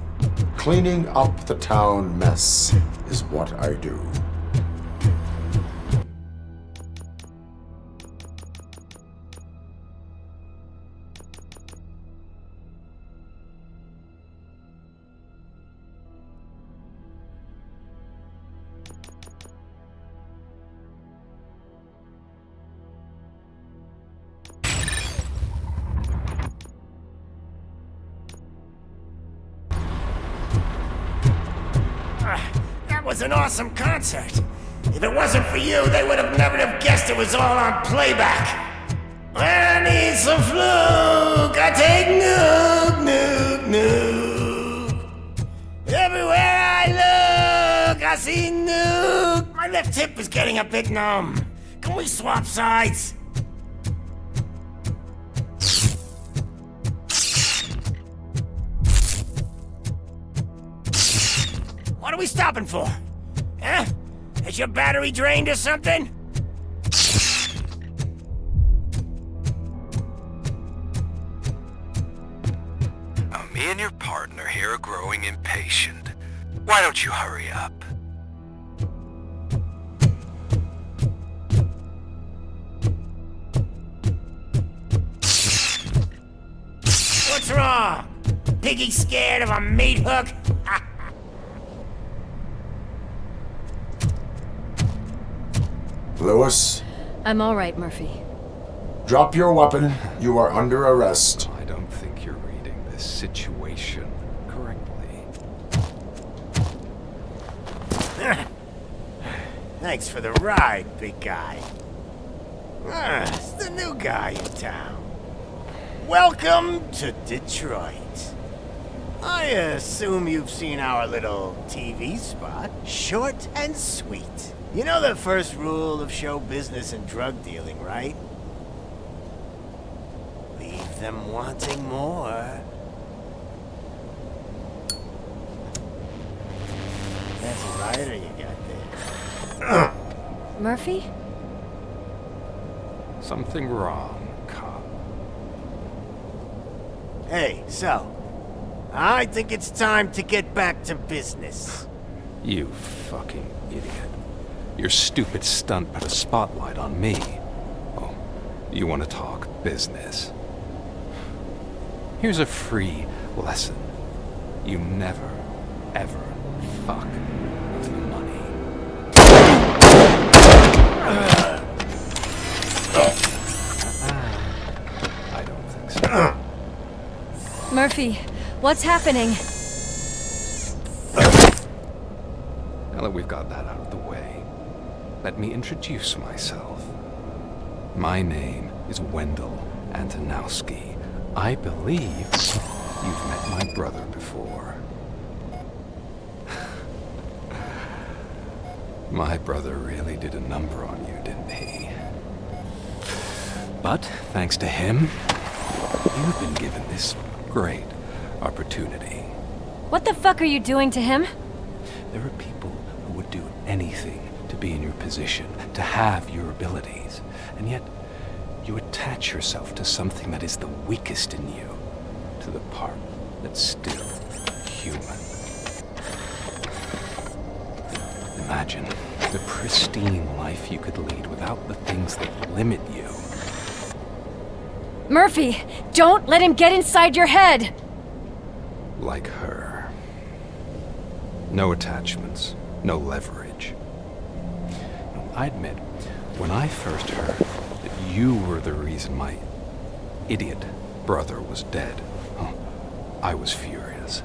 Cleaning up the town mess is what I do. That was an awesome concert. If it wasn't for you, they would have never have guessed it was all on playback. I need some flukes! I take nuke, nuke, nuke. Everywhere I look, I see nuke. My left hip is getting a bit numb. Can we swap sides? What are we stopping for? Huh? Is your battery drained or something? Now, me and your partner here are growing impatient. Why don't you hurry up? What's wrong? Piggy scared of a meat hook? Lewis, I'm all right, Murphy. drop your weapon. You are under arrest. I don't think you're reading this situation correctly. Thanks for the ride, big guy. It's the new guy in town. Welcome to Detroit. I assume you've seen our little TV spot. Short and sweet. You know the first rule of show business and drug dealing, right? Leave them wanting more. That's a lighter you got there. Murphy? Something wrong, cop. Hey, so, I think it's time to get back to business. You fucking idiot. Your stupid stunt put a spotlight on me. Oh, you want to talk business? Here's a free lesson. You never, ever fuck with the money. I don't think so. Murphy, what's happening? Now that we've got that out of the way, let me introduce myself. My name is Wendell Antonowski. I believe you've met my brother before. My brother really did a number on you, didn't he? But thanks to him, you've been given this great opportunity. What the fuck are you doing to him? There are people who would do anything to be in your position, to have your abilities, and yet you attach yourself to something that is the weakest in you, to the part that's still human. Imagine the pristine life you could lead without the things that limit you. Murphy, don't let him get inside your head! Like her. No attachments, no leverage. I admit, when I first heard that you were the reason my idiot brother was dead, I was furious.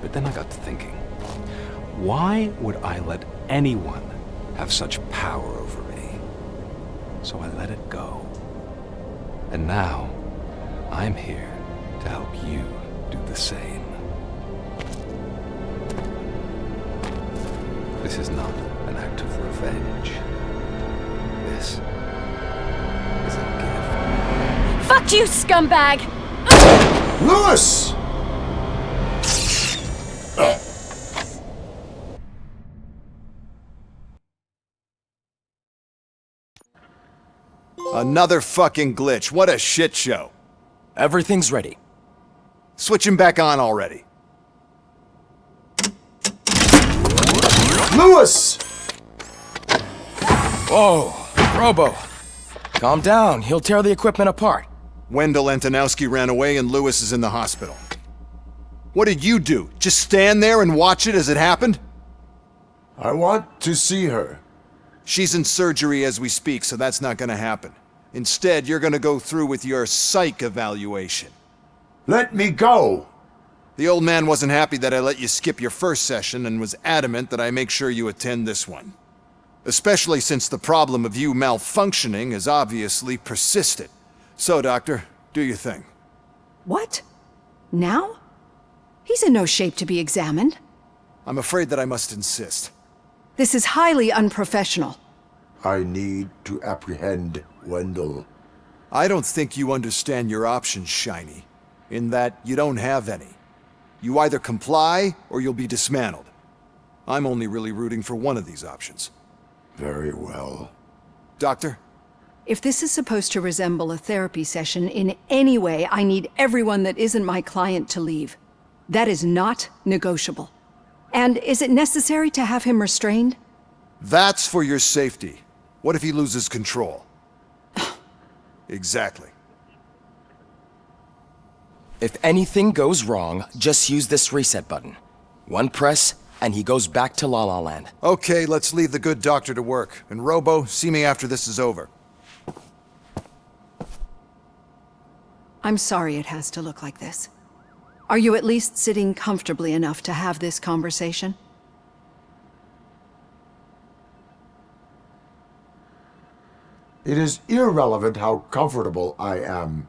But then I got to thinking, why would I let anyone have such power over me? So I let it go. And now, I'm here to help you do the same. This is not an act of revenge. This is a gift. Fuck you, scumbag! Lewis! Another fucking glitch. What a shit show. Everything's ready. Switch him back on already. Lewis! Whoa, Robo. Calm down. He'll tear the equipment apart. Wendell Antonowski ran away and Lewis is in the hospital. What did you do? Just stand there and watch it as it happened? I want to see her. She's in surgery as we speak, so that's not gonna happen. Instead, you're gonna go through with your psych evaluation. Let me go! The old man wasn't happy that I let you skip your first session and was adamant that I make sure you attend this one. Especially since the problem of you malfunctioning has obviously persisted. So, Doctor, do your thing. What? Now? He's in no shape to be examined. I'm afraid that I must insist. This is highly unprofessional. I need to apprehend Wendell. I don't think you understand your options, Shiny, in that you don't have any. You either comply or you'll be dismantled. I'm only really rooting for one of these options. Very well. Doctor? If this is supposed to resemble a therapy session in any way, I need everyone that isn't my client to leave. That is not negotiable. And is it necessary to have him restrained? That's for your safety. What if he loses control? Exactly. If anything goes wrong, just use this reset button. One press, and he goes back to La La Land. Okay, let's leave the good doctor to work. And Robo, see me after this is over. I'm sorry it has to look like this. Are you at least sitting comfortably enough to have this conversation? It is irrelevant how comfortable I am.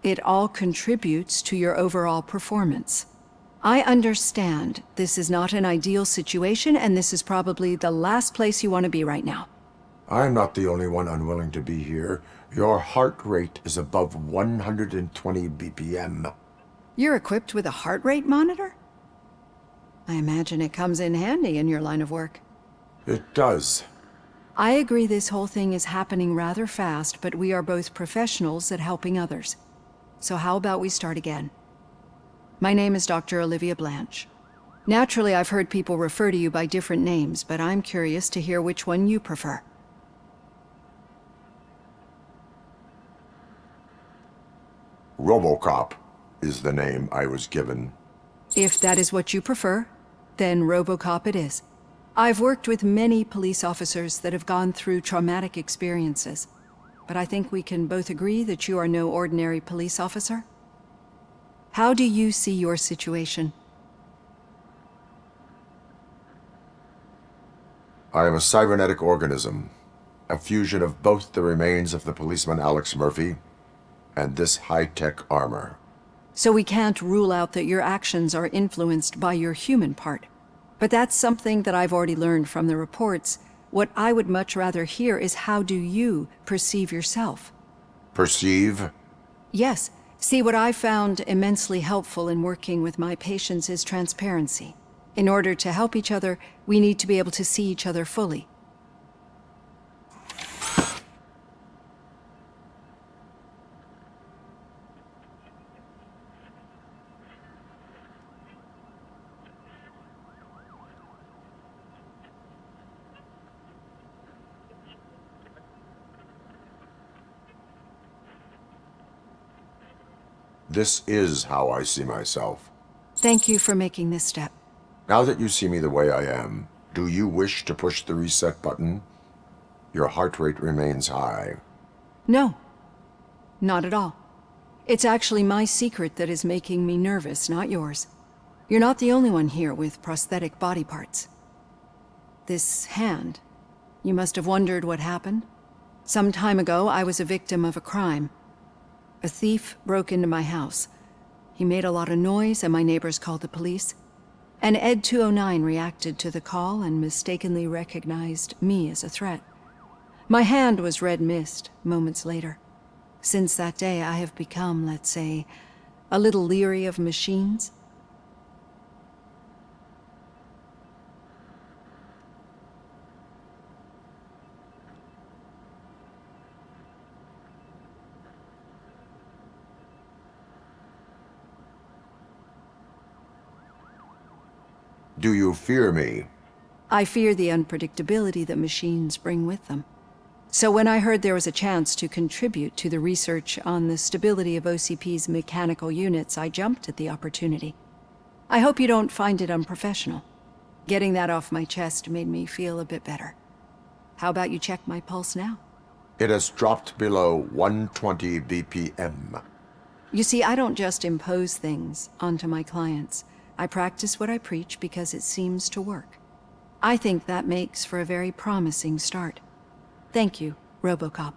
It all contributes to your overall performance. I understand this is not an ideal situation, and this is probably the last place you want to be right now. I'm not the only one unwilling to be here. Your heart rate is above 120 BPM. You're equipped with a heart rate monitor? I imagine it comes in handy in your line of work. It does. I agree this whole thing is happening rather fast, but we are both professionals at helping others. So how about we start again? My name is Dr. Olivia Blanche. Naturally, I've heard people refer to you by different names, but I'm curious to hear which one you prefer. RoboCop is the name I was given. If that is what you prefer, then RoboCop it is. I've worked with many police officers that have gone through traumatic experiences, but I think we can both agree that you are no ordinary police officer. How do you see your situation? I am a cybernetic organism, a fusion of both the remains of the policeman Alex Murphy and this high-tech armor. So we can't rule out that your actions are influenced by your human part. But that's something that I've already learned from the reports. What I would much rather hear is how do you perceive yourself? Perceive? Yes. See, what I found immensely helpful in working with my patients is transparency. In order to help each other, we need to be able to see each other fully. This is how I see myself. Thank you for making this step. Now that you see me the way I am, do you wish to push the reset button? Your heart rate remains high. No, not at all. It's actually my secret that is making me nervous, not yours. You're not the only one here with prosthetic body parts. This hand, you must have wondered what happened. Some time ago, I was a victim of a crime. A thief broke into my house. He made a lot of noise and my neighbors called the police. And Ed 209 reacted to the call and mistakenly recognized me as a threat. My hand was red mist moments later. Since that day, I have become, let's say, a little leery of machines. Do you fear me? I fear the unpredictability that machines bring with them. So when I heard there was a chance to contribute to the research on the stability of OCP's mechanical units, I jumped at the opportunity. I hope you don't find it unprofessional. Getting that off my chest made me feel a bit better. How about you check my pulse now? It has dropped below 120 BPM. You see, I don't just impose things onto my clients. I practice what I preach because it seems to work. I think that makes for a very promising start. Thank you, RoboCop.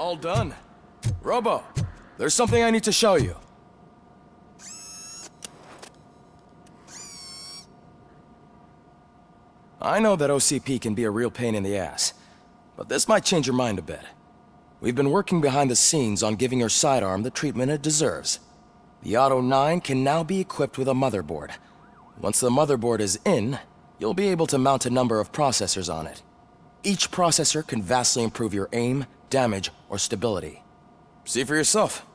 All done. Robo, there's something I need to show you. I know that OCP can be a real pain in the ass, but this might change your mind a bit. We've been working behind the scenes on giving your sidearm the treatment it deserves. The Auto 9 can now be equipped with a motherboard. Once the motherboard is in, you'll be able to mount a number of processors on it. Each processor can vastly improve your aim, damage, or stability. See for yourself.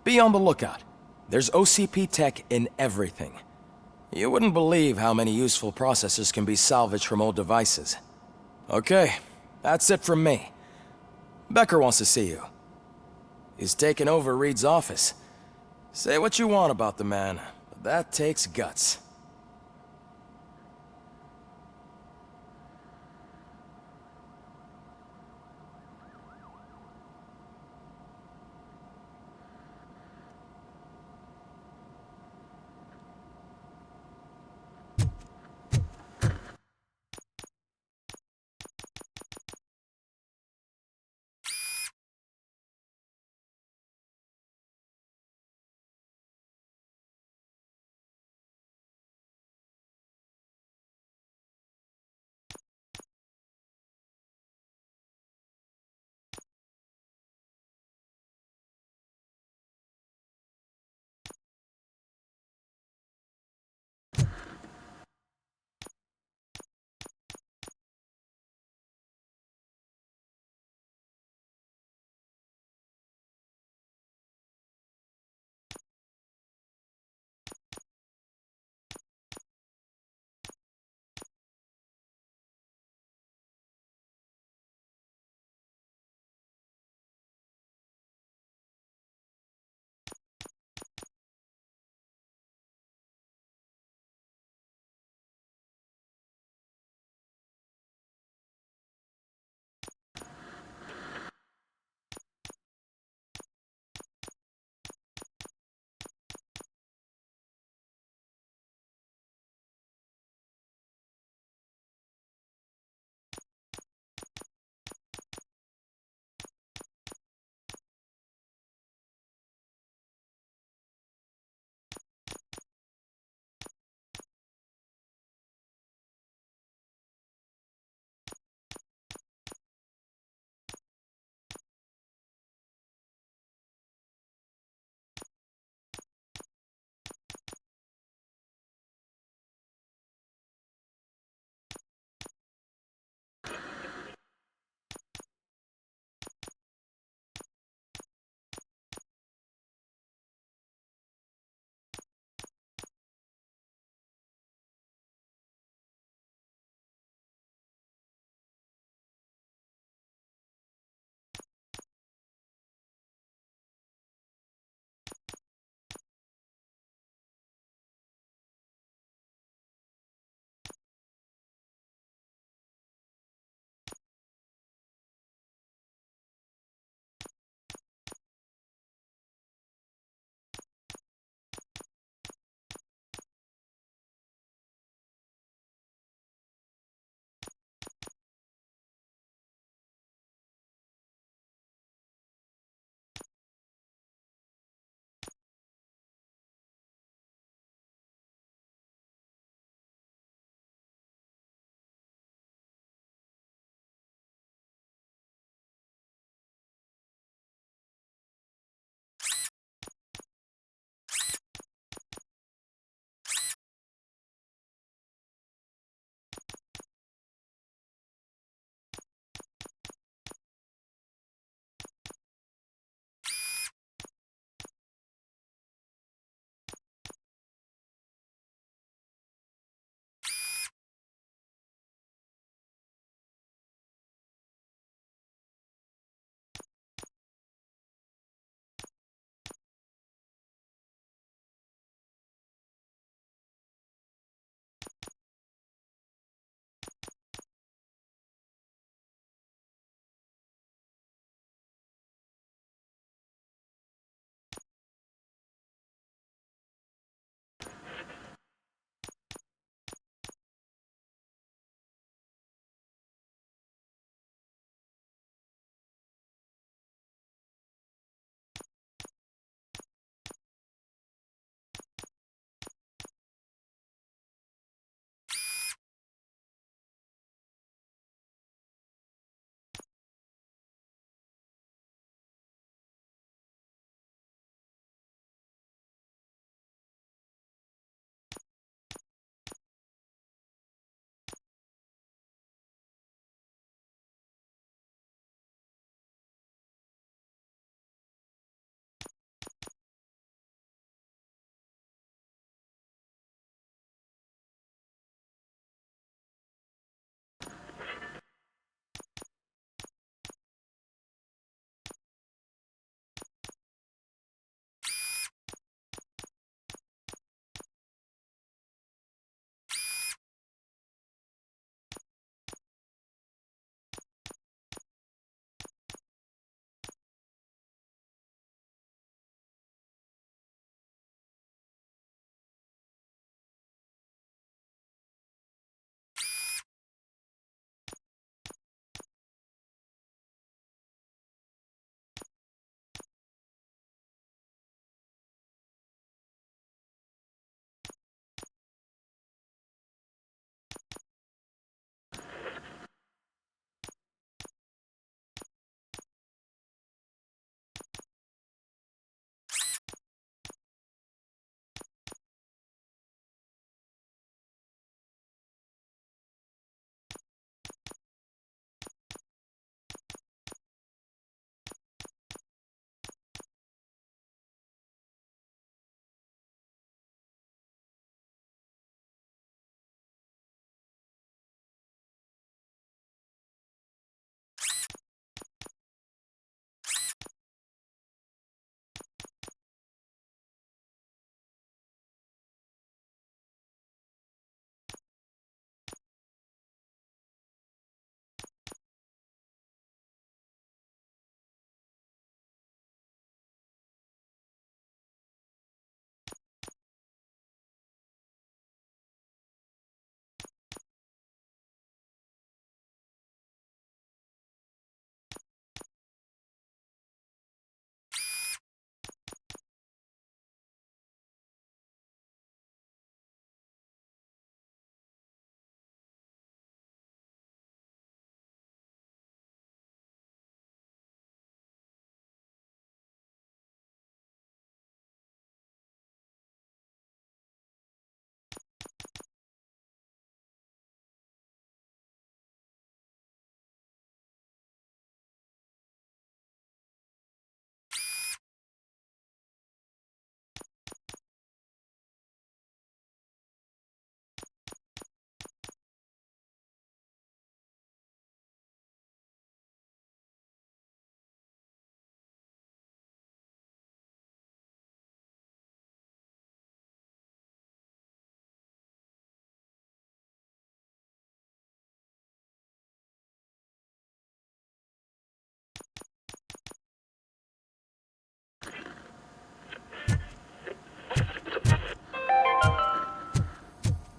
Be on the lookout. There's OCP tech in everything. You wouldn't believe how many useful processors can be salvaged from old devices. Okay, that's it from me. Becker wants to see you. He's taken over Reed's office. Say what you want about the man, but that takes guts.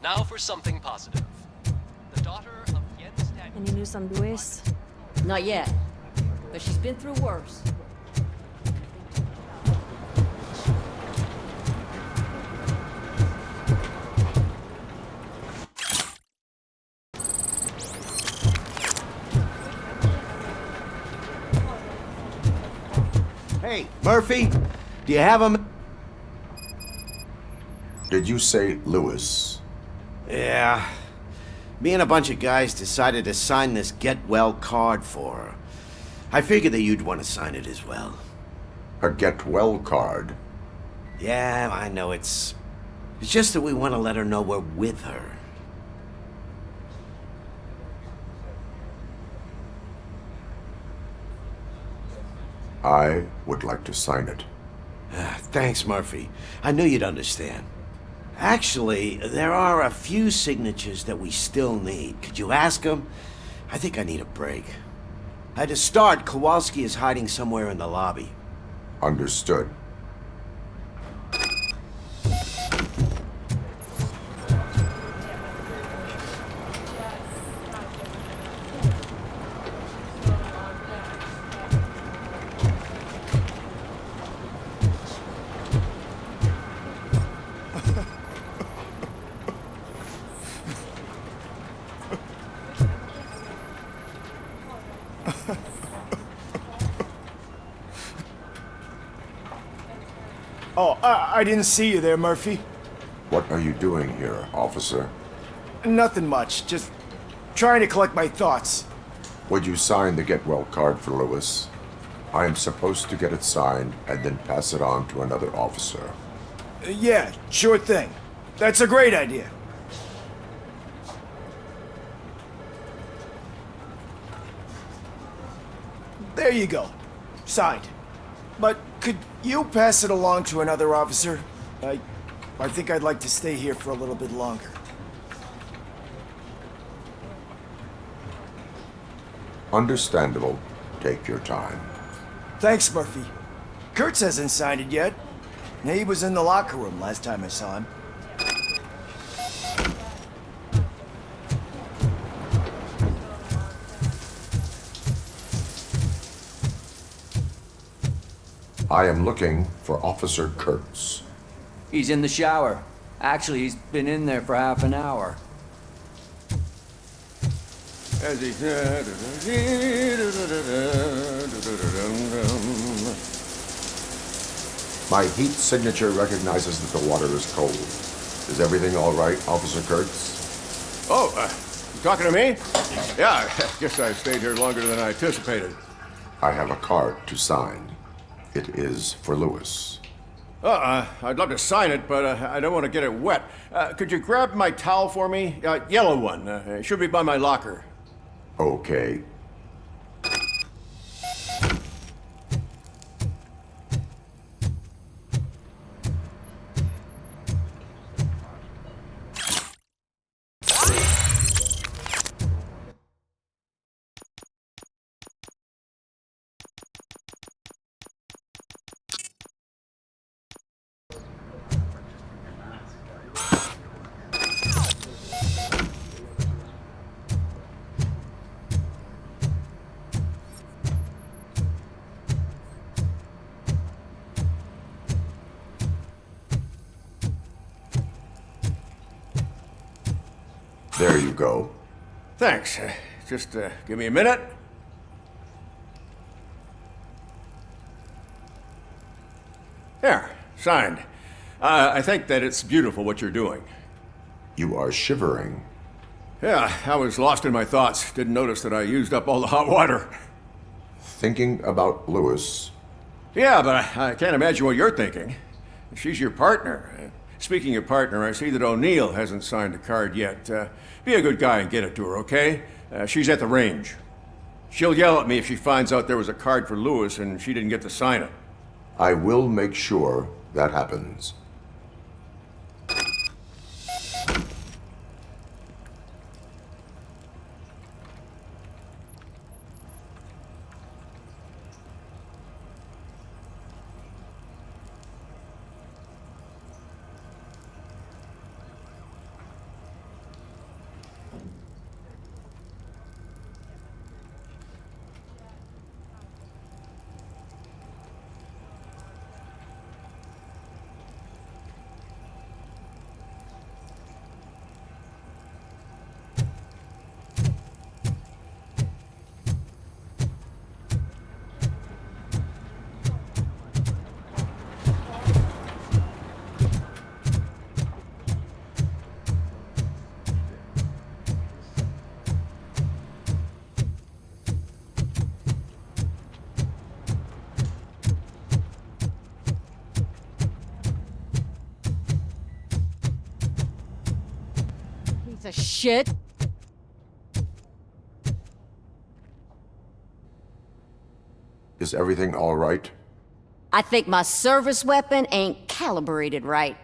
Now for something positive. The daughter of Yen's dad. Any news on Luis? Not yet, but she's been through worse. Hey, Murphy, do you have him? Did you say Lewis? Yeah. Me and a bunch of guys decided to sign this get well card for her. I figured that you'd want to sign it as well. A get well card? Yeah, I know it's just that we want to let her know we're with her. I would like to sign it. Thanks, Murphy. I knew you'd understand. Actually, there are a few signatures that we still need. Could you ask them? I think I need a break. To start, Kowalski is hiding somewhere in the lobby. Understood. Oh, I didn't see you there, Murphy. What are you doing here, officer? Nothing much, just trying to collect my thoughts. Would you sign the get well card for Lewis? I am supposed to get it signed and then pass it on to another officer. Yeah, sure thing. That's a great idea. There you go. Signed. But could you pass it along to another officer? I think I'd like to stay here for a little bit longer. Understandable. Take your time. Thanks, Murphy. Kurtz hasn't signed it yet. He was in the locker room last time I saw him. I am looking for Officer Kurtz. He's in the shower. Actually, he's been in there for half an hour. As he My heat signature recognizes that the water is cold. Is everything all right, Officer Kurtz? Oh, you talking to me? Yeah, I guess I stayed here longer than I anticipated. I have a card to sign. It is for Lewis. I'd love to sign it, but I don't want to get it wet. Could you grab my towel for me? Yellow one. It should be by my locker. Okay. There you go. Thanks. Just give me a minute. There, signed. I think that it's beautiful what you're doing. You are shivering. Yeah, I was lost in my thoughts. Didn't notice that I used up all the hot water. Thinking about Lewis. Yeah, but I can't imagine what you're thinking. She's your partner. Speaking of partner, I see that O'Neill hasn't signed a card yet. Be a good guy and get it to her, okay? She's at the range. She'll yell at me if she finds out there was a card for Lewis and she didn't get to sign it. I will make sure that happens. of shit! Is everything all right? I think my service weapon ain't calibrated right.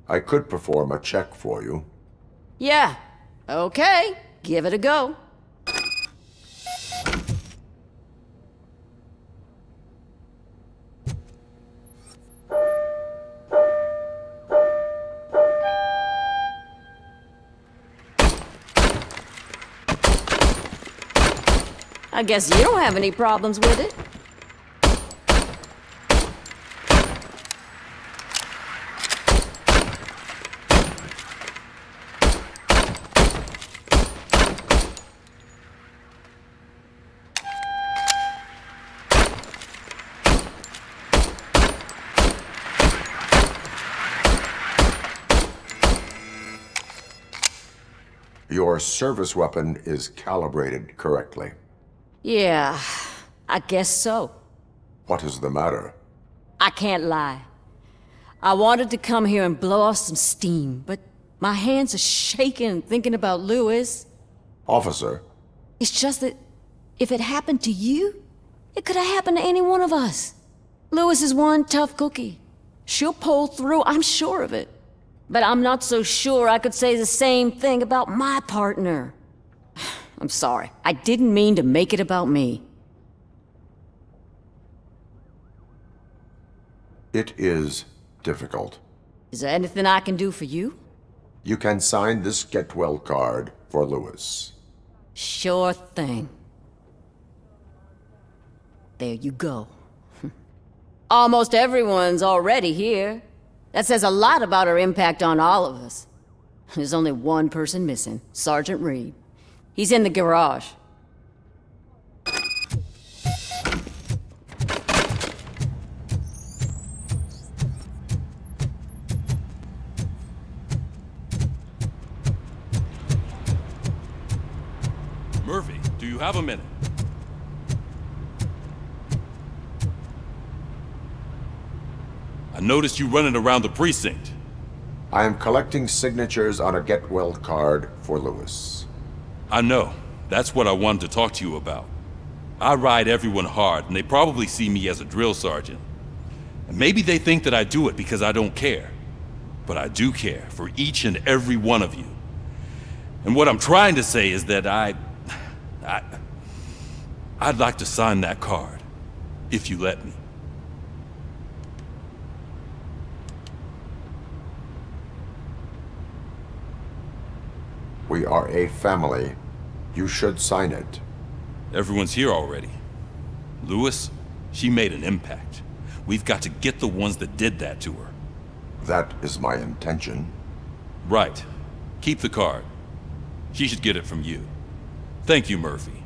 I could perform a check for you. Yeah. Okay. Give it a go. I guess you don't have any problems with it. Your service weapon is calibrated correctly. Yeah, I guess so. What is the matter? I can't lie. I wanted to come here and blow off some steam, but my hands are shaking thinking about Lewis. Officer. It's just that if it happened to you, it could have happened to any one of us. Lewis is one tough cookie. She'll pull through, I'm sure of it. But I'm not so sure I could say the same thing about my partner. I'm sorry. I didn't mean to make it about me. It is difficult. Is there anything I can do for you? You can sign this Get Well card for Lewis. Sure thing. There you go. Almost everyone's already here. That says a lot about her impact on all of us. There's only one person missing, Sergeant Reed. He's in the garage. Murphy, do you have a minute? I noticed you running around the precinct. I am collecting signatures on a Get Well card for Lewis. I know. That's what I wanted to talk to you about. I ride everyone hard, and they probably see me as a drill sergeant. And maybe they think that I do it because I don't care. But I do care for each and every one of you. And what I'm trying to say is that I'd like to sign that card, if you let me. We are a family. You should sign it. Everyone's here already. Lewis, she made an impact. We've got to get the ones that did that to her. That is my intention. Right. Keep the card. She should get it from you. Thank you, Murphy.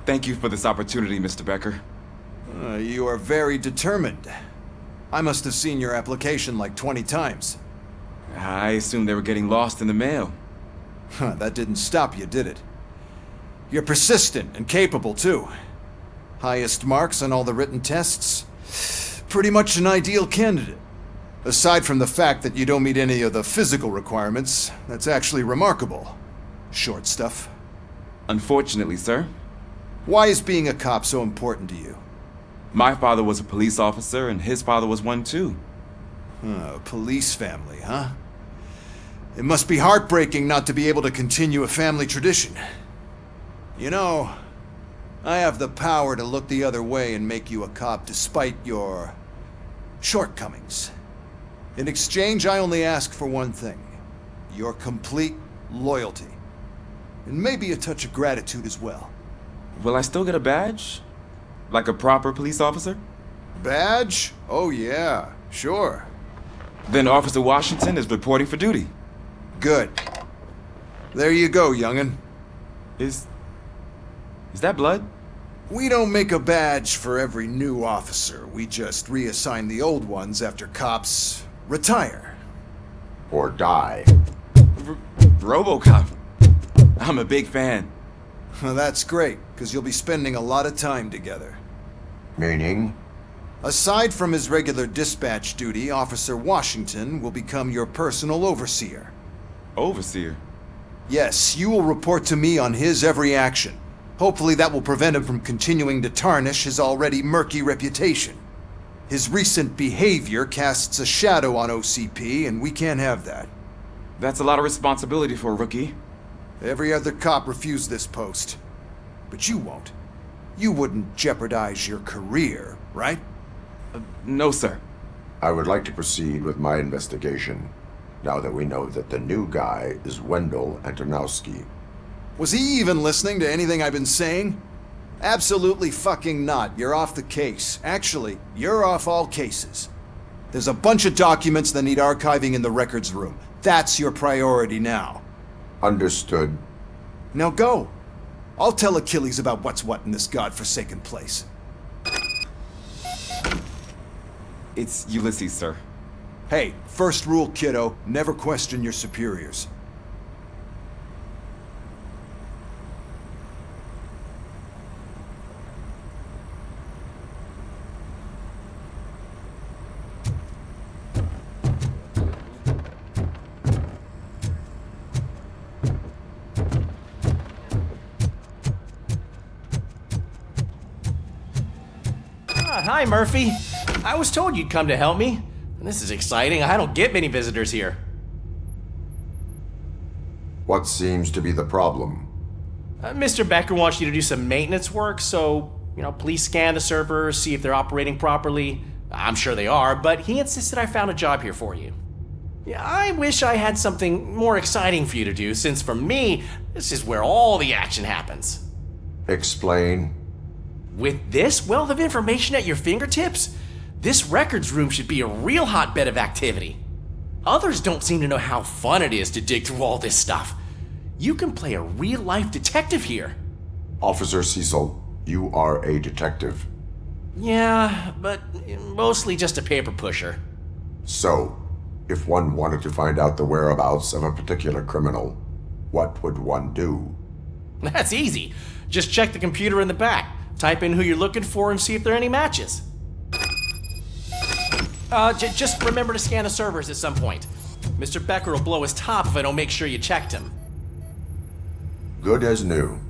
Thank you for this opportunity, Mr. Becker. You are very determined. I must have seen your application like 20 times. I assumed they were getting lost in the mail. That didn't stop you, did it? You're persistent and capable, too. Highest marks on all the written tests. Pretty much an ideal candidate. Aside from the fact that you don't meet any of the physical requirements, that's actually remarkable. Short stuff. Unfortunately, sir. Why is being a cop so important to you? My father was a police officer, and his father was one too. A police family, huh? It must be heartbreaking not to be able to continue a family tradition. You know, I have the power to look the other way and make you a cop despite your shortcomings. In exchange, I only ask for one thing. Your complete loyalty. And maybe a touch of gratitude as well. Will I still get a badge? Like a proper police officer? Badge? Oh yeah, sure. Then Officer Washington is reporting for duty. Good. There you go, young'un. Is that blood? We don't make a badge for every new officer. We just reassign the old ones after cops retire. Or die. RoboCop. I'm a big fan. Well, that's great, because you'll be spending a lot of time together. Meaning? Aside from his regular dispatch duty, Officer Washington will become your personal overseer. Overseer? Yes, you will report to me on his every action. Hopefully that will prevent him from continuing to tarnish his already murky reputation. His recent behavior casts a shadow on OCP, and we can't have that. That's a lot of responsibility for a rookie. Every other cop refused this post. But you won't. You wouldn't jeopardize your career, right? No, sir. I would like to proceed with my investigation, now that we know that the new guy is Wendell Antonowski. Was he even listening to anything I've been saying? Absolutely fucking not. You're off the case. Actually, you're off all cases. There's a bunch of documents that need archiving in the records room. That's your priority now. Understood. Now go. I'll tell Achilles about what's what in this godforsaken place. It's Ulysses, sir. Hey, first rule, kiddo, never question your superiors. Hi, Murphy. I was told you'd come to help me. This is exciting. I don't get many visitors here. What seems to be the problem? Mr. Becker wants you to do some maintenance work, so, please scan the servers, see if they're operating properly. I'm sure they are, but he insisted I found a job here for you. Yeah, I wish I had something more exciting for you to do, since for me, this is where all the action happens. Explain. With this wealth of information at your fingertips, this records room should be a real hotbed of activity. Others don't seem to know how fun it is to dig through all this stuff. You can play a real-life detective here. Officer Cecil, you are a detective. Yeah, but mostly just a paper pusher. So, if one wanted to find out the whereabouts of a particular criminal, what would one do? That's easy. Just check the computer in the back. Type in who you're looking for and see if there are any matches. Just remember to scan the servers at some point. Mr. Becker will blow his top if I don't make sure you checked him. Good as new.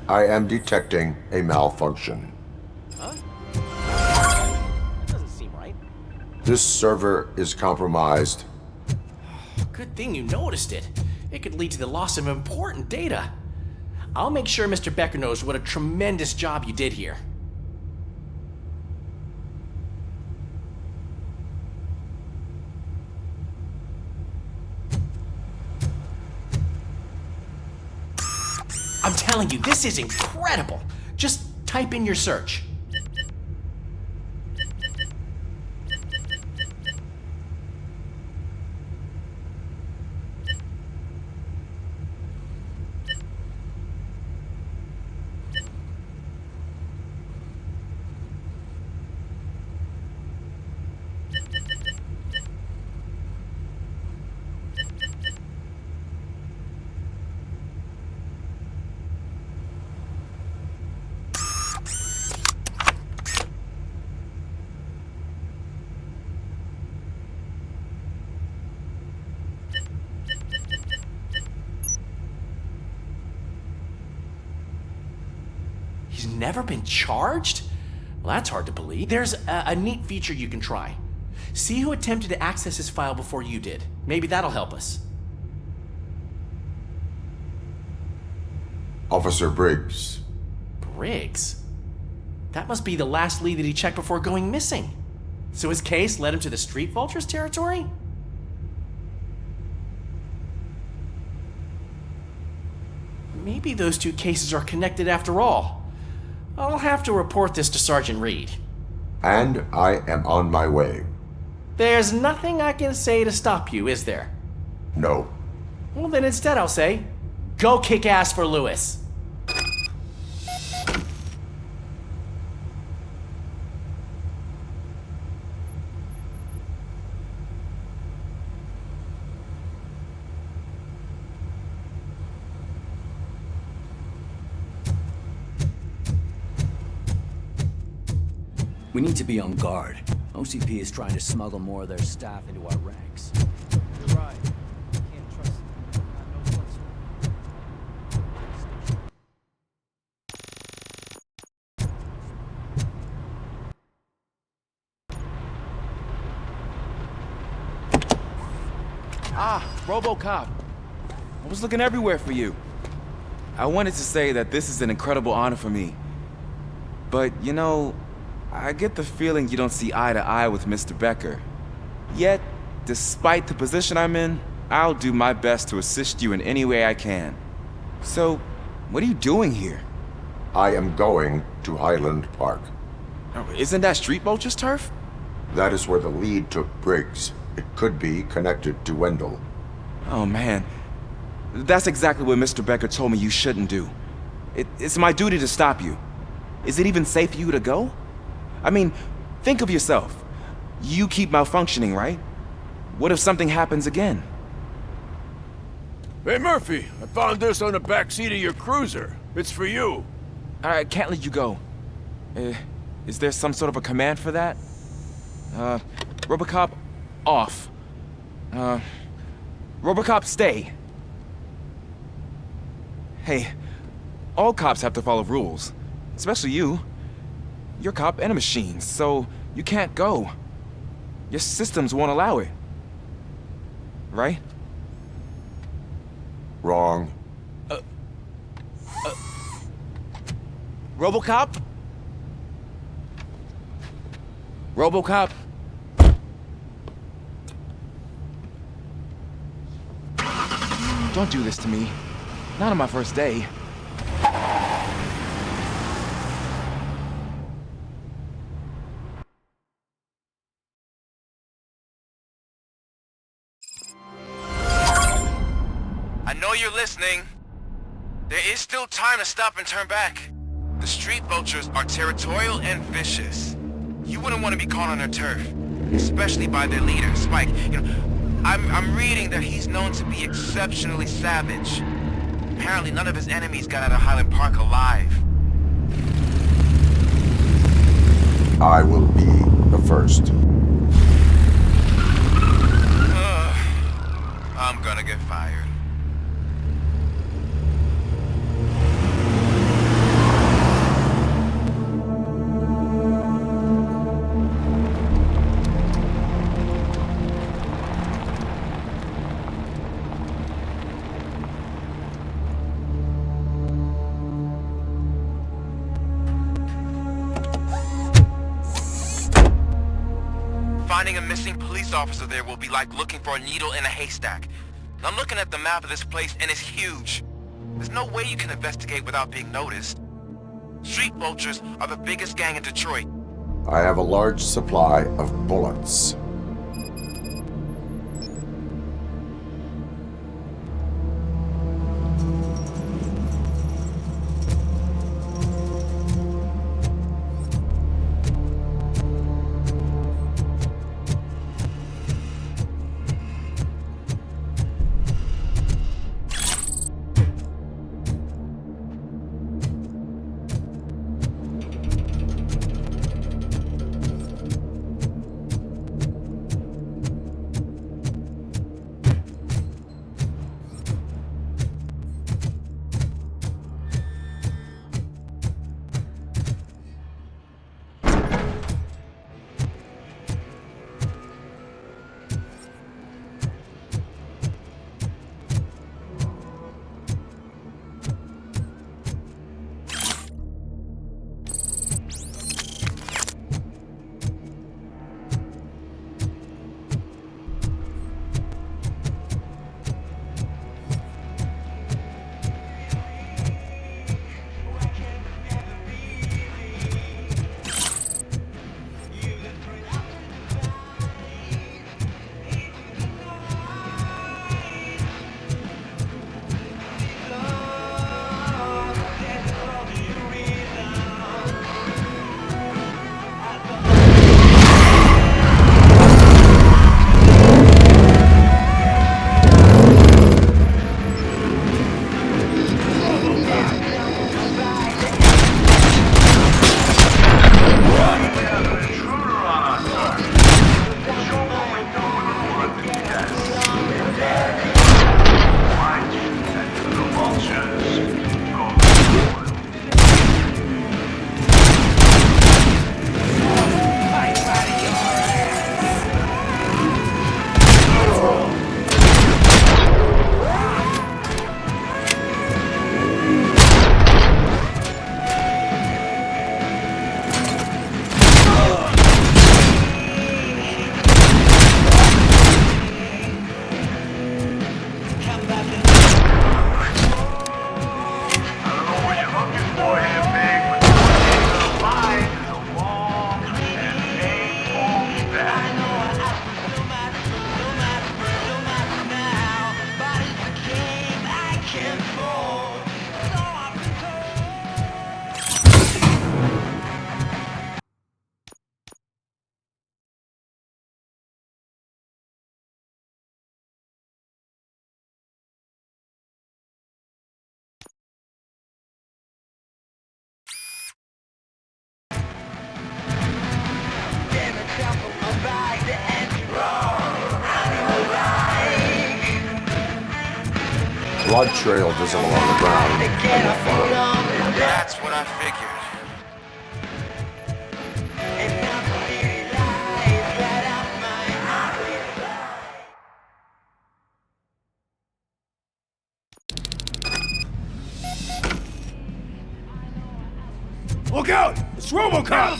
I am detecting a malfunction. Huh? Doesn't seem right. This server is compromised. Good thing you noticed it. It could lead to the loss of important data. I'll make sure Mr. Becker knows what a tremendous job you did here. telling you, this is incredible. Just type in your search. He's never been charged? Well, that's hard to believe. There's a neat feature you can try. See who attempted to access his file before you did. Maybe that'll help us. Officer Briggs. Briggs? That must be the last lead that he checked before going missing. So his case led him to the Street Vultures territory? Maybe those two cases are connected after all. I'll have to report this to Sergeant Reed. And I am on my way. There's nothing I can say to stop you, is there? No. Well, then instead I'll say, go kick ass for Lewis. We need to be on guard. OCP is trying to smuggle more of their staff into our ranks. You're right. Can't trust them. No flex. Ah, RoboCop. I was looking everywhere for you. I wanted to say that this is an incredible honor for me. But, you know, I get the feeling you don't see eye to eye with Mr. Becker. Yet, despite the position I'm in, I'll do my best to assist you in any way I can. So, what are you doing here? I am going to Highland Park. Oh, isn't that Street Vulture's turf? That is where the lead took Briggs. It could be connected to Wendell. Oh man, that's exactly what Mr. Becker told me you shouldn't do. It's my duty to stop you. Is it even safe for you to go? I mean, think of yourself. You keep malfunctioning, right? What if something happens again? Hey, Murphy, I found this on the back seat of your cruiser. It's for you. I can't let you go. Is there some sort of a command for that? RoboCop, off. RoboCop, stay. Hey, all cops have to follow rules. Especially you. You're a cop and a machine, so you can't go. Your systems won't allow it. Right? Wrong. RoboCop? RoboCop? Don't do this to me. Not on my first day. I know you're listening. There is still time to stop and turn back. The Street Vultures are territorial and vicious. You wouldn't want to be caught on their turf, especially by their leader, Spike. You know, I'm reading that he's known to be exceptionally savage. Apparently none of his enemies got out of Highland Park alive. I will be the first. I'm gonna get fired. Finding a missing police officer there will be like looking for a needle in a haystack. I'm looking at the map of this place and it's huge. There's no way you can investigate without being noticed. Street vultures are the biggest gang in Detroit. I have a large supply of bullets. Blood trail visible on the ground and the farm. That's what I figured. Look out! It's RoboCop!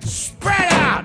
Spread out!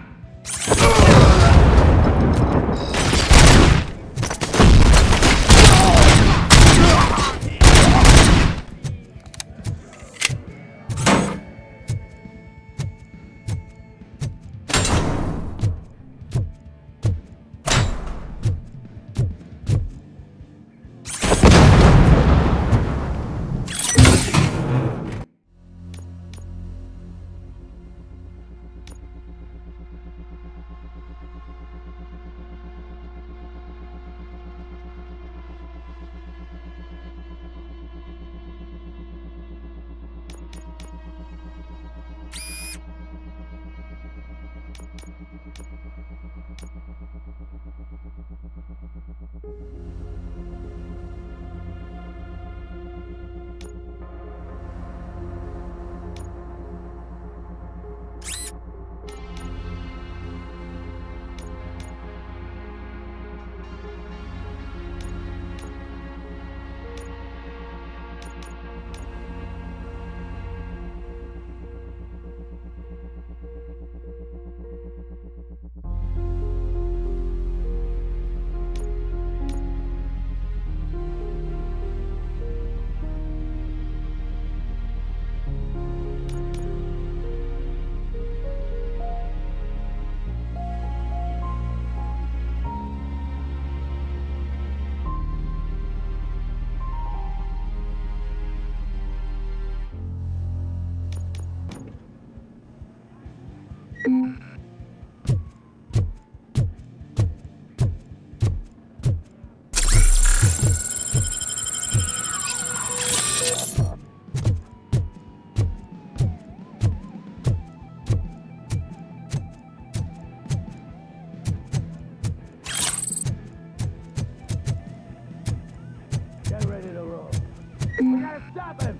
happened?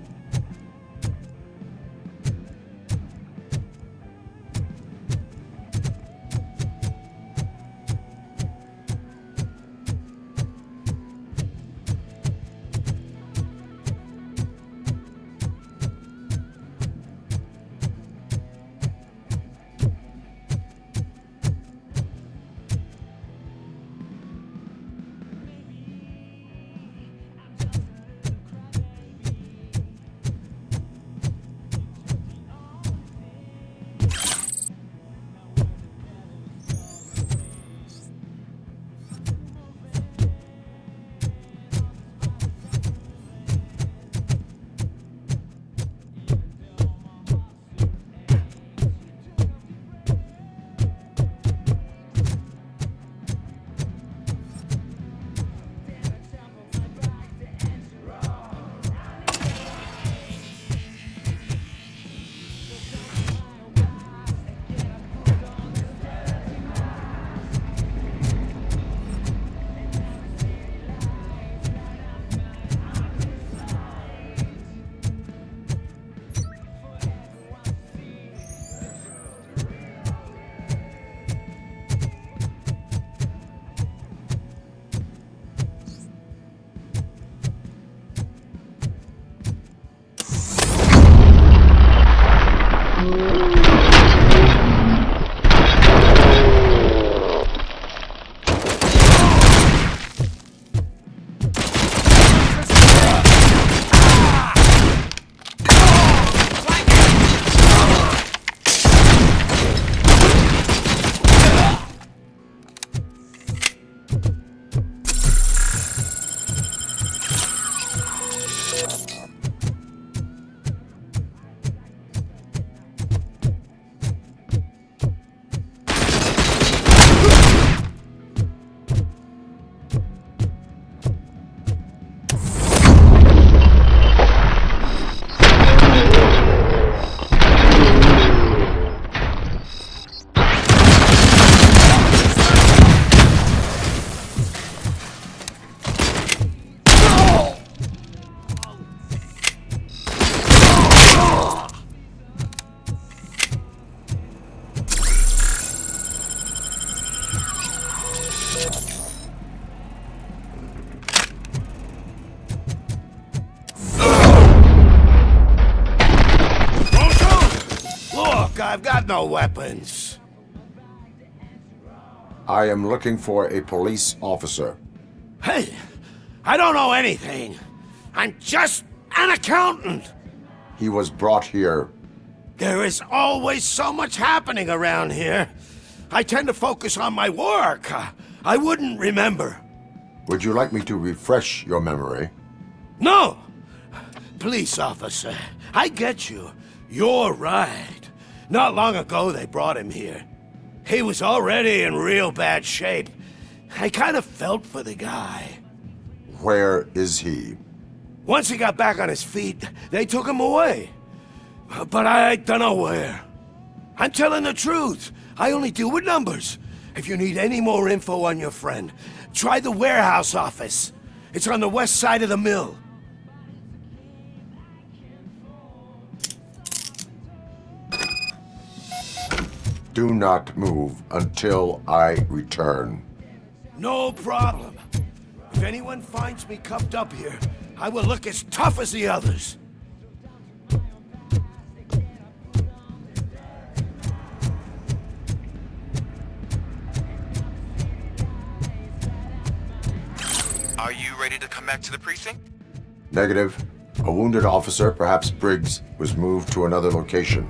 I've got no weapons. I am looking for a police officer. Hey, I don't know anything. I'm just an accountant. He was brought here. There is always so much happening around here. I tend to focus on my work. I wouldn't remember. Would you like me to refresh your memory? No! Police officer, I get you. You're right. Not long ago they brought him here. He was already in real bad shape. I kind of felt for the guy. Where is he? Once he got back on his feet, they took him away. But I don't know where. I'm telling the truth. I only deal with numbers. If you need any more info on your friend, try the warehouse office. It's on the west side of the mill. Do not move until I return. No problem. If anyone finds me cuffed up here, I will look as tough as the others. Are you ready to come back to the precinct? Negative. A wounded officer, perhaps Briggs, was moved to another location.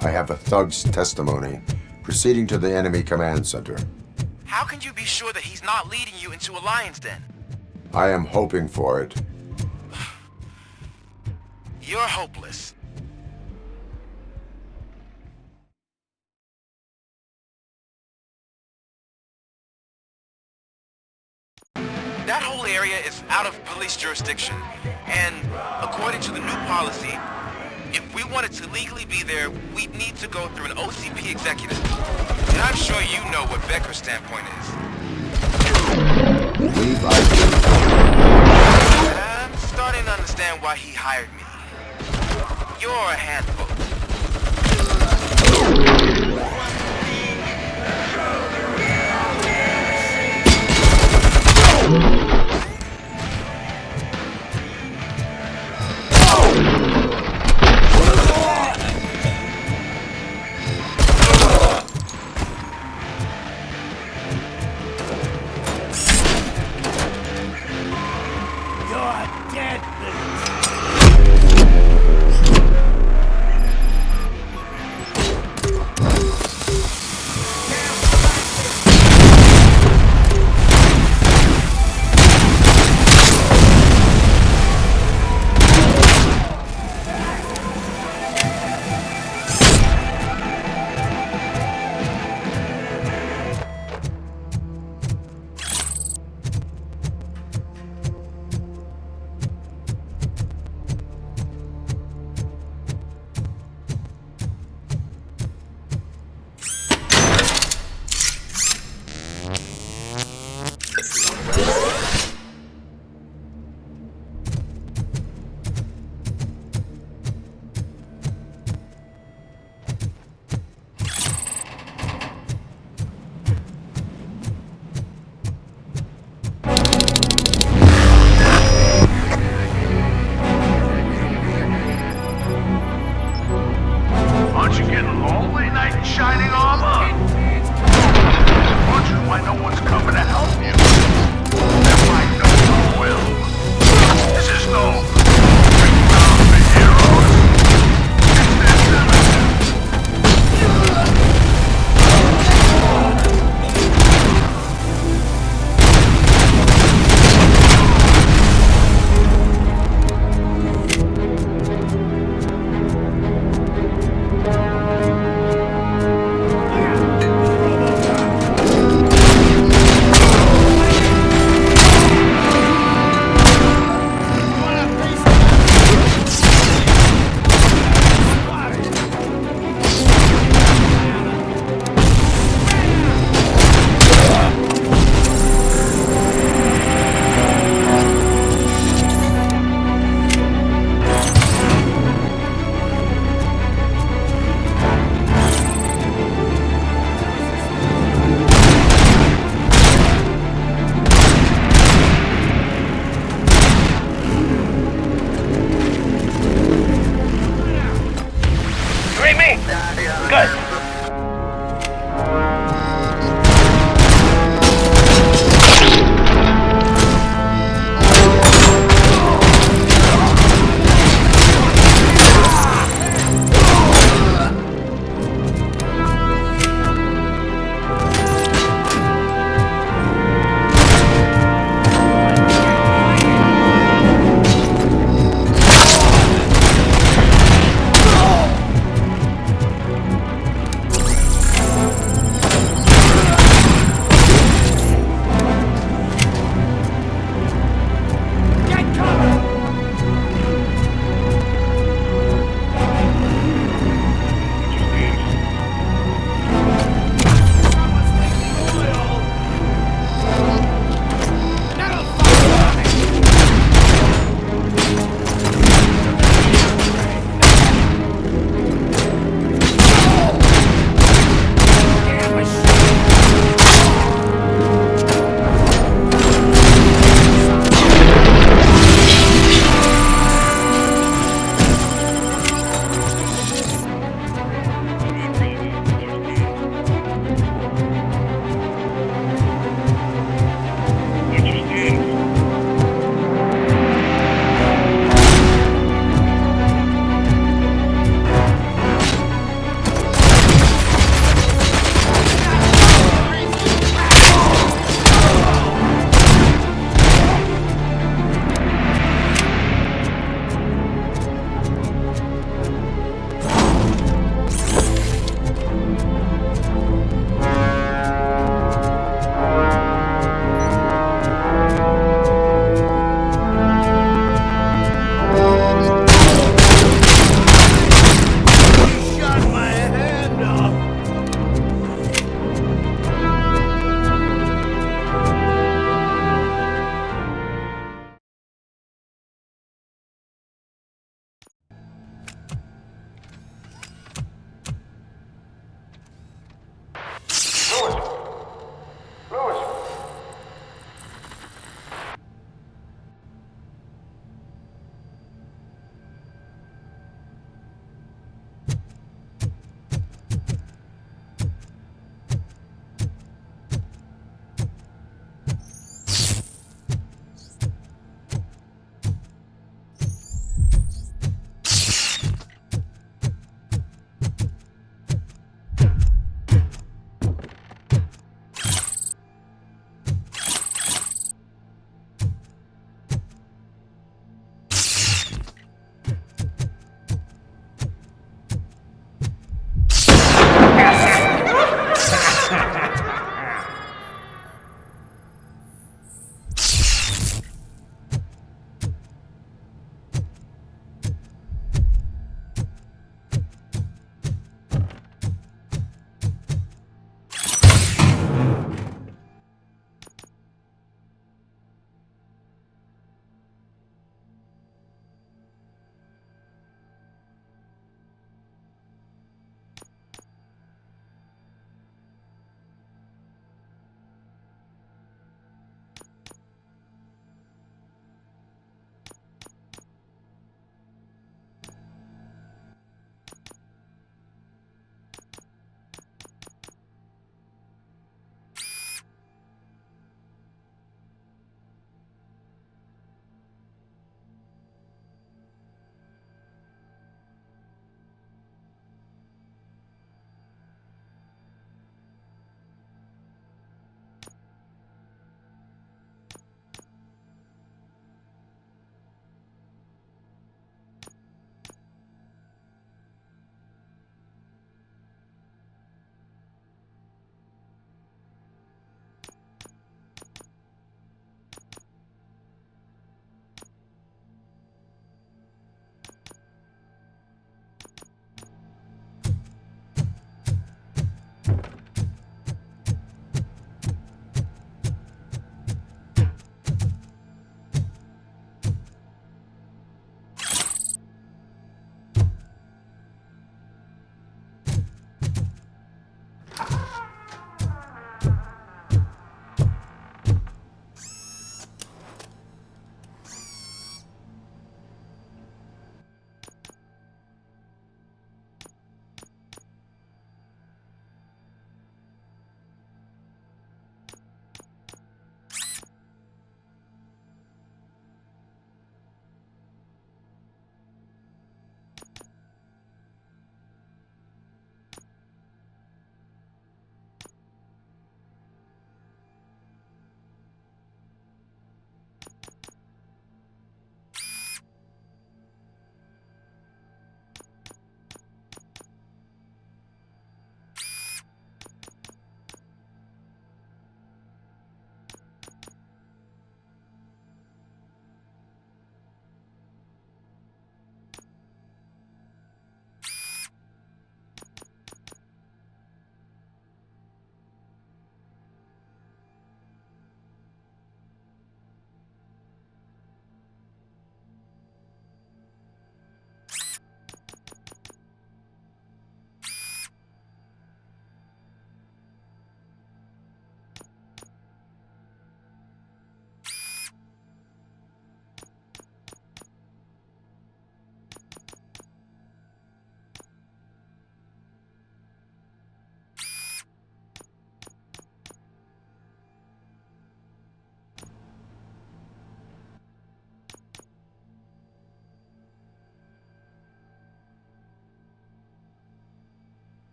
I have a thug's testimony, proceeding to the enemy command center. How can you be sure that he's not leading you into a lion's den? I am hoping for it. You're hopeless. That whole area is out of police jurisdiction, and according to the new policy, if we wanted to legally be there, we'd need to go through an OCP executive. And I'm sure you know what Becker's standpoint is. Believe I do. I'm starting to understand why he hired me. You're a handful.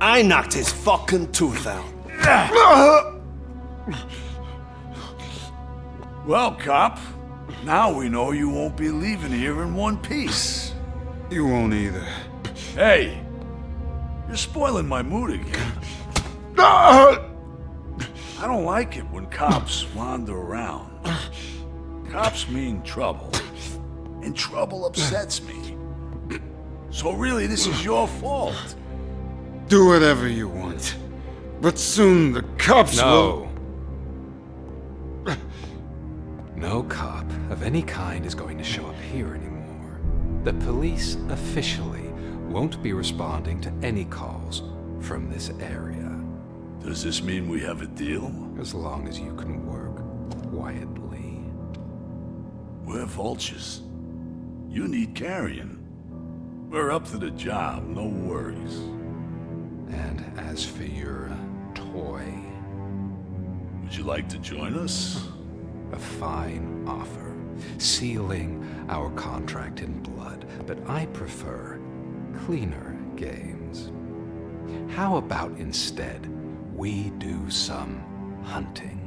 I knocked his fucking tooth out. Well, cop, now we know you won't be leaving here in one piece. You won't either. Hey, you're spoiling my mood again. I don't like it when cops wander around. Cops mean trouble, and trouble upsets me. So really, this is your fault. Do whatever you want. But soon the cops will... No cop of any kind is going to show up here anymore. The police officially won't be responding to any calls from this area. Does this mean we have a deal? As long as you can work quietly. We're vultures. You need carrion. We're up to the job, no worries. And as for your toy... Would you like to join us? A fine offer, sealing our contract in blood, but I prefer cleaner games. How about instead we do some hunting?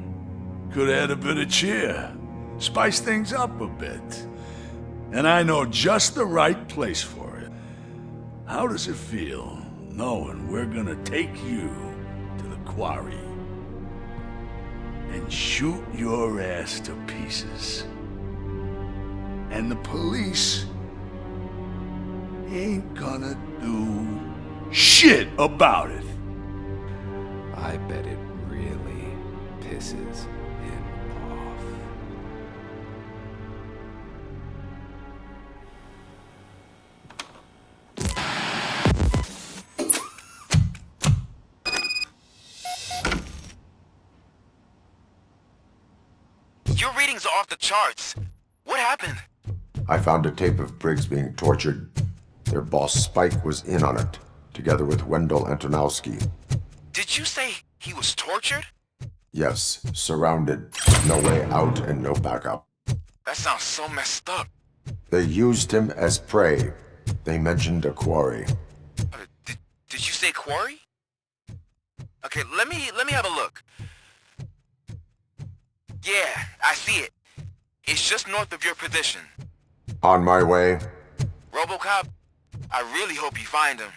Could add a bit of cheer, spice things up a bit. And I know just the right place for it. How does it feel knowing we're gonna take you to the quarry and shoot your ass to pieces? And the police ain't gonna do shit about it. I bet it really pisses him off. Your readings are off the charts. What happened? I found a tape of Briggs being tortured. Their boss Spike was in on it, together with Wendell Antonowski. Did you say he was tortured? Yes, surrounded, no way out and no backup. That sounds so messed up. They used him as prey. They mentioned a quarry. Did you say quarry? Okay, let me have a look. Yeah, I see it. It's just north of your position. On my way. RoboCop, I really hope you find him.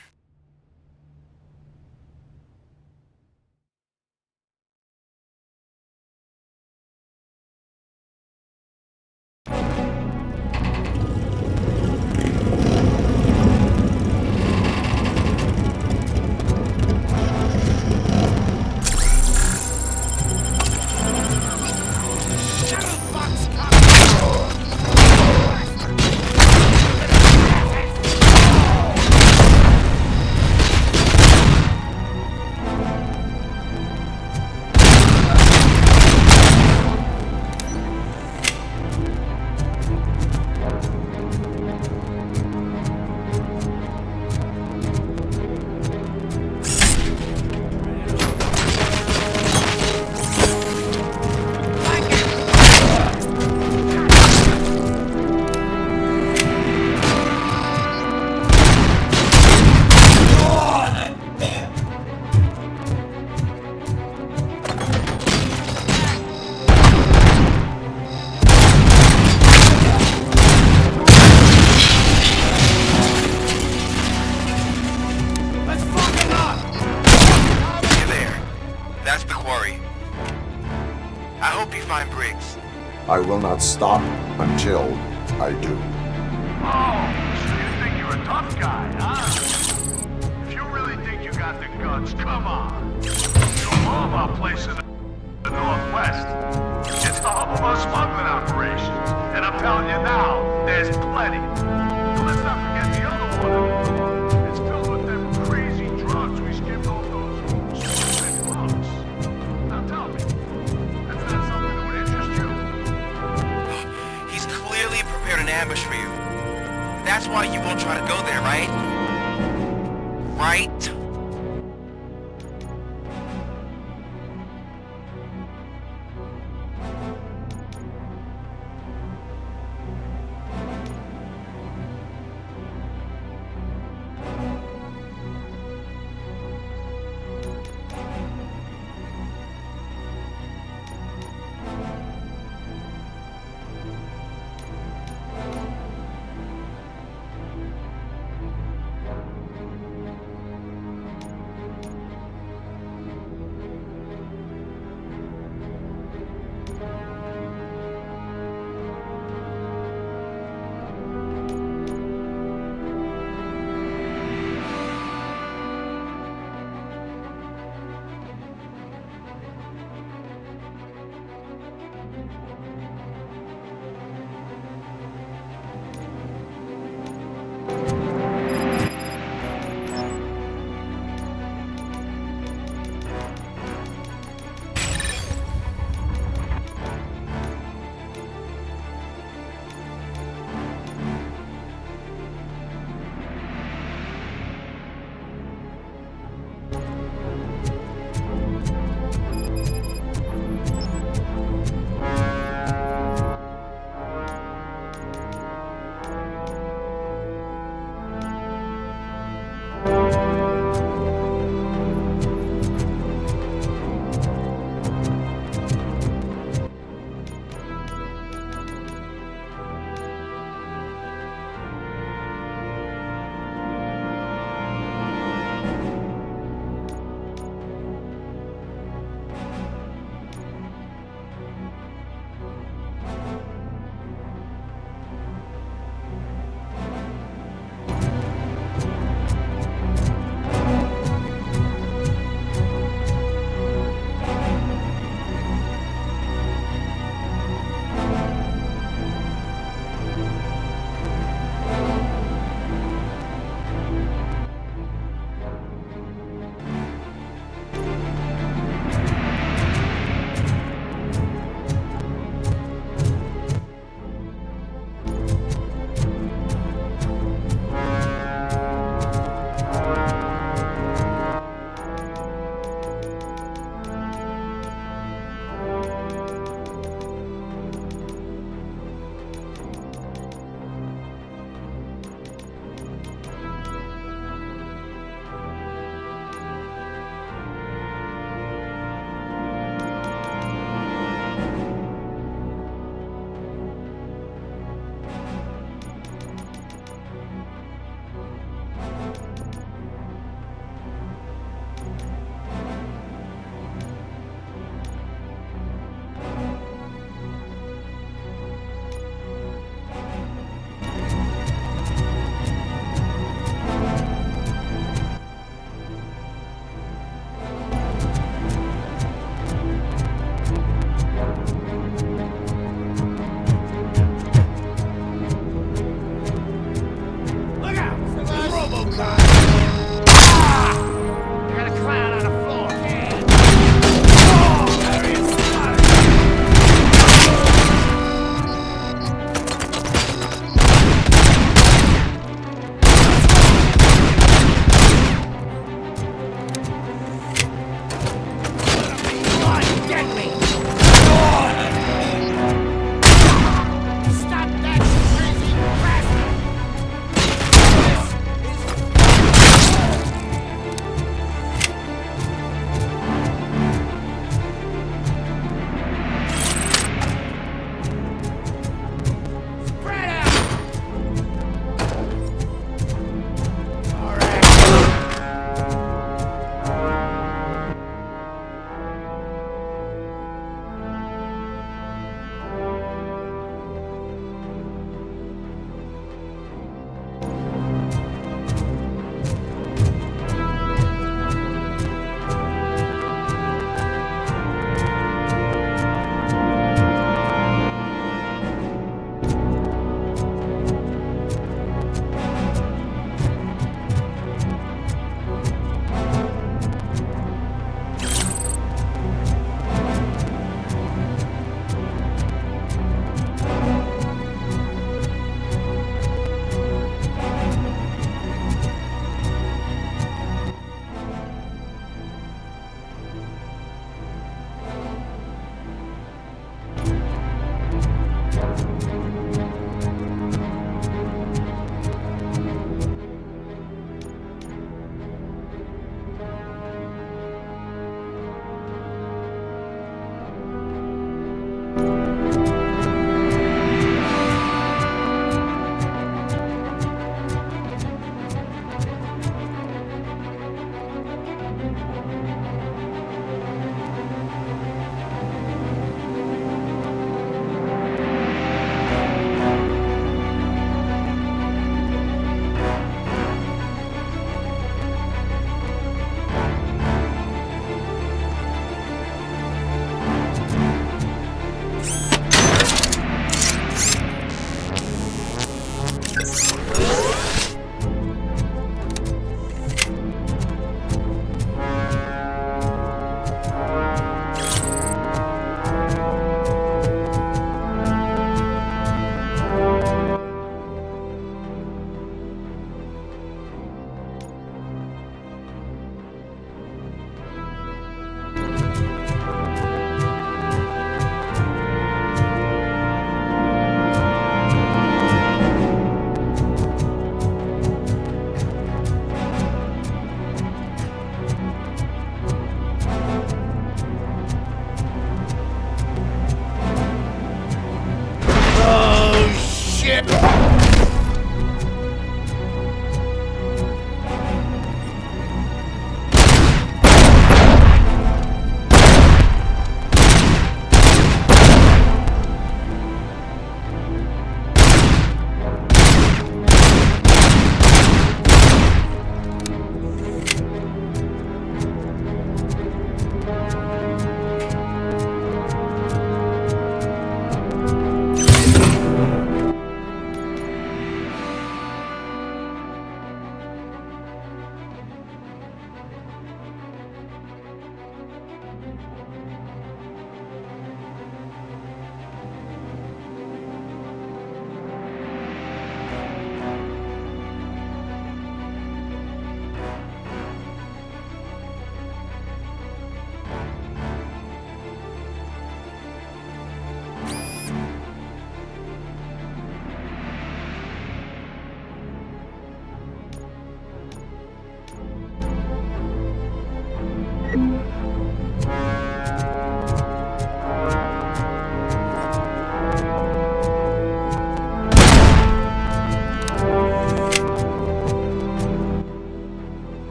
I will not stop until I do. Oh, so you think you're a tough guy, huh? If you really think you got the guts, come on. You know all about places in the Northwest. It's the hub of our smuggling operations. And I'm telling you now, there's plenty. So let's not forget the other one. It's filled with them crazy drugs we skimmed off those stupid books. Now tell me, that's not something that would interest you? He's clearly prepared an ambush for you. That's why you won't try to go there, right? Right? Look out! It's RoboCop! Ah! I got a clown on the floor. Oh, there he is. Come on, get me! Stop that crazy bastard! Spread out! All right.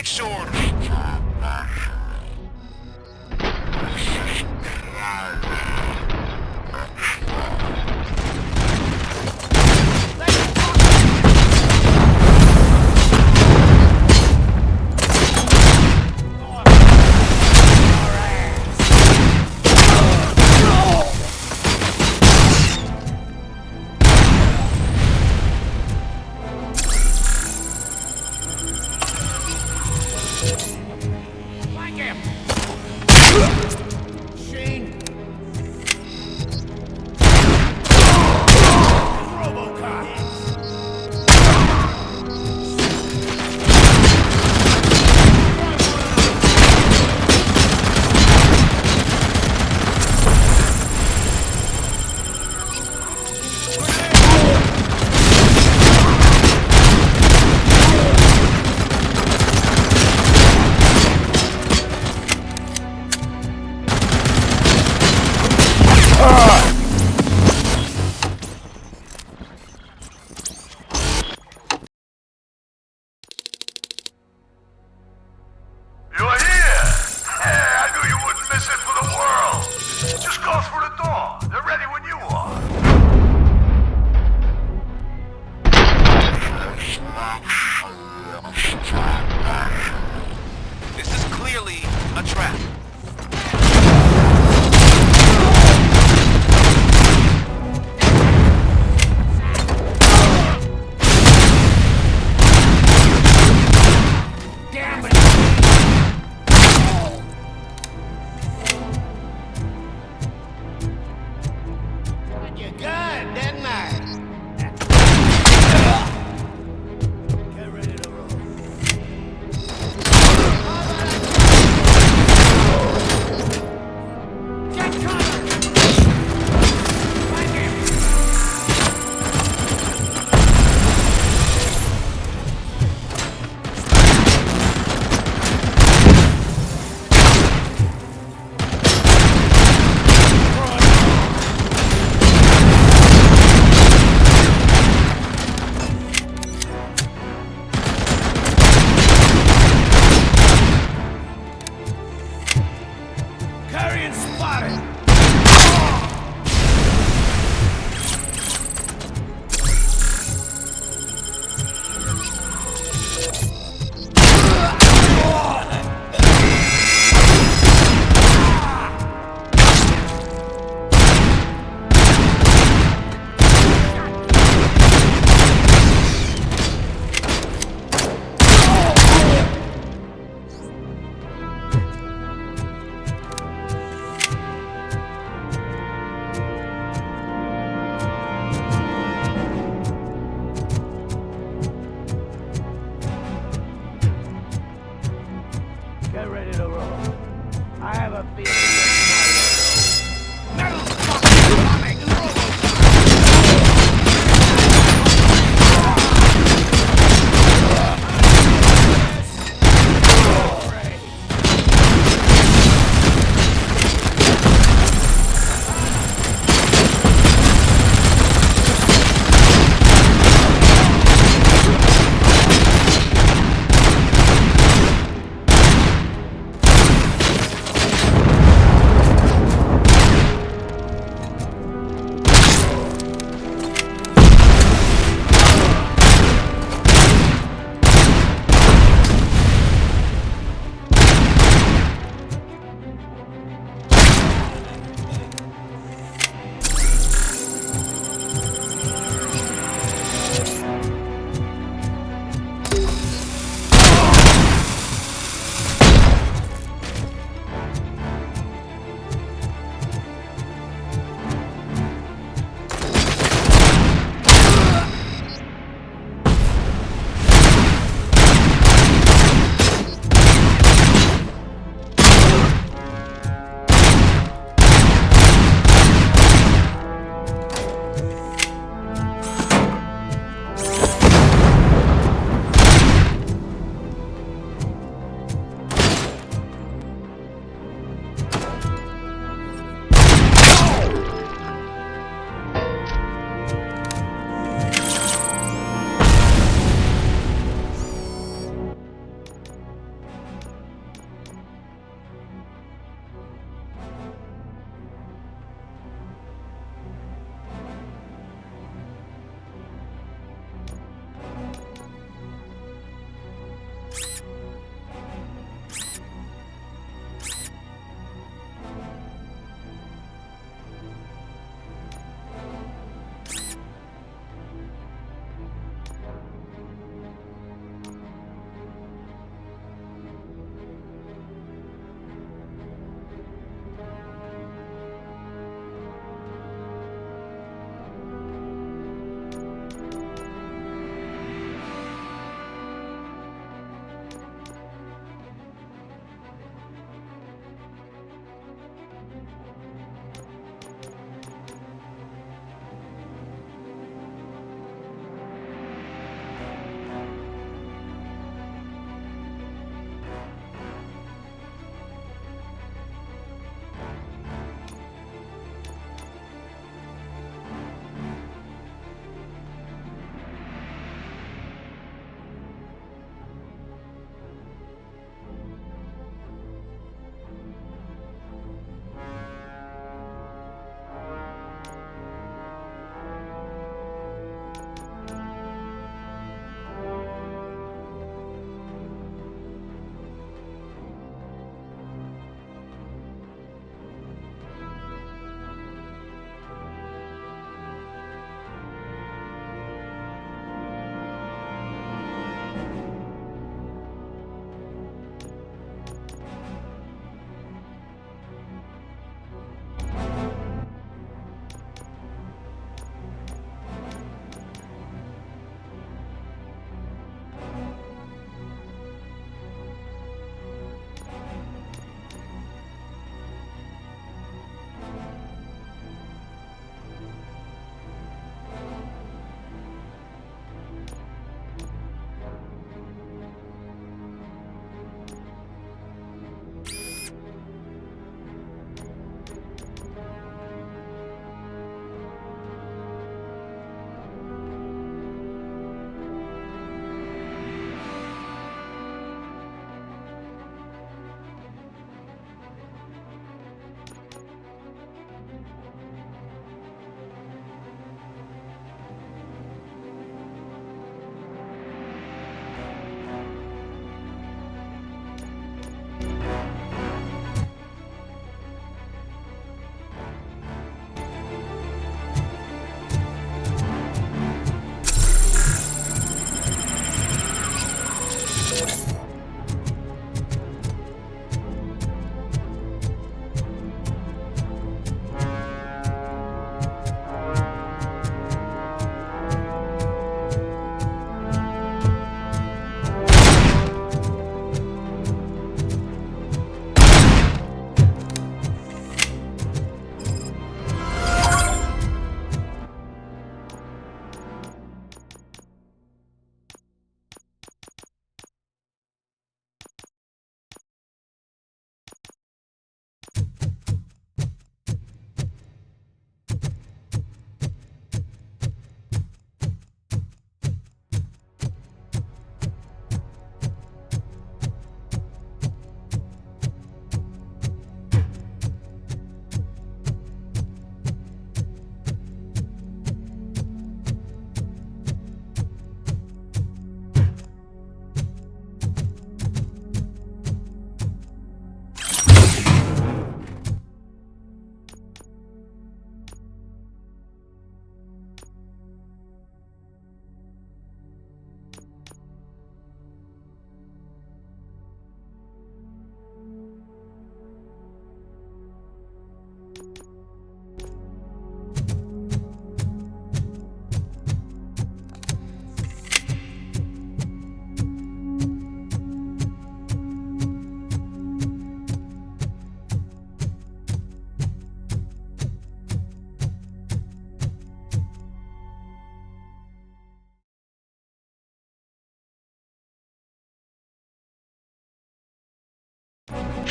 Fix orders.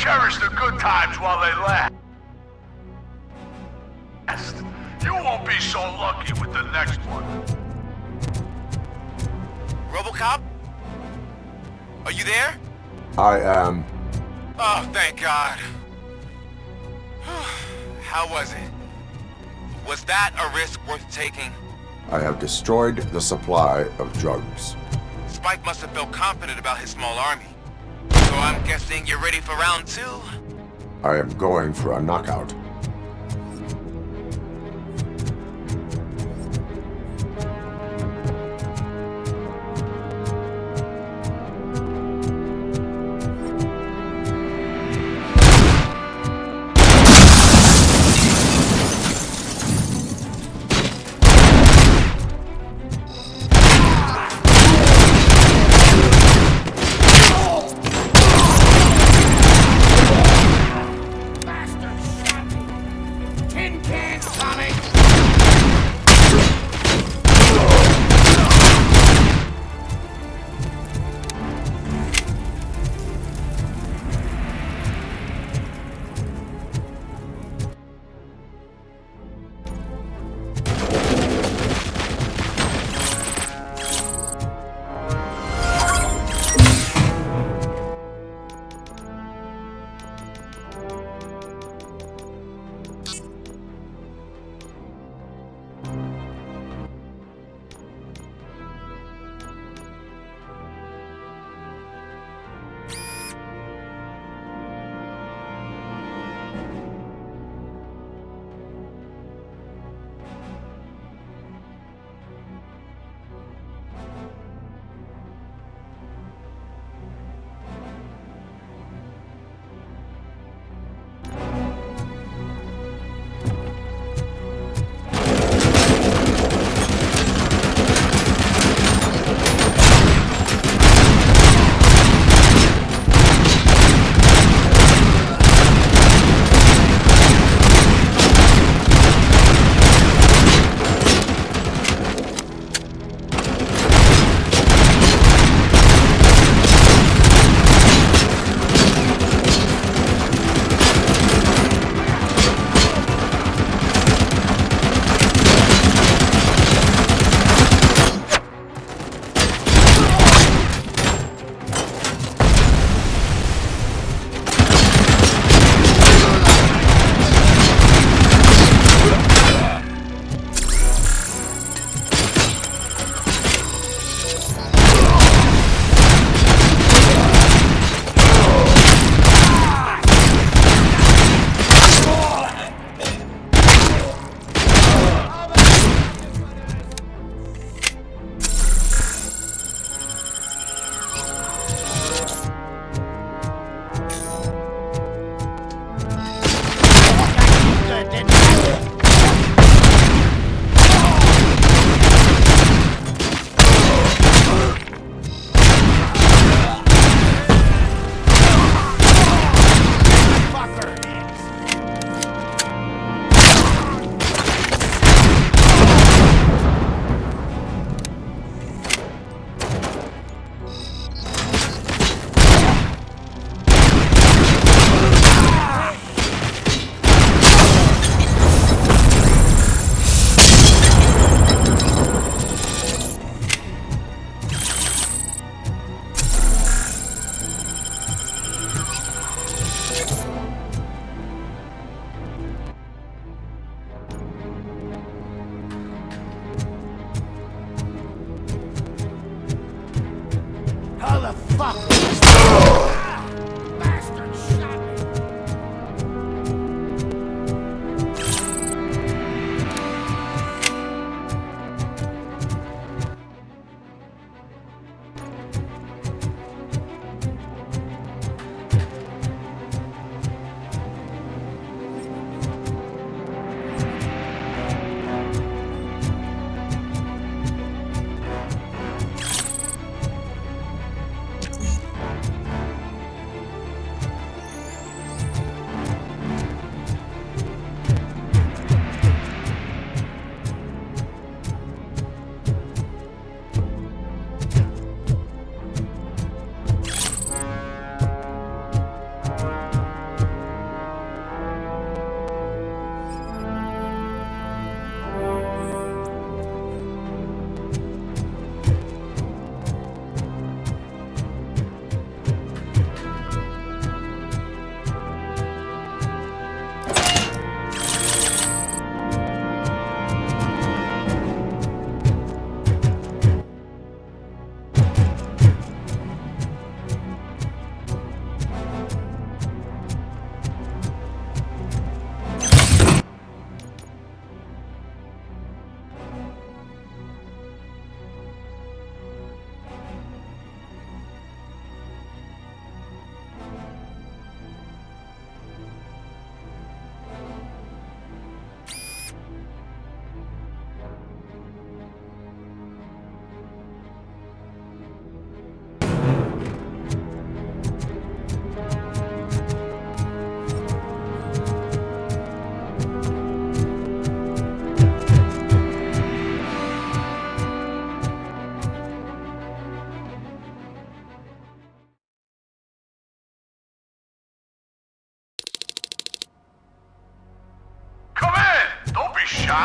cherish the good times while they last. You won't be so lucky with the next one. RoboCop? Are you there? I am. Oh, thank God. How was it? Was that a risk worth taking? I have destroyed the supply of drugs. Spike must have felt confident about his small army. So I'm guessing you're ready for round 2? I am going for a knockout.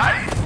right?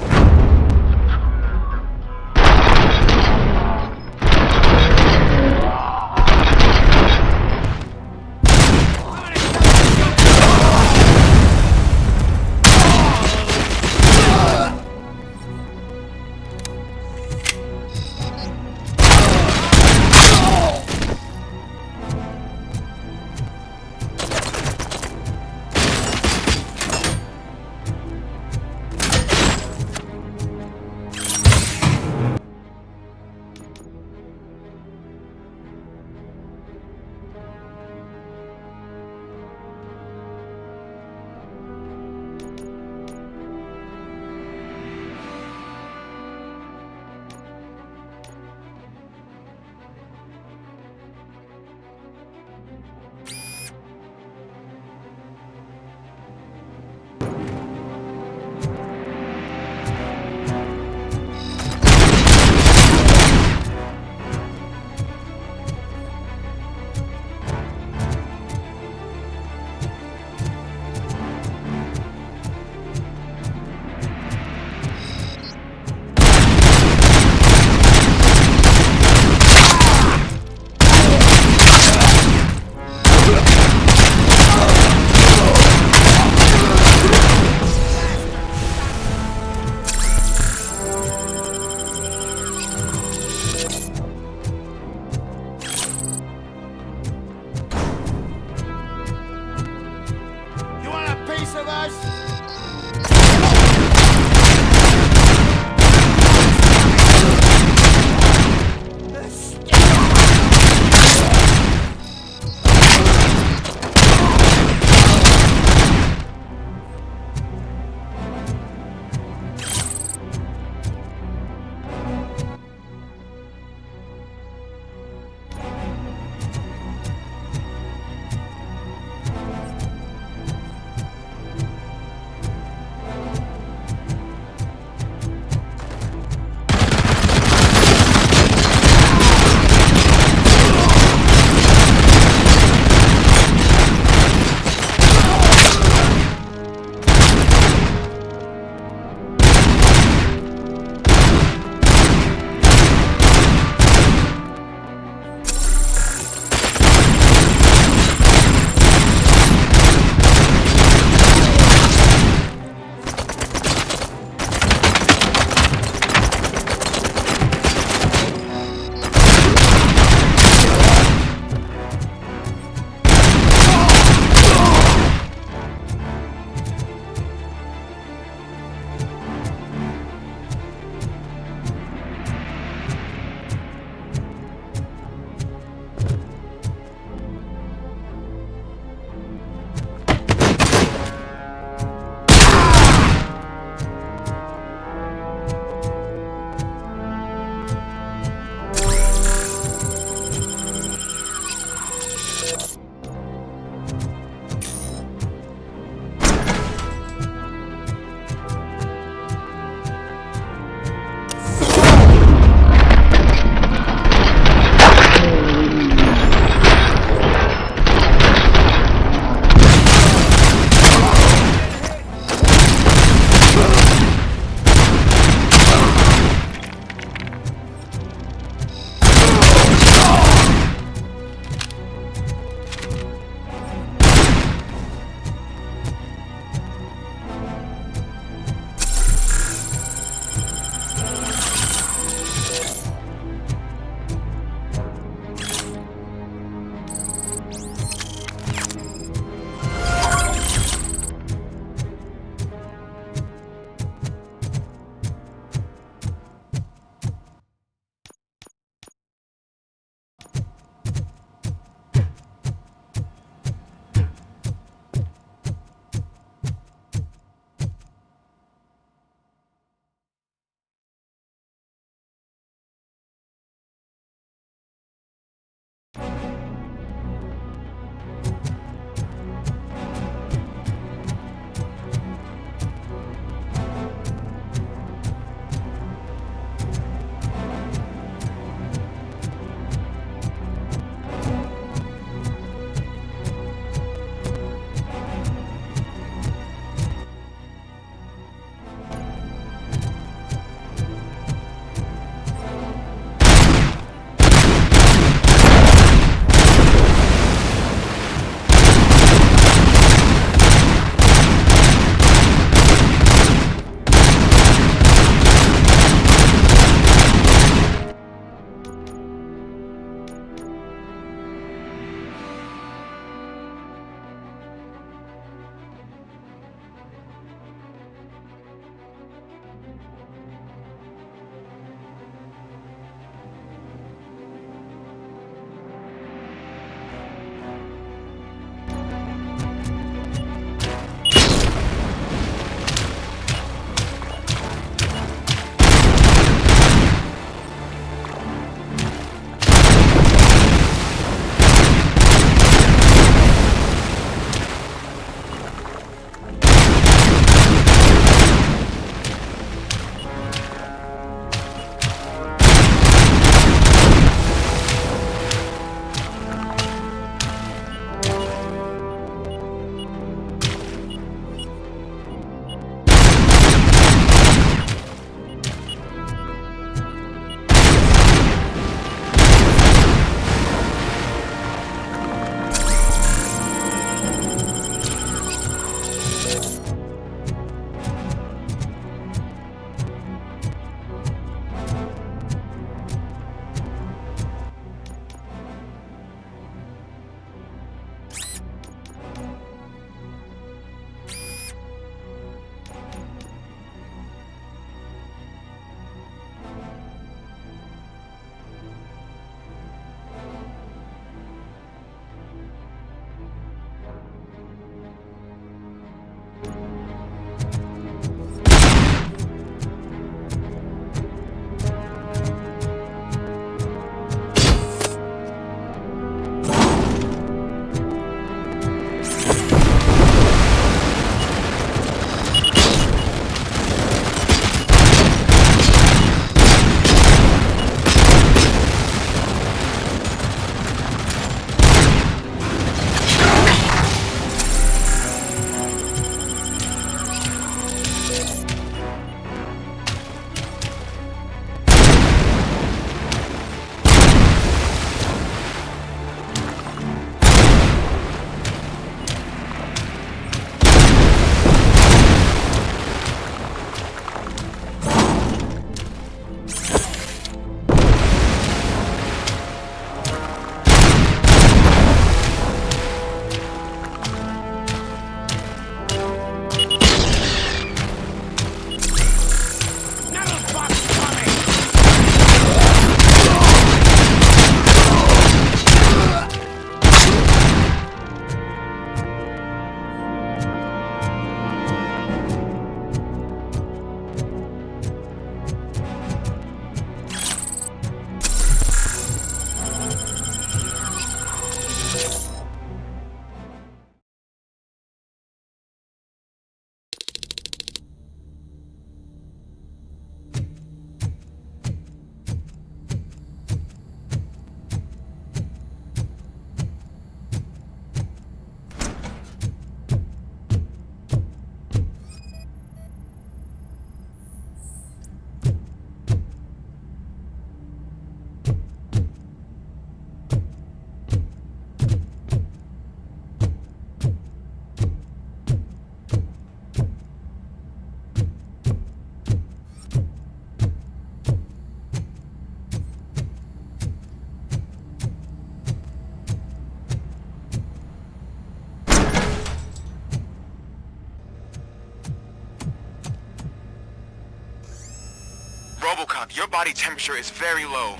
your body temperature is very low.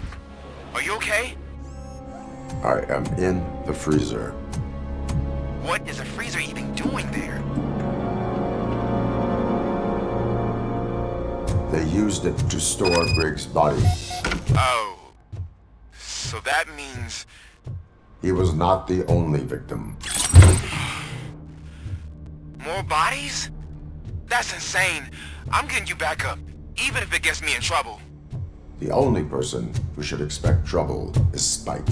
Are you okay? I am in the freezer. What is the freezer even doing there? They used it to store Griggs' body. Oh. So that means... He was not the only victim. More bodies? That's insane. I'm getting you back up, even if it gets me in trouble. The only person who should expect trouble is Spike.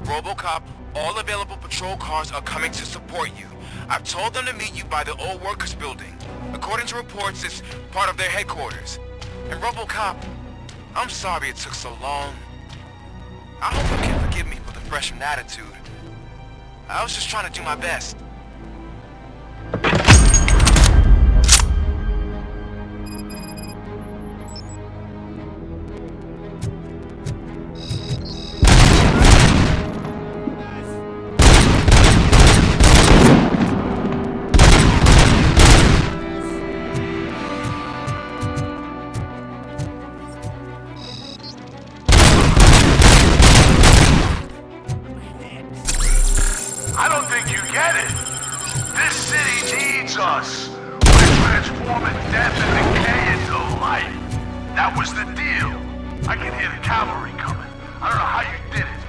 RoboCop, all available patrol cars are coming to support you. I've told them to meet you by the old workers building. According to reports, it's part of their headquarters. And RoboCop, I'm sorry it took so long. I hope you can forgive me for the freshman attitude. I was just trying to do my best. I don't think you get it. This city needs us. We're transforming death and decay into life. That was the deal. I can hear the cavalry coming. I don't know how you did it,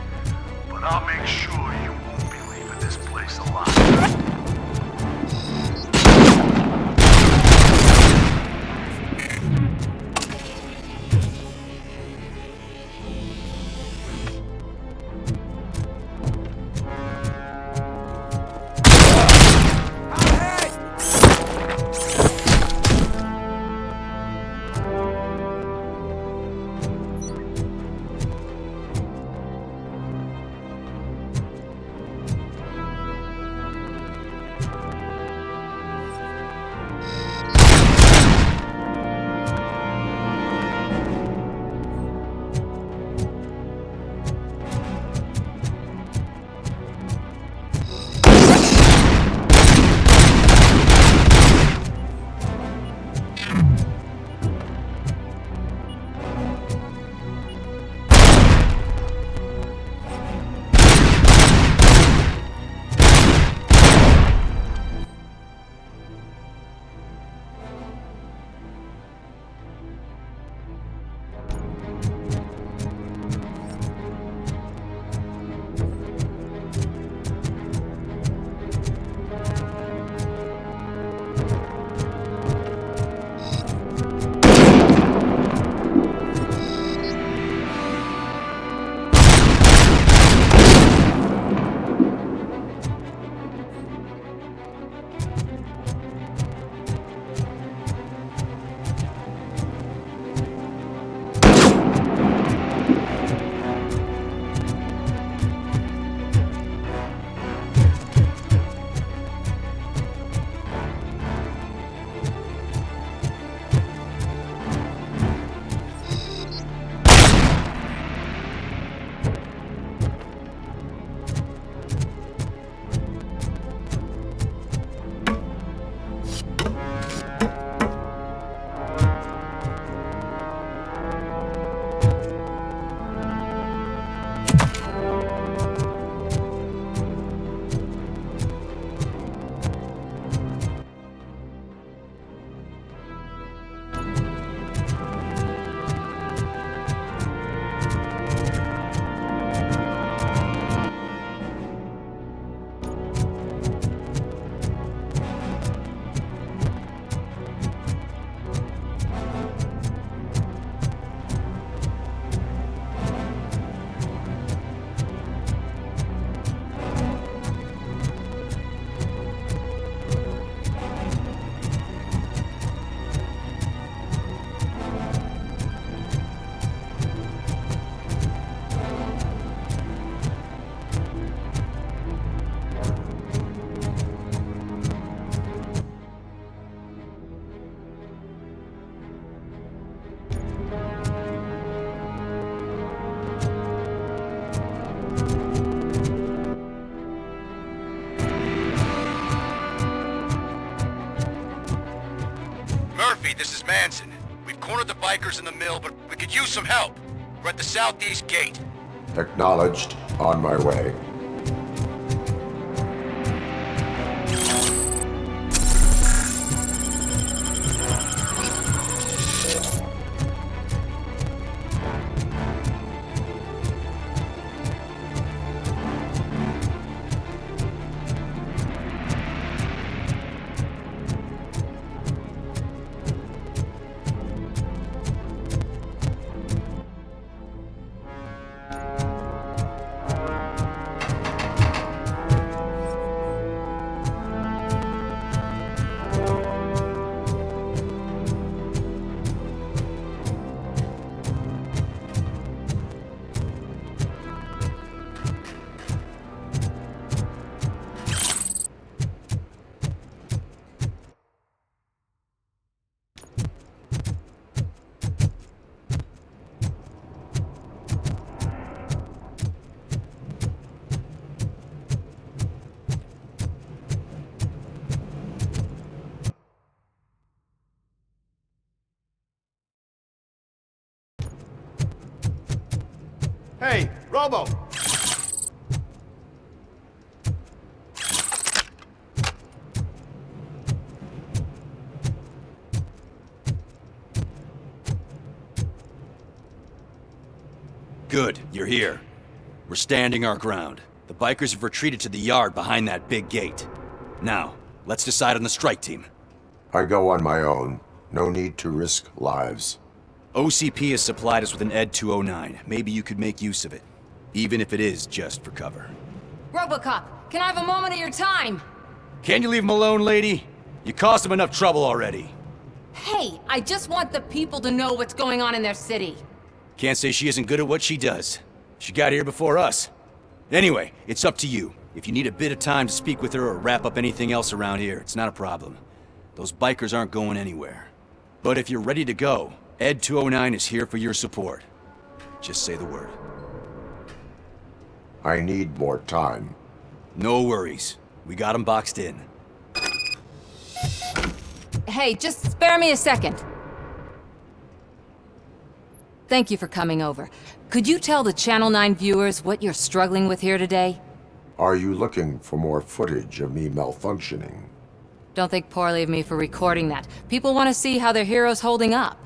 but I'll make sure you won't be leaving this place alive. this is Manson. We've cornered the bikers in the mill, but we could use some help. We're at the southeast gate. Acknowledged. On my way. Hey, Robo! Good, you're here. We're standing our ground. The bikers have retreated to the yard behind that big gate. Now, let's decide on the strike team. I go on my own. No need to risk lives. OCP has supplied us with an ED 209. Maybe you could make use of it. Even if it is just for cover. RoboCop, can I have a moment of your time? Can you leave him alone, lady? You caused him enough trouble already. Hey, I just want the people to know what's going on in their city. Can't say she isn't good at what she does. She got here before us. Anyway, it's up to you. If you need a bit of time to speak with her or wrap up anything else around here, it's not a problem. Those bikers aren't going anywhere. But if you're ready to go, ED 209 is here for your support. Just say the word. I need more time. No worries. We got him boxed in. Hey, just spare me a second. Thank you for coming over. Could you tell the Channel 9 viewers what you're struggling with here today? Are you looking for more footage of me malfunctioning? Don't think poorly of me for recording that. People want to see how their hero's holding up.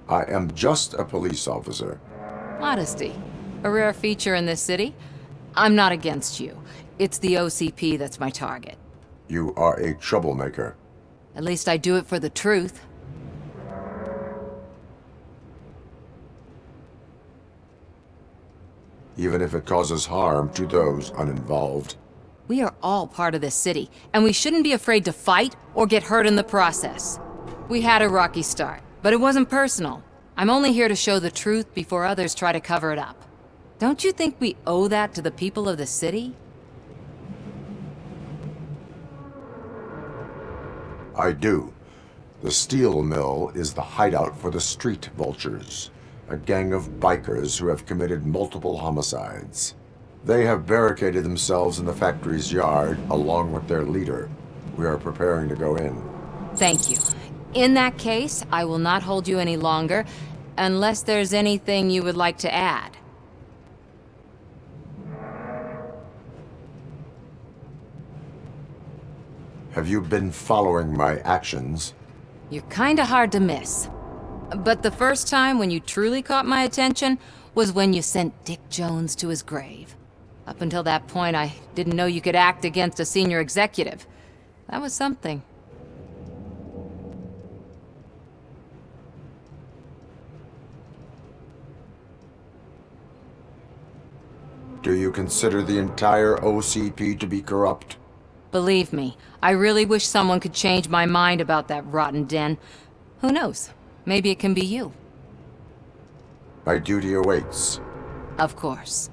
I am just a police officer. Modesty. A rare feature in this city. I'm not against you. It's the OCP that's my target. You are a troublemaker. At least I do it for the truth. Even if it causes harm to those uninvolved. We are all part of this city, and we shouldn't be afraid to fight or get hurt in the process. We had a rocky start, but it wasn't personal. I'm only here to show the truth before others try to cover it up. Don't you think we owe that to the people of the city? I do. The steel mill is the hideout for the street vultures, a gang of bikers who have committed multiple homicides. They have barricaded themselves in the factory's yard along with their leader. We are preparing to go in. Thank you. In that case, I will not hold you any longer, unless there's anything you would like to add. Have you been following my actions? You're kinda hard to miss. But the first time when you truly caught my attention was when you sent Dick Jones to his grave. Up until that point, I didn't know you could act against a senior executive. That was something. Do you consider the entire OCP to be corrupt? Believe me, I really wish someone could change my mind about that rotten den. Who knows? Maybe it can be you. My duty awaits. Of course.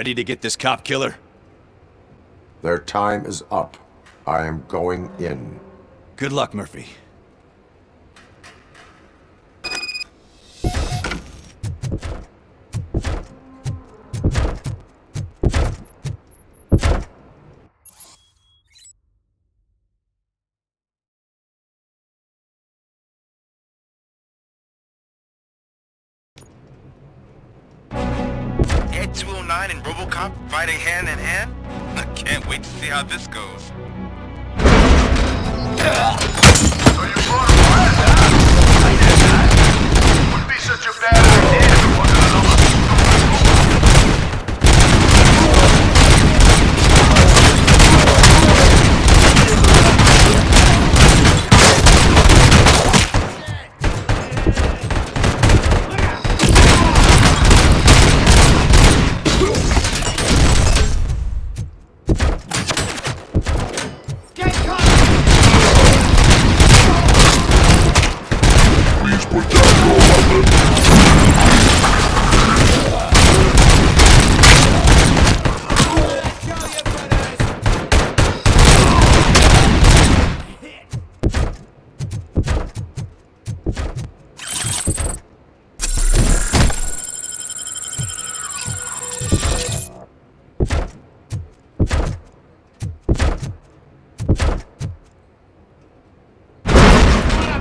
ready to get this cop killer? Their time is up. I am going in. Good luck, Murphy. Ed 209 and RoboCop fighting hand in hand? I can't wait to see how this goes. So you brought a blast, huh? I did that. Wouldn't be such a bad idea if it wasn't another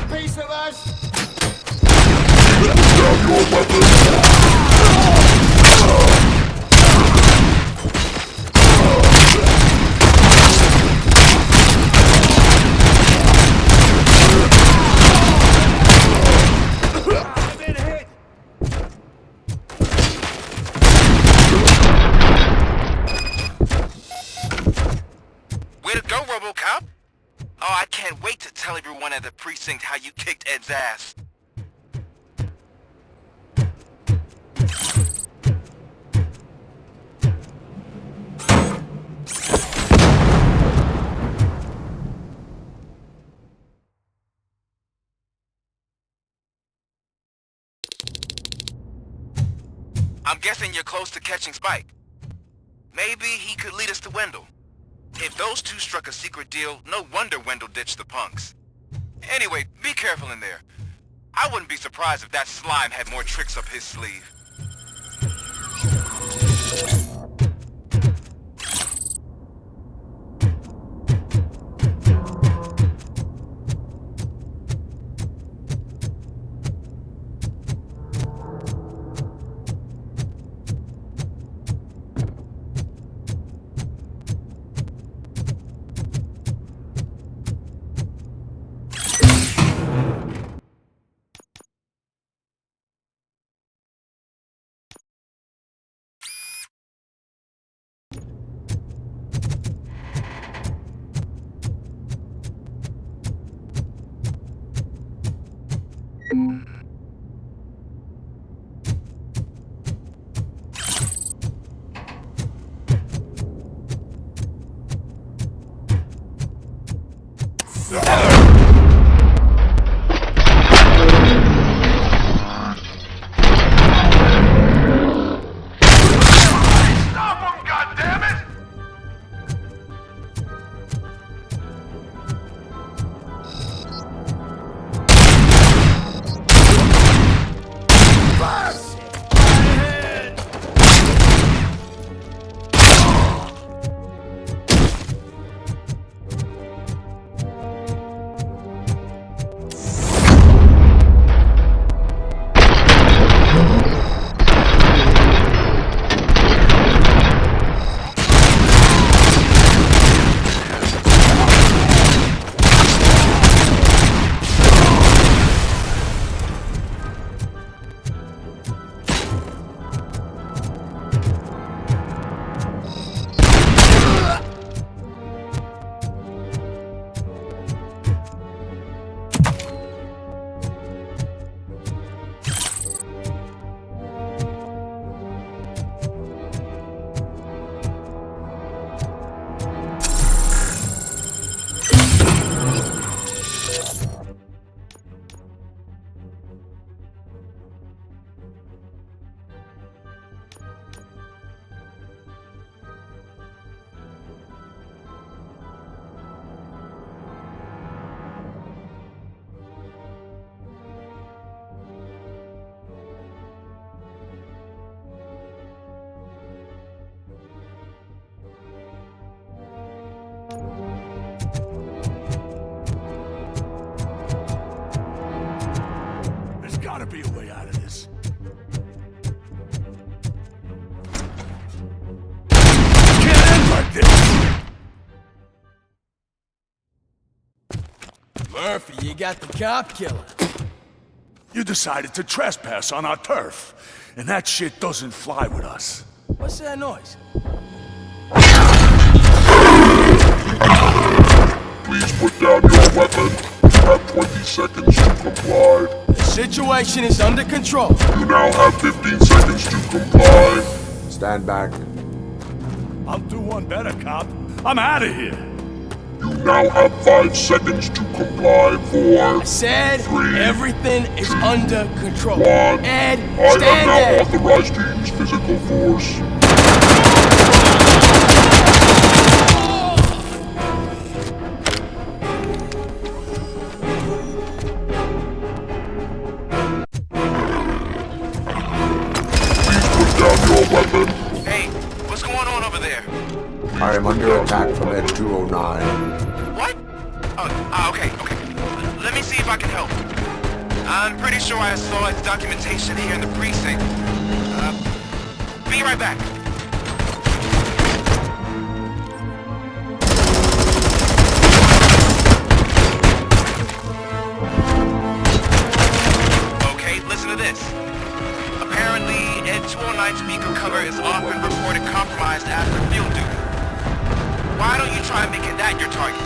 piece of us? Way to go, RoboCop! Oh, I can't wait to tell everyone at the precinct how you kicked Ed's ass. I'm guessing you're close to catching Spike. Maybe he could lead us to Wendell. If those two struck a secret deal, no wonder Wendell ditched the punks. Anyway, be careful in there. I wouldn't be surprised if that slime had more tricks up his sleeve. Murphy, you got the cop killer. You decided to trespass on our turf, and that shit doesn't fly with us. What's that noise? Please put down your weapon. You have 20 seconds to comply. The situation is under control. You now have 15 seconds to comply. Stand back. I'll do one better, cop. I'm out of here. You now have 5 seconds to comply. 4. I said 3, everything is under control. 1. Ed, I stand am now there. authorized to use physical force. Hey, what's going on over there? I am under attack from Ed 209. What? Oh, okay. Let me see if I can help. I'm pretty sure I saw its documentation here in the precinct. Be right back. Okay, listen to this. Apparently, Ed 209 speaker cover is often reported compromised after field duty. Why don't you try making that your target?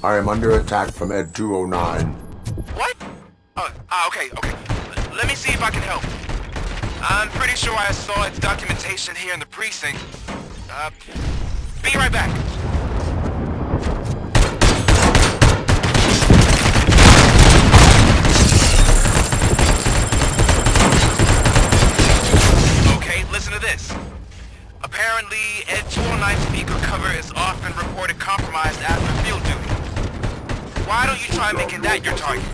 I am under attack from Ed 209. What? Okay. Let me see if I can help. I'm pretty sure I saw its documentation here in the precinct. Be right back. Okay, listen to this. Apparently, Ed 209 speaker cover is often reported compromised after field duty. Why don't you try making that your target?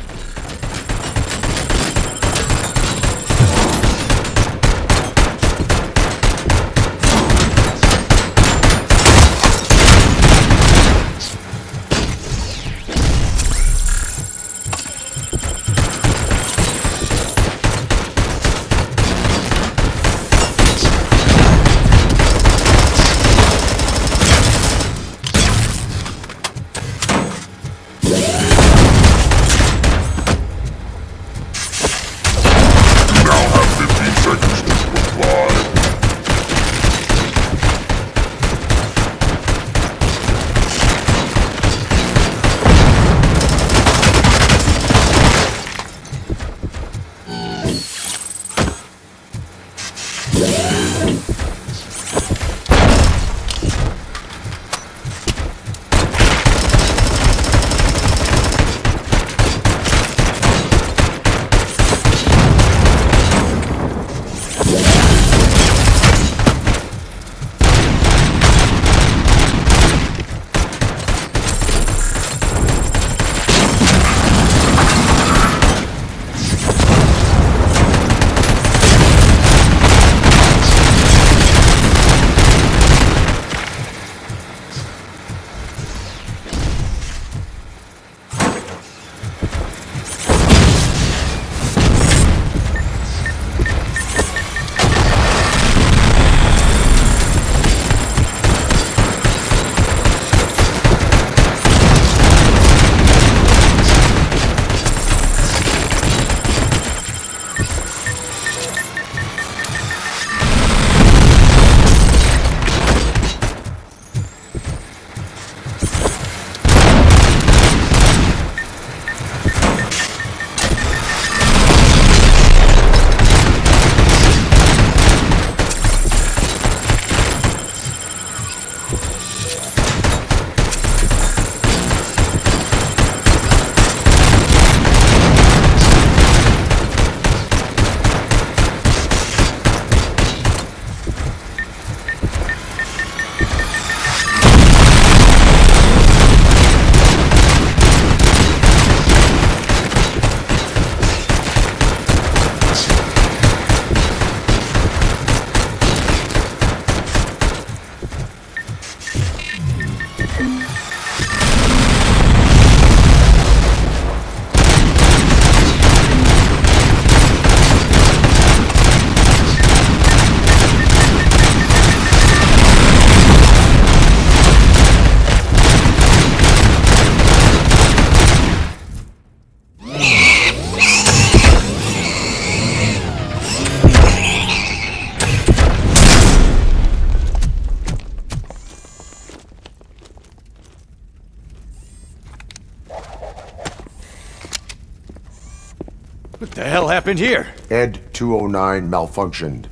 What the hell happened here? Ed 209 malfunctioned.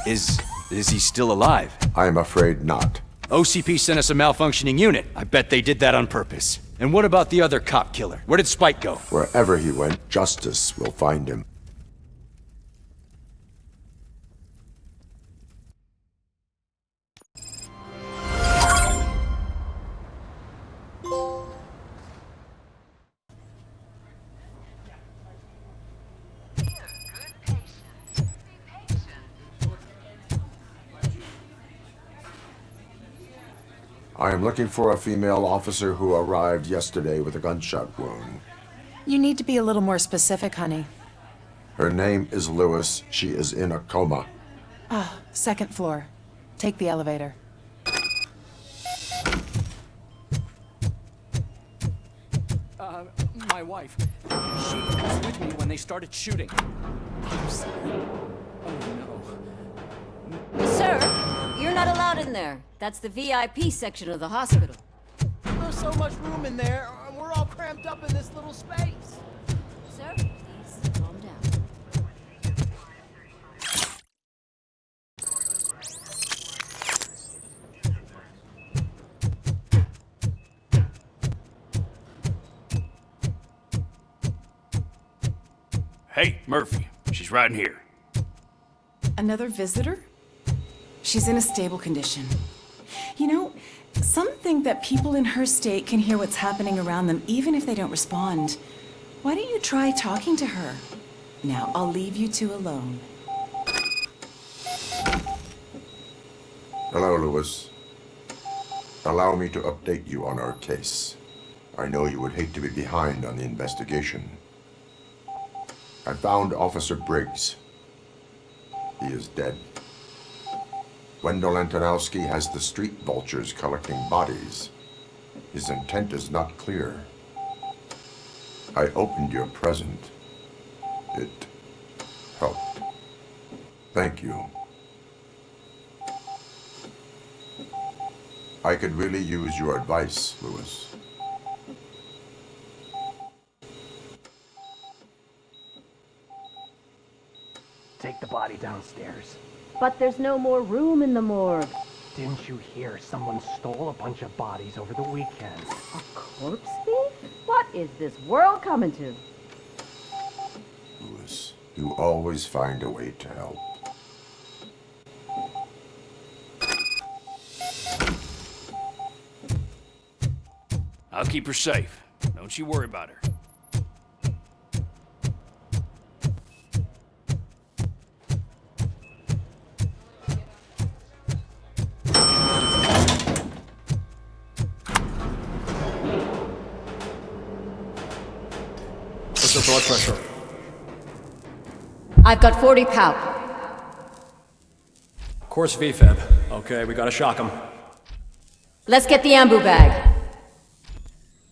Is he still alive? I am afraid not. OCP sent us a malfunctioning unit. I bet they did that on purpose. And what about the other cop killer? Where did Spike go? Wherever he went, justice will find him. I am looking for a female officer who arrived yesterday with a gunshot wound. You need to be a little more specific, honey. Her name is Lewis. She is in a coma. Second floor. Take the elevator. My wife. She was with me when they started shooting. I'm sorry. Oh, no. Sir, you're not allowed in there. That's the VIP section of the hospital. There's so much room in there. this little space. Sir, please calm down. Hey, Murphy. She's right in here. Another visitor? She's in a stable condition. You know, some think that people in her state can hear what's happening around them even if they don't respond. Why don't you try talking to her? Now, I'll leave you two alone. Hello, Lewis. Allow me to update you on our case. I know you would hate to be behind on the investigation. I found Officer Briggs. He is dead. Wendell Antonowski has the street vultures collecting bodies. His intent is not clear. I opened your present. It helped. Thank you. I could really use your advice, Lewis. Take the body downstairs. But there's no more room in the morgue. Didn't you hear someone stole a bunch of bodies over the weekend? A corpse thief? What is this world coming to? Lewis, you always find a way to help. I'll keep her safe. Don't you worry about her. What's your blood pressure? I've got 40 pow. Course VFib. Okay, we gotta shock him. Let's get the ambu bag.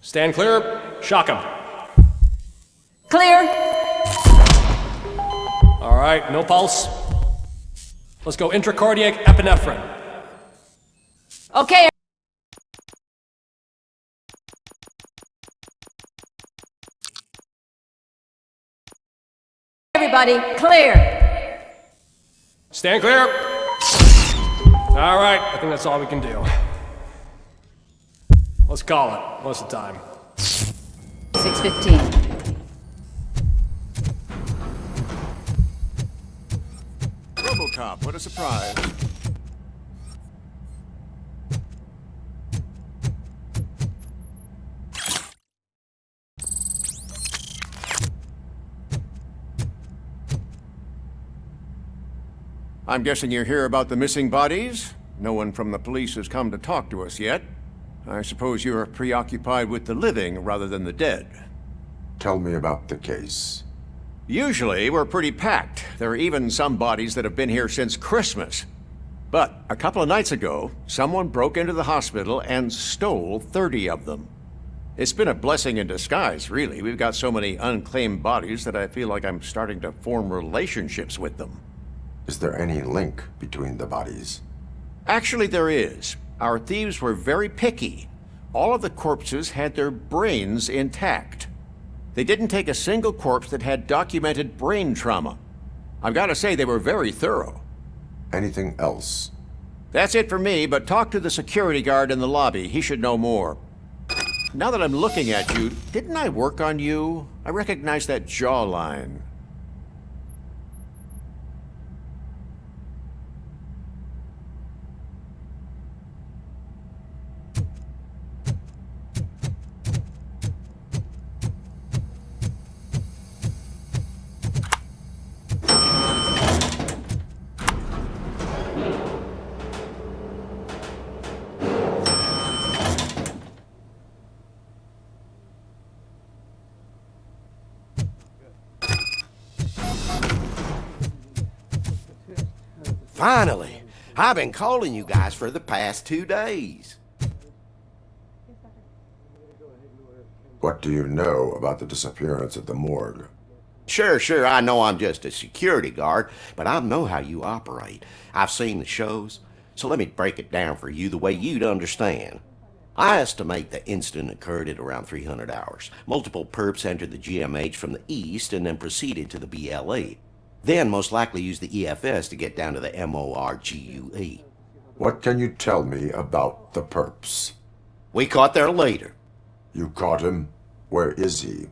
Stand clear. Shock him. Clear. All right, no pulse. Let's go intracardiac epinephrine. Okay. Everybody, clear. Stand clear. All right, I think that's all we can do. Let's call it. What's the time? 6:15. RoboCop, what a surprise. I'm guessing you're here about the missing bodies? No one from the police has come to talk to us yet. I suppose you're preoccupied with the living rather than the dead. Tell me about the case. Usually, we're pretty packed. There are even some bodies that have been here since Christmas. But a couple of nights ago, someone broke into the hospital and stole 30 of them. It's been a blessing in disguise, really. We've got so many unclaimed bodies that I feel like I'm starting to form relationships with them. Is there any link between the bodies? Actually, there is. Our thieves were very picky. All of the corpses had their brains intact. They didn't take a single corpse that had documented brain trauma. I've got to say, they were very thorough. Anything else? That's it for me, but talk to the security guard in the lobby. He should know more. Now that I'm looking at you, didn't I work on you? I recognize that jawline. Finally! I've been calling you guys for the past 2 days. What do you know about the disappearance at the morgue? Sure, I know I'm just a security guard, but I know how you operate. I've seen the shows, so let me break it down for you the way you'd understand. I estimate the incident occurred at around 300 hours. Multiple perps entered the GMH from the east and then proceeded to the BLE. Then most likely used the EFS to get down to the MORGUE. What can you tell me about the perps? We caught their leader. You caught him? Where is he?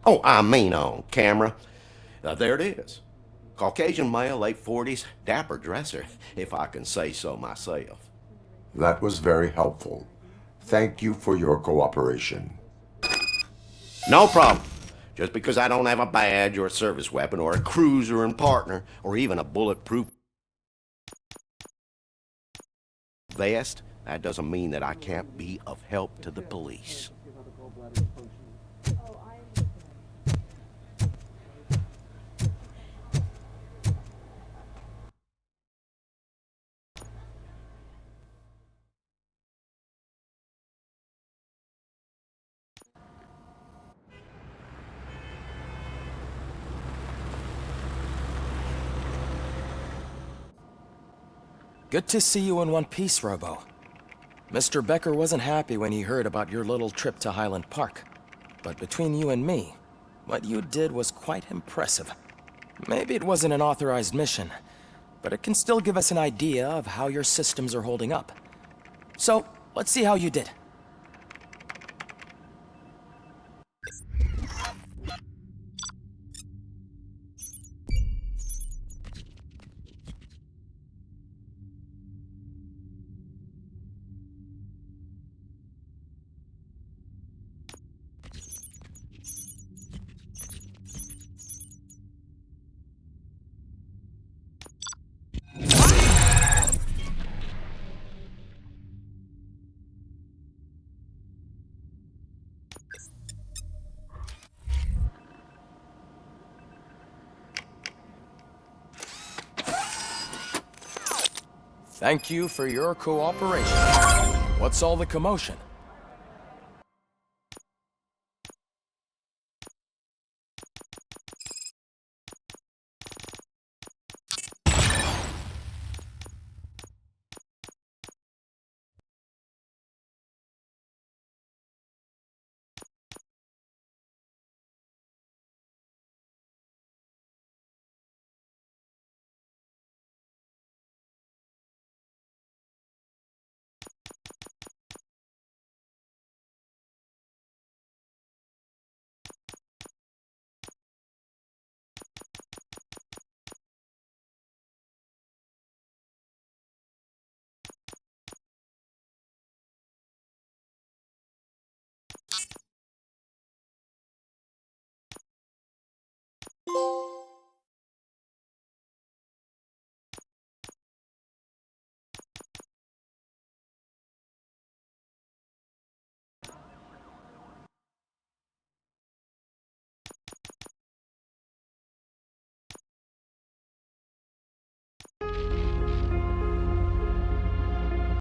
Oh, I mean on camera. There it is. Caucasian male, late 40s, dapper dresser, if I can say so myself. That was very helpful. Thank you for your cooperation. No problem. Just because I don't have a badge or a service weapon or a cruiser and partner or even a bulletproof vest, that doesn't mean that I can't be of help to the police. Good to see you in one piece, Robo. Mr. Becker wasn't happy when he heard about your little trip to Highland Park. But between you and me, what you did was quite impressive. Maybe it wasn't an authorized mission, but it can still give us an idea of how your systems are holding up. So, let's see how you did. Thank you for your cooperation. What's all the commotion?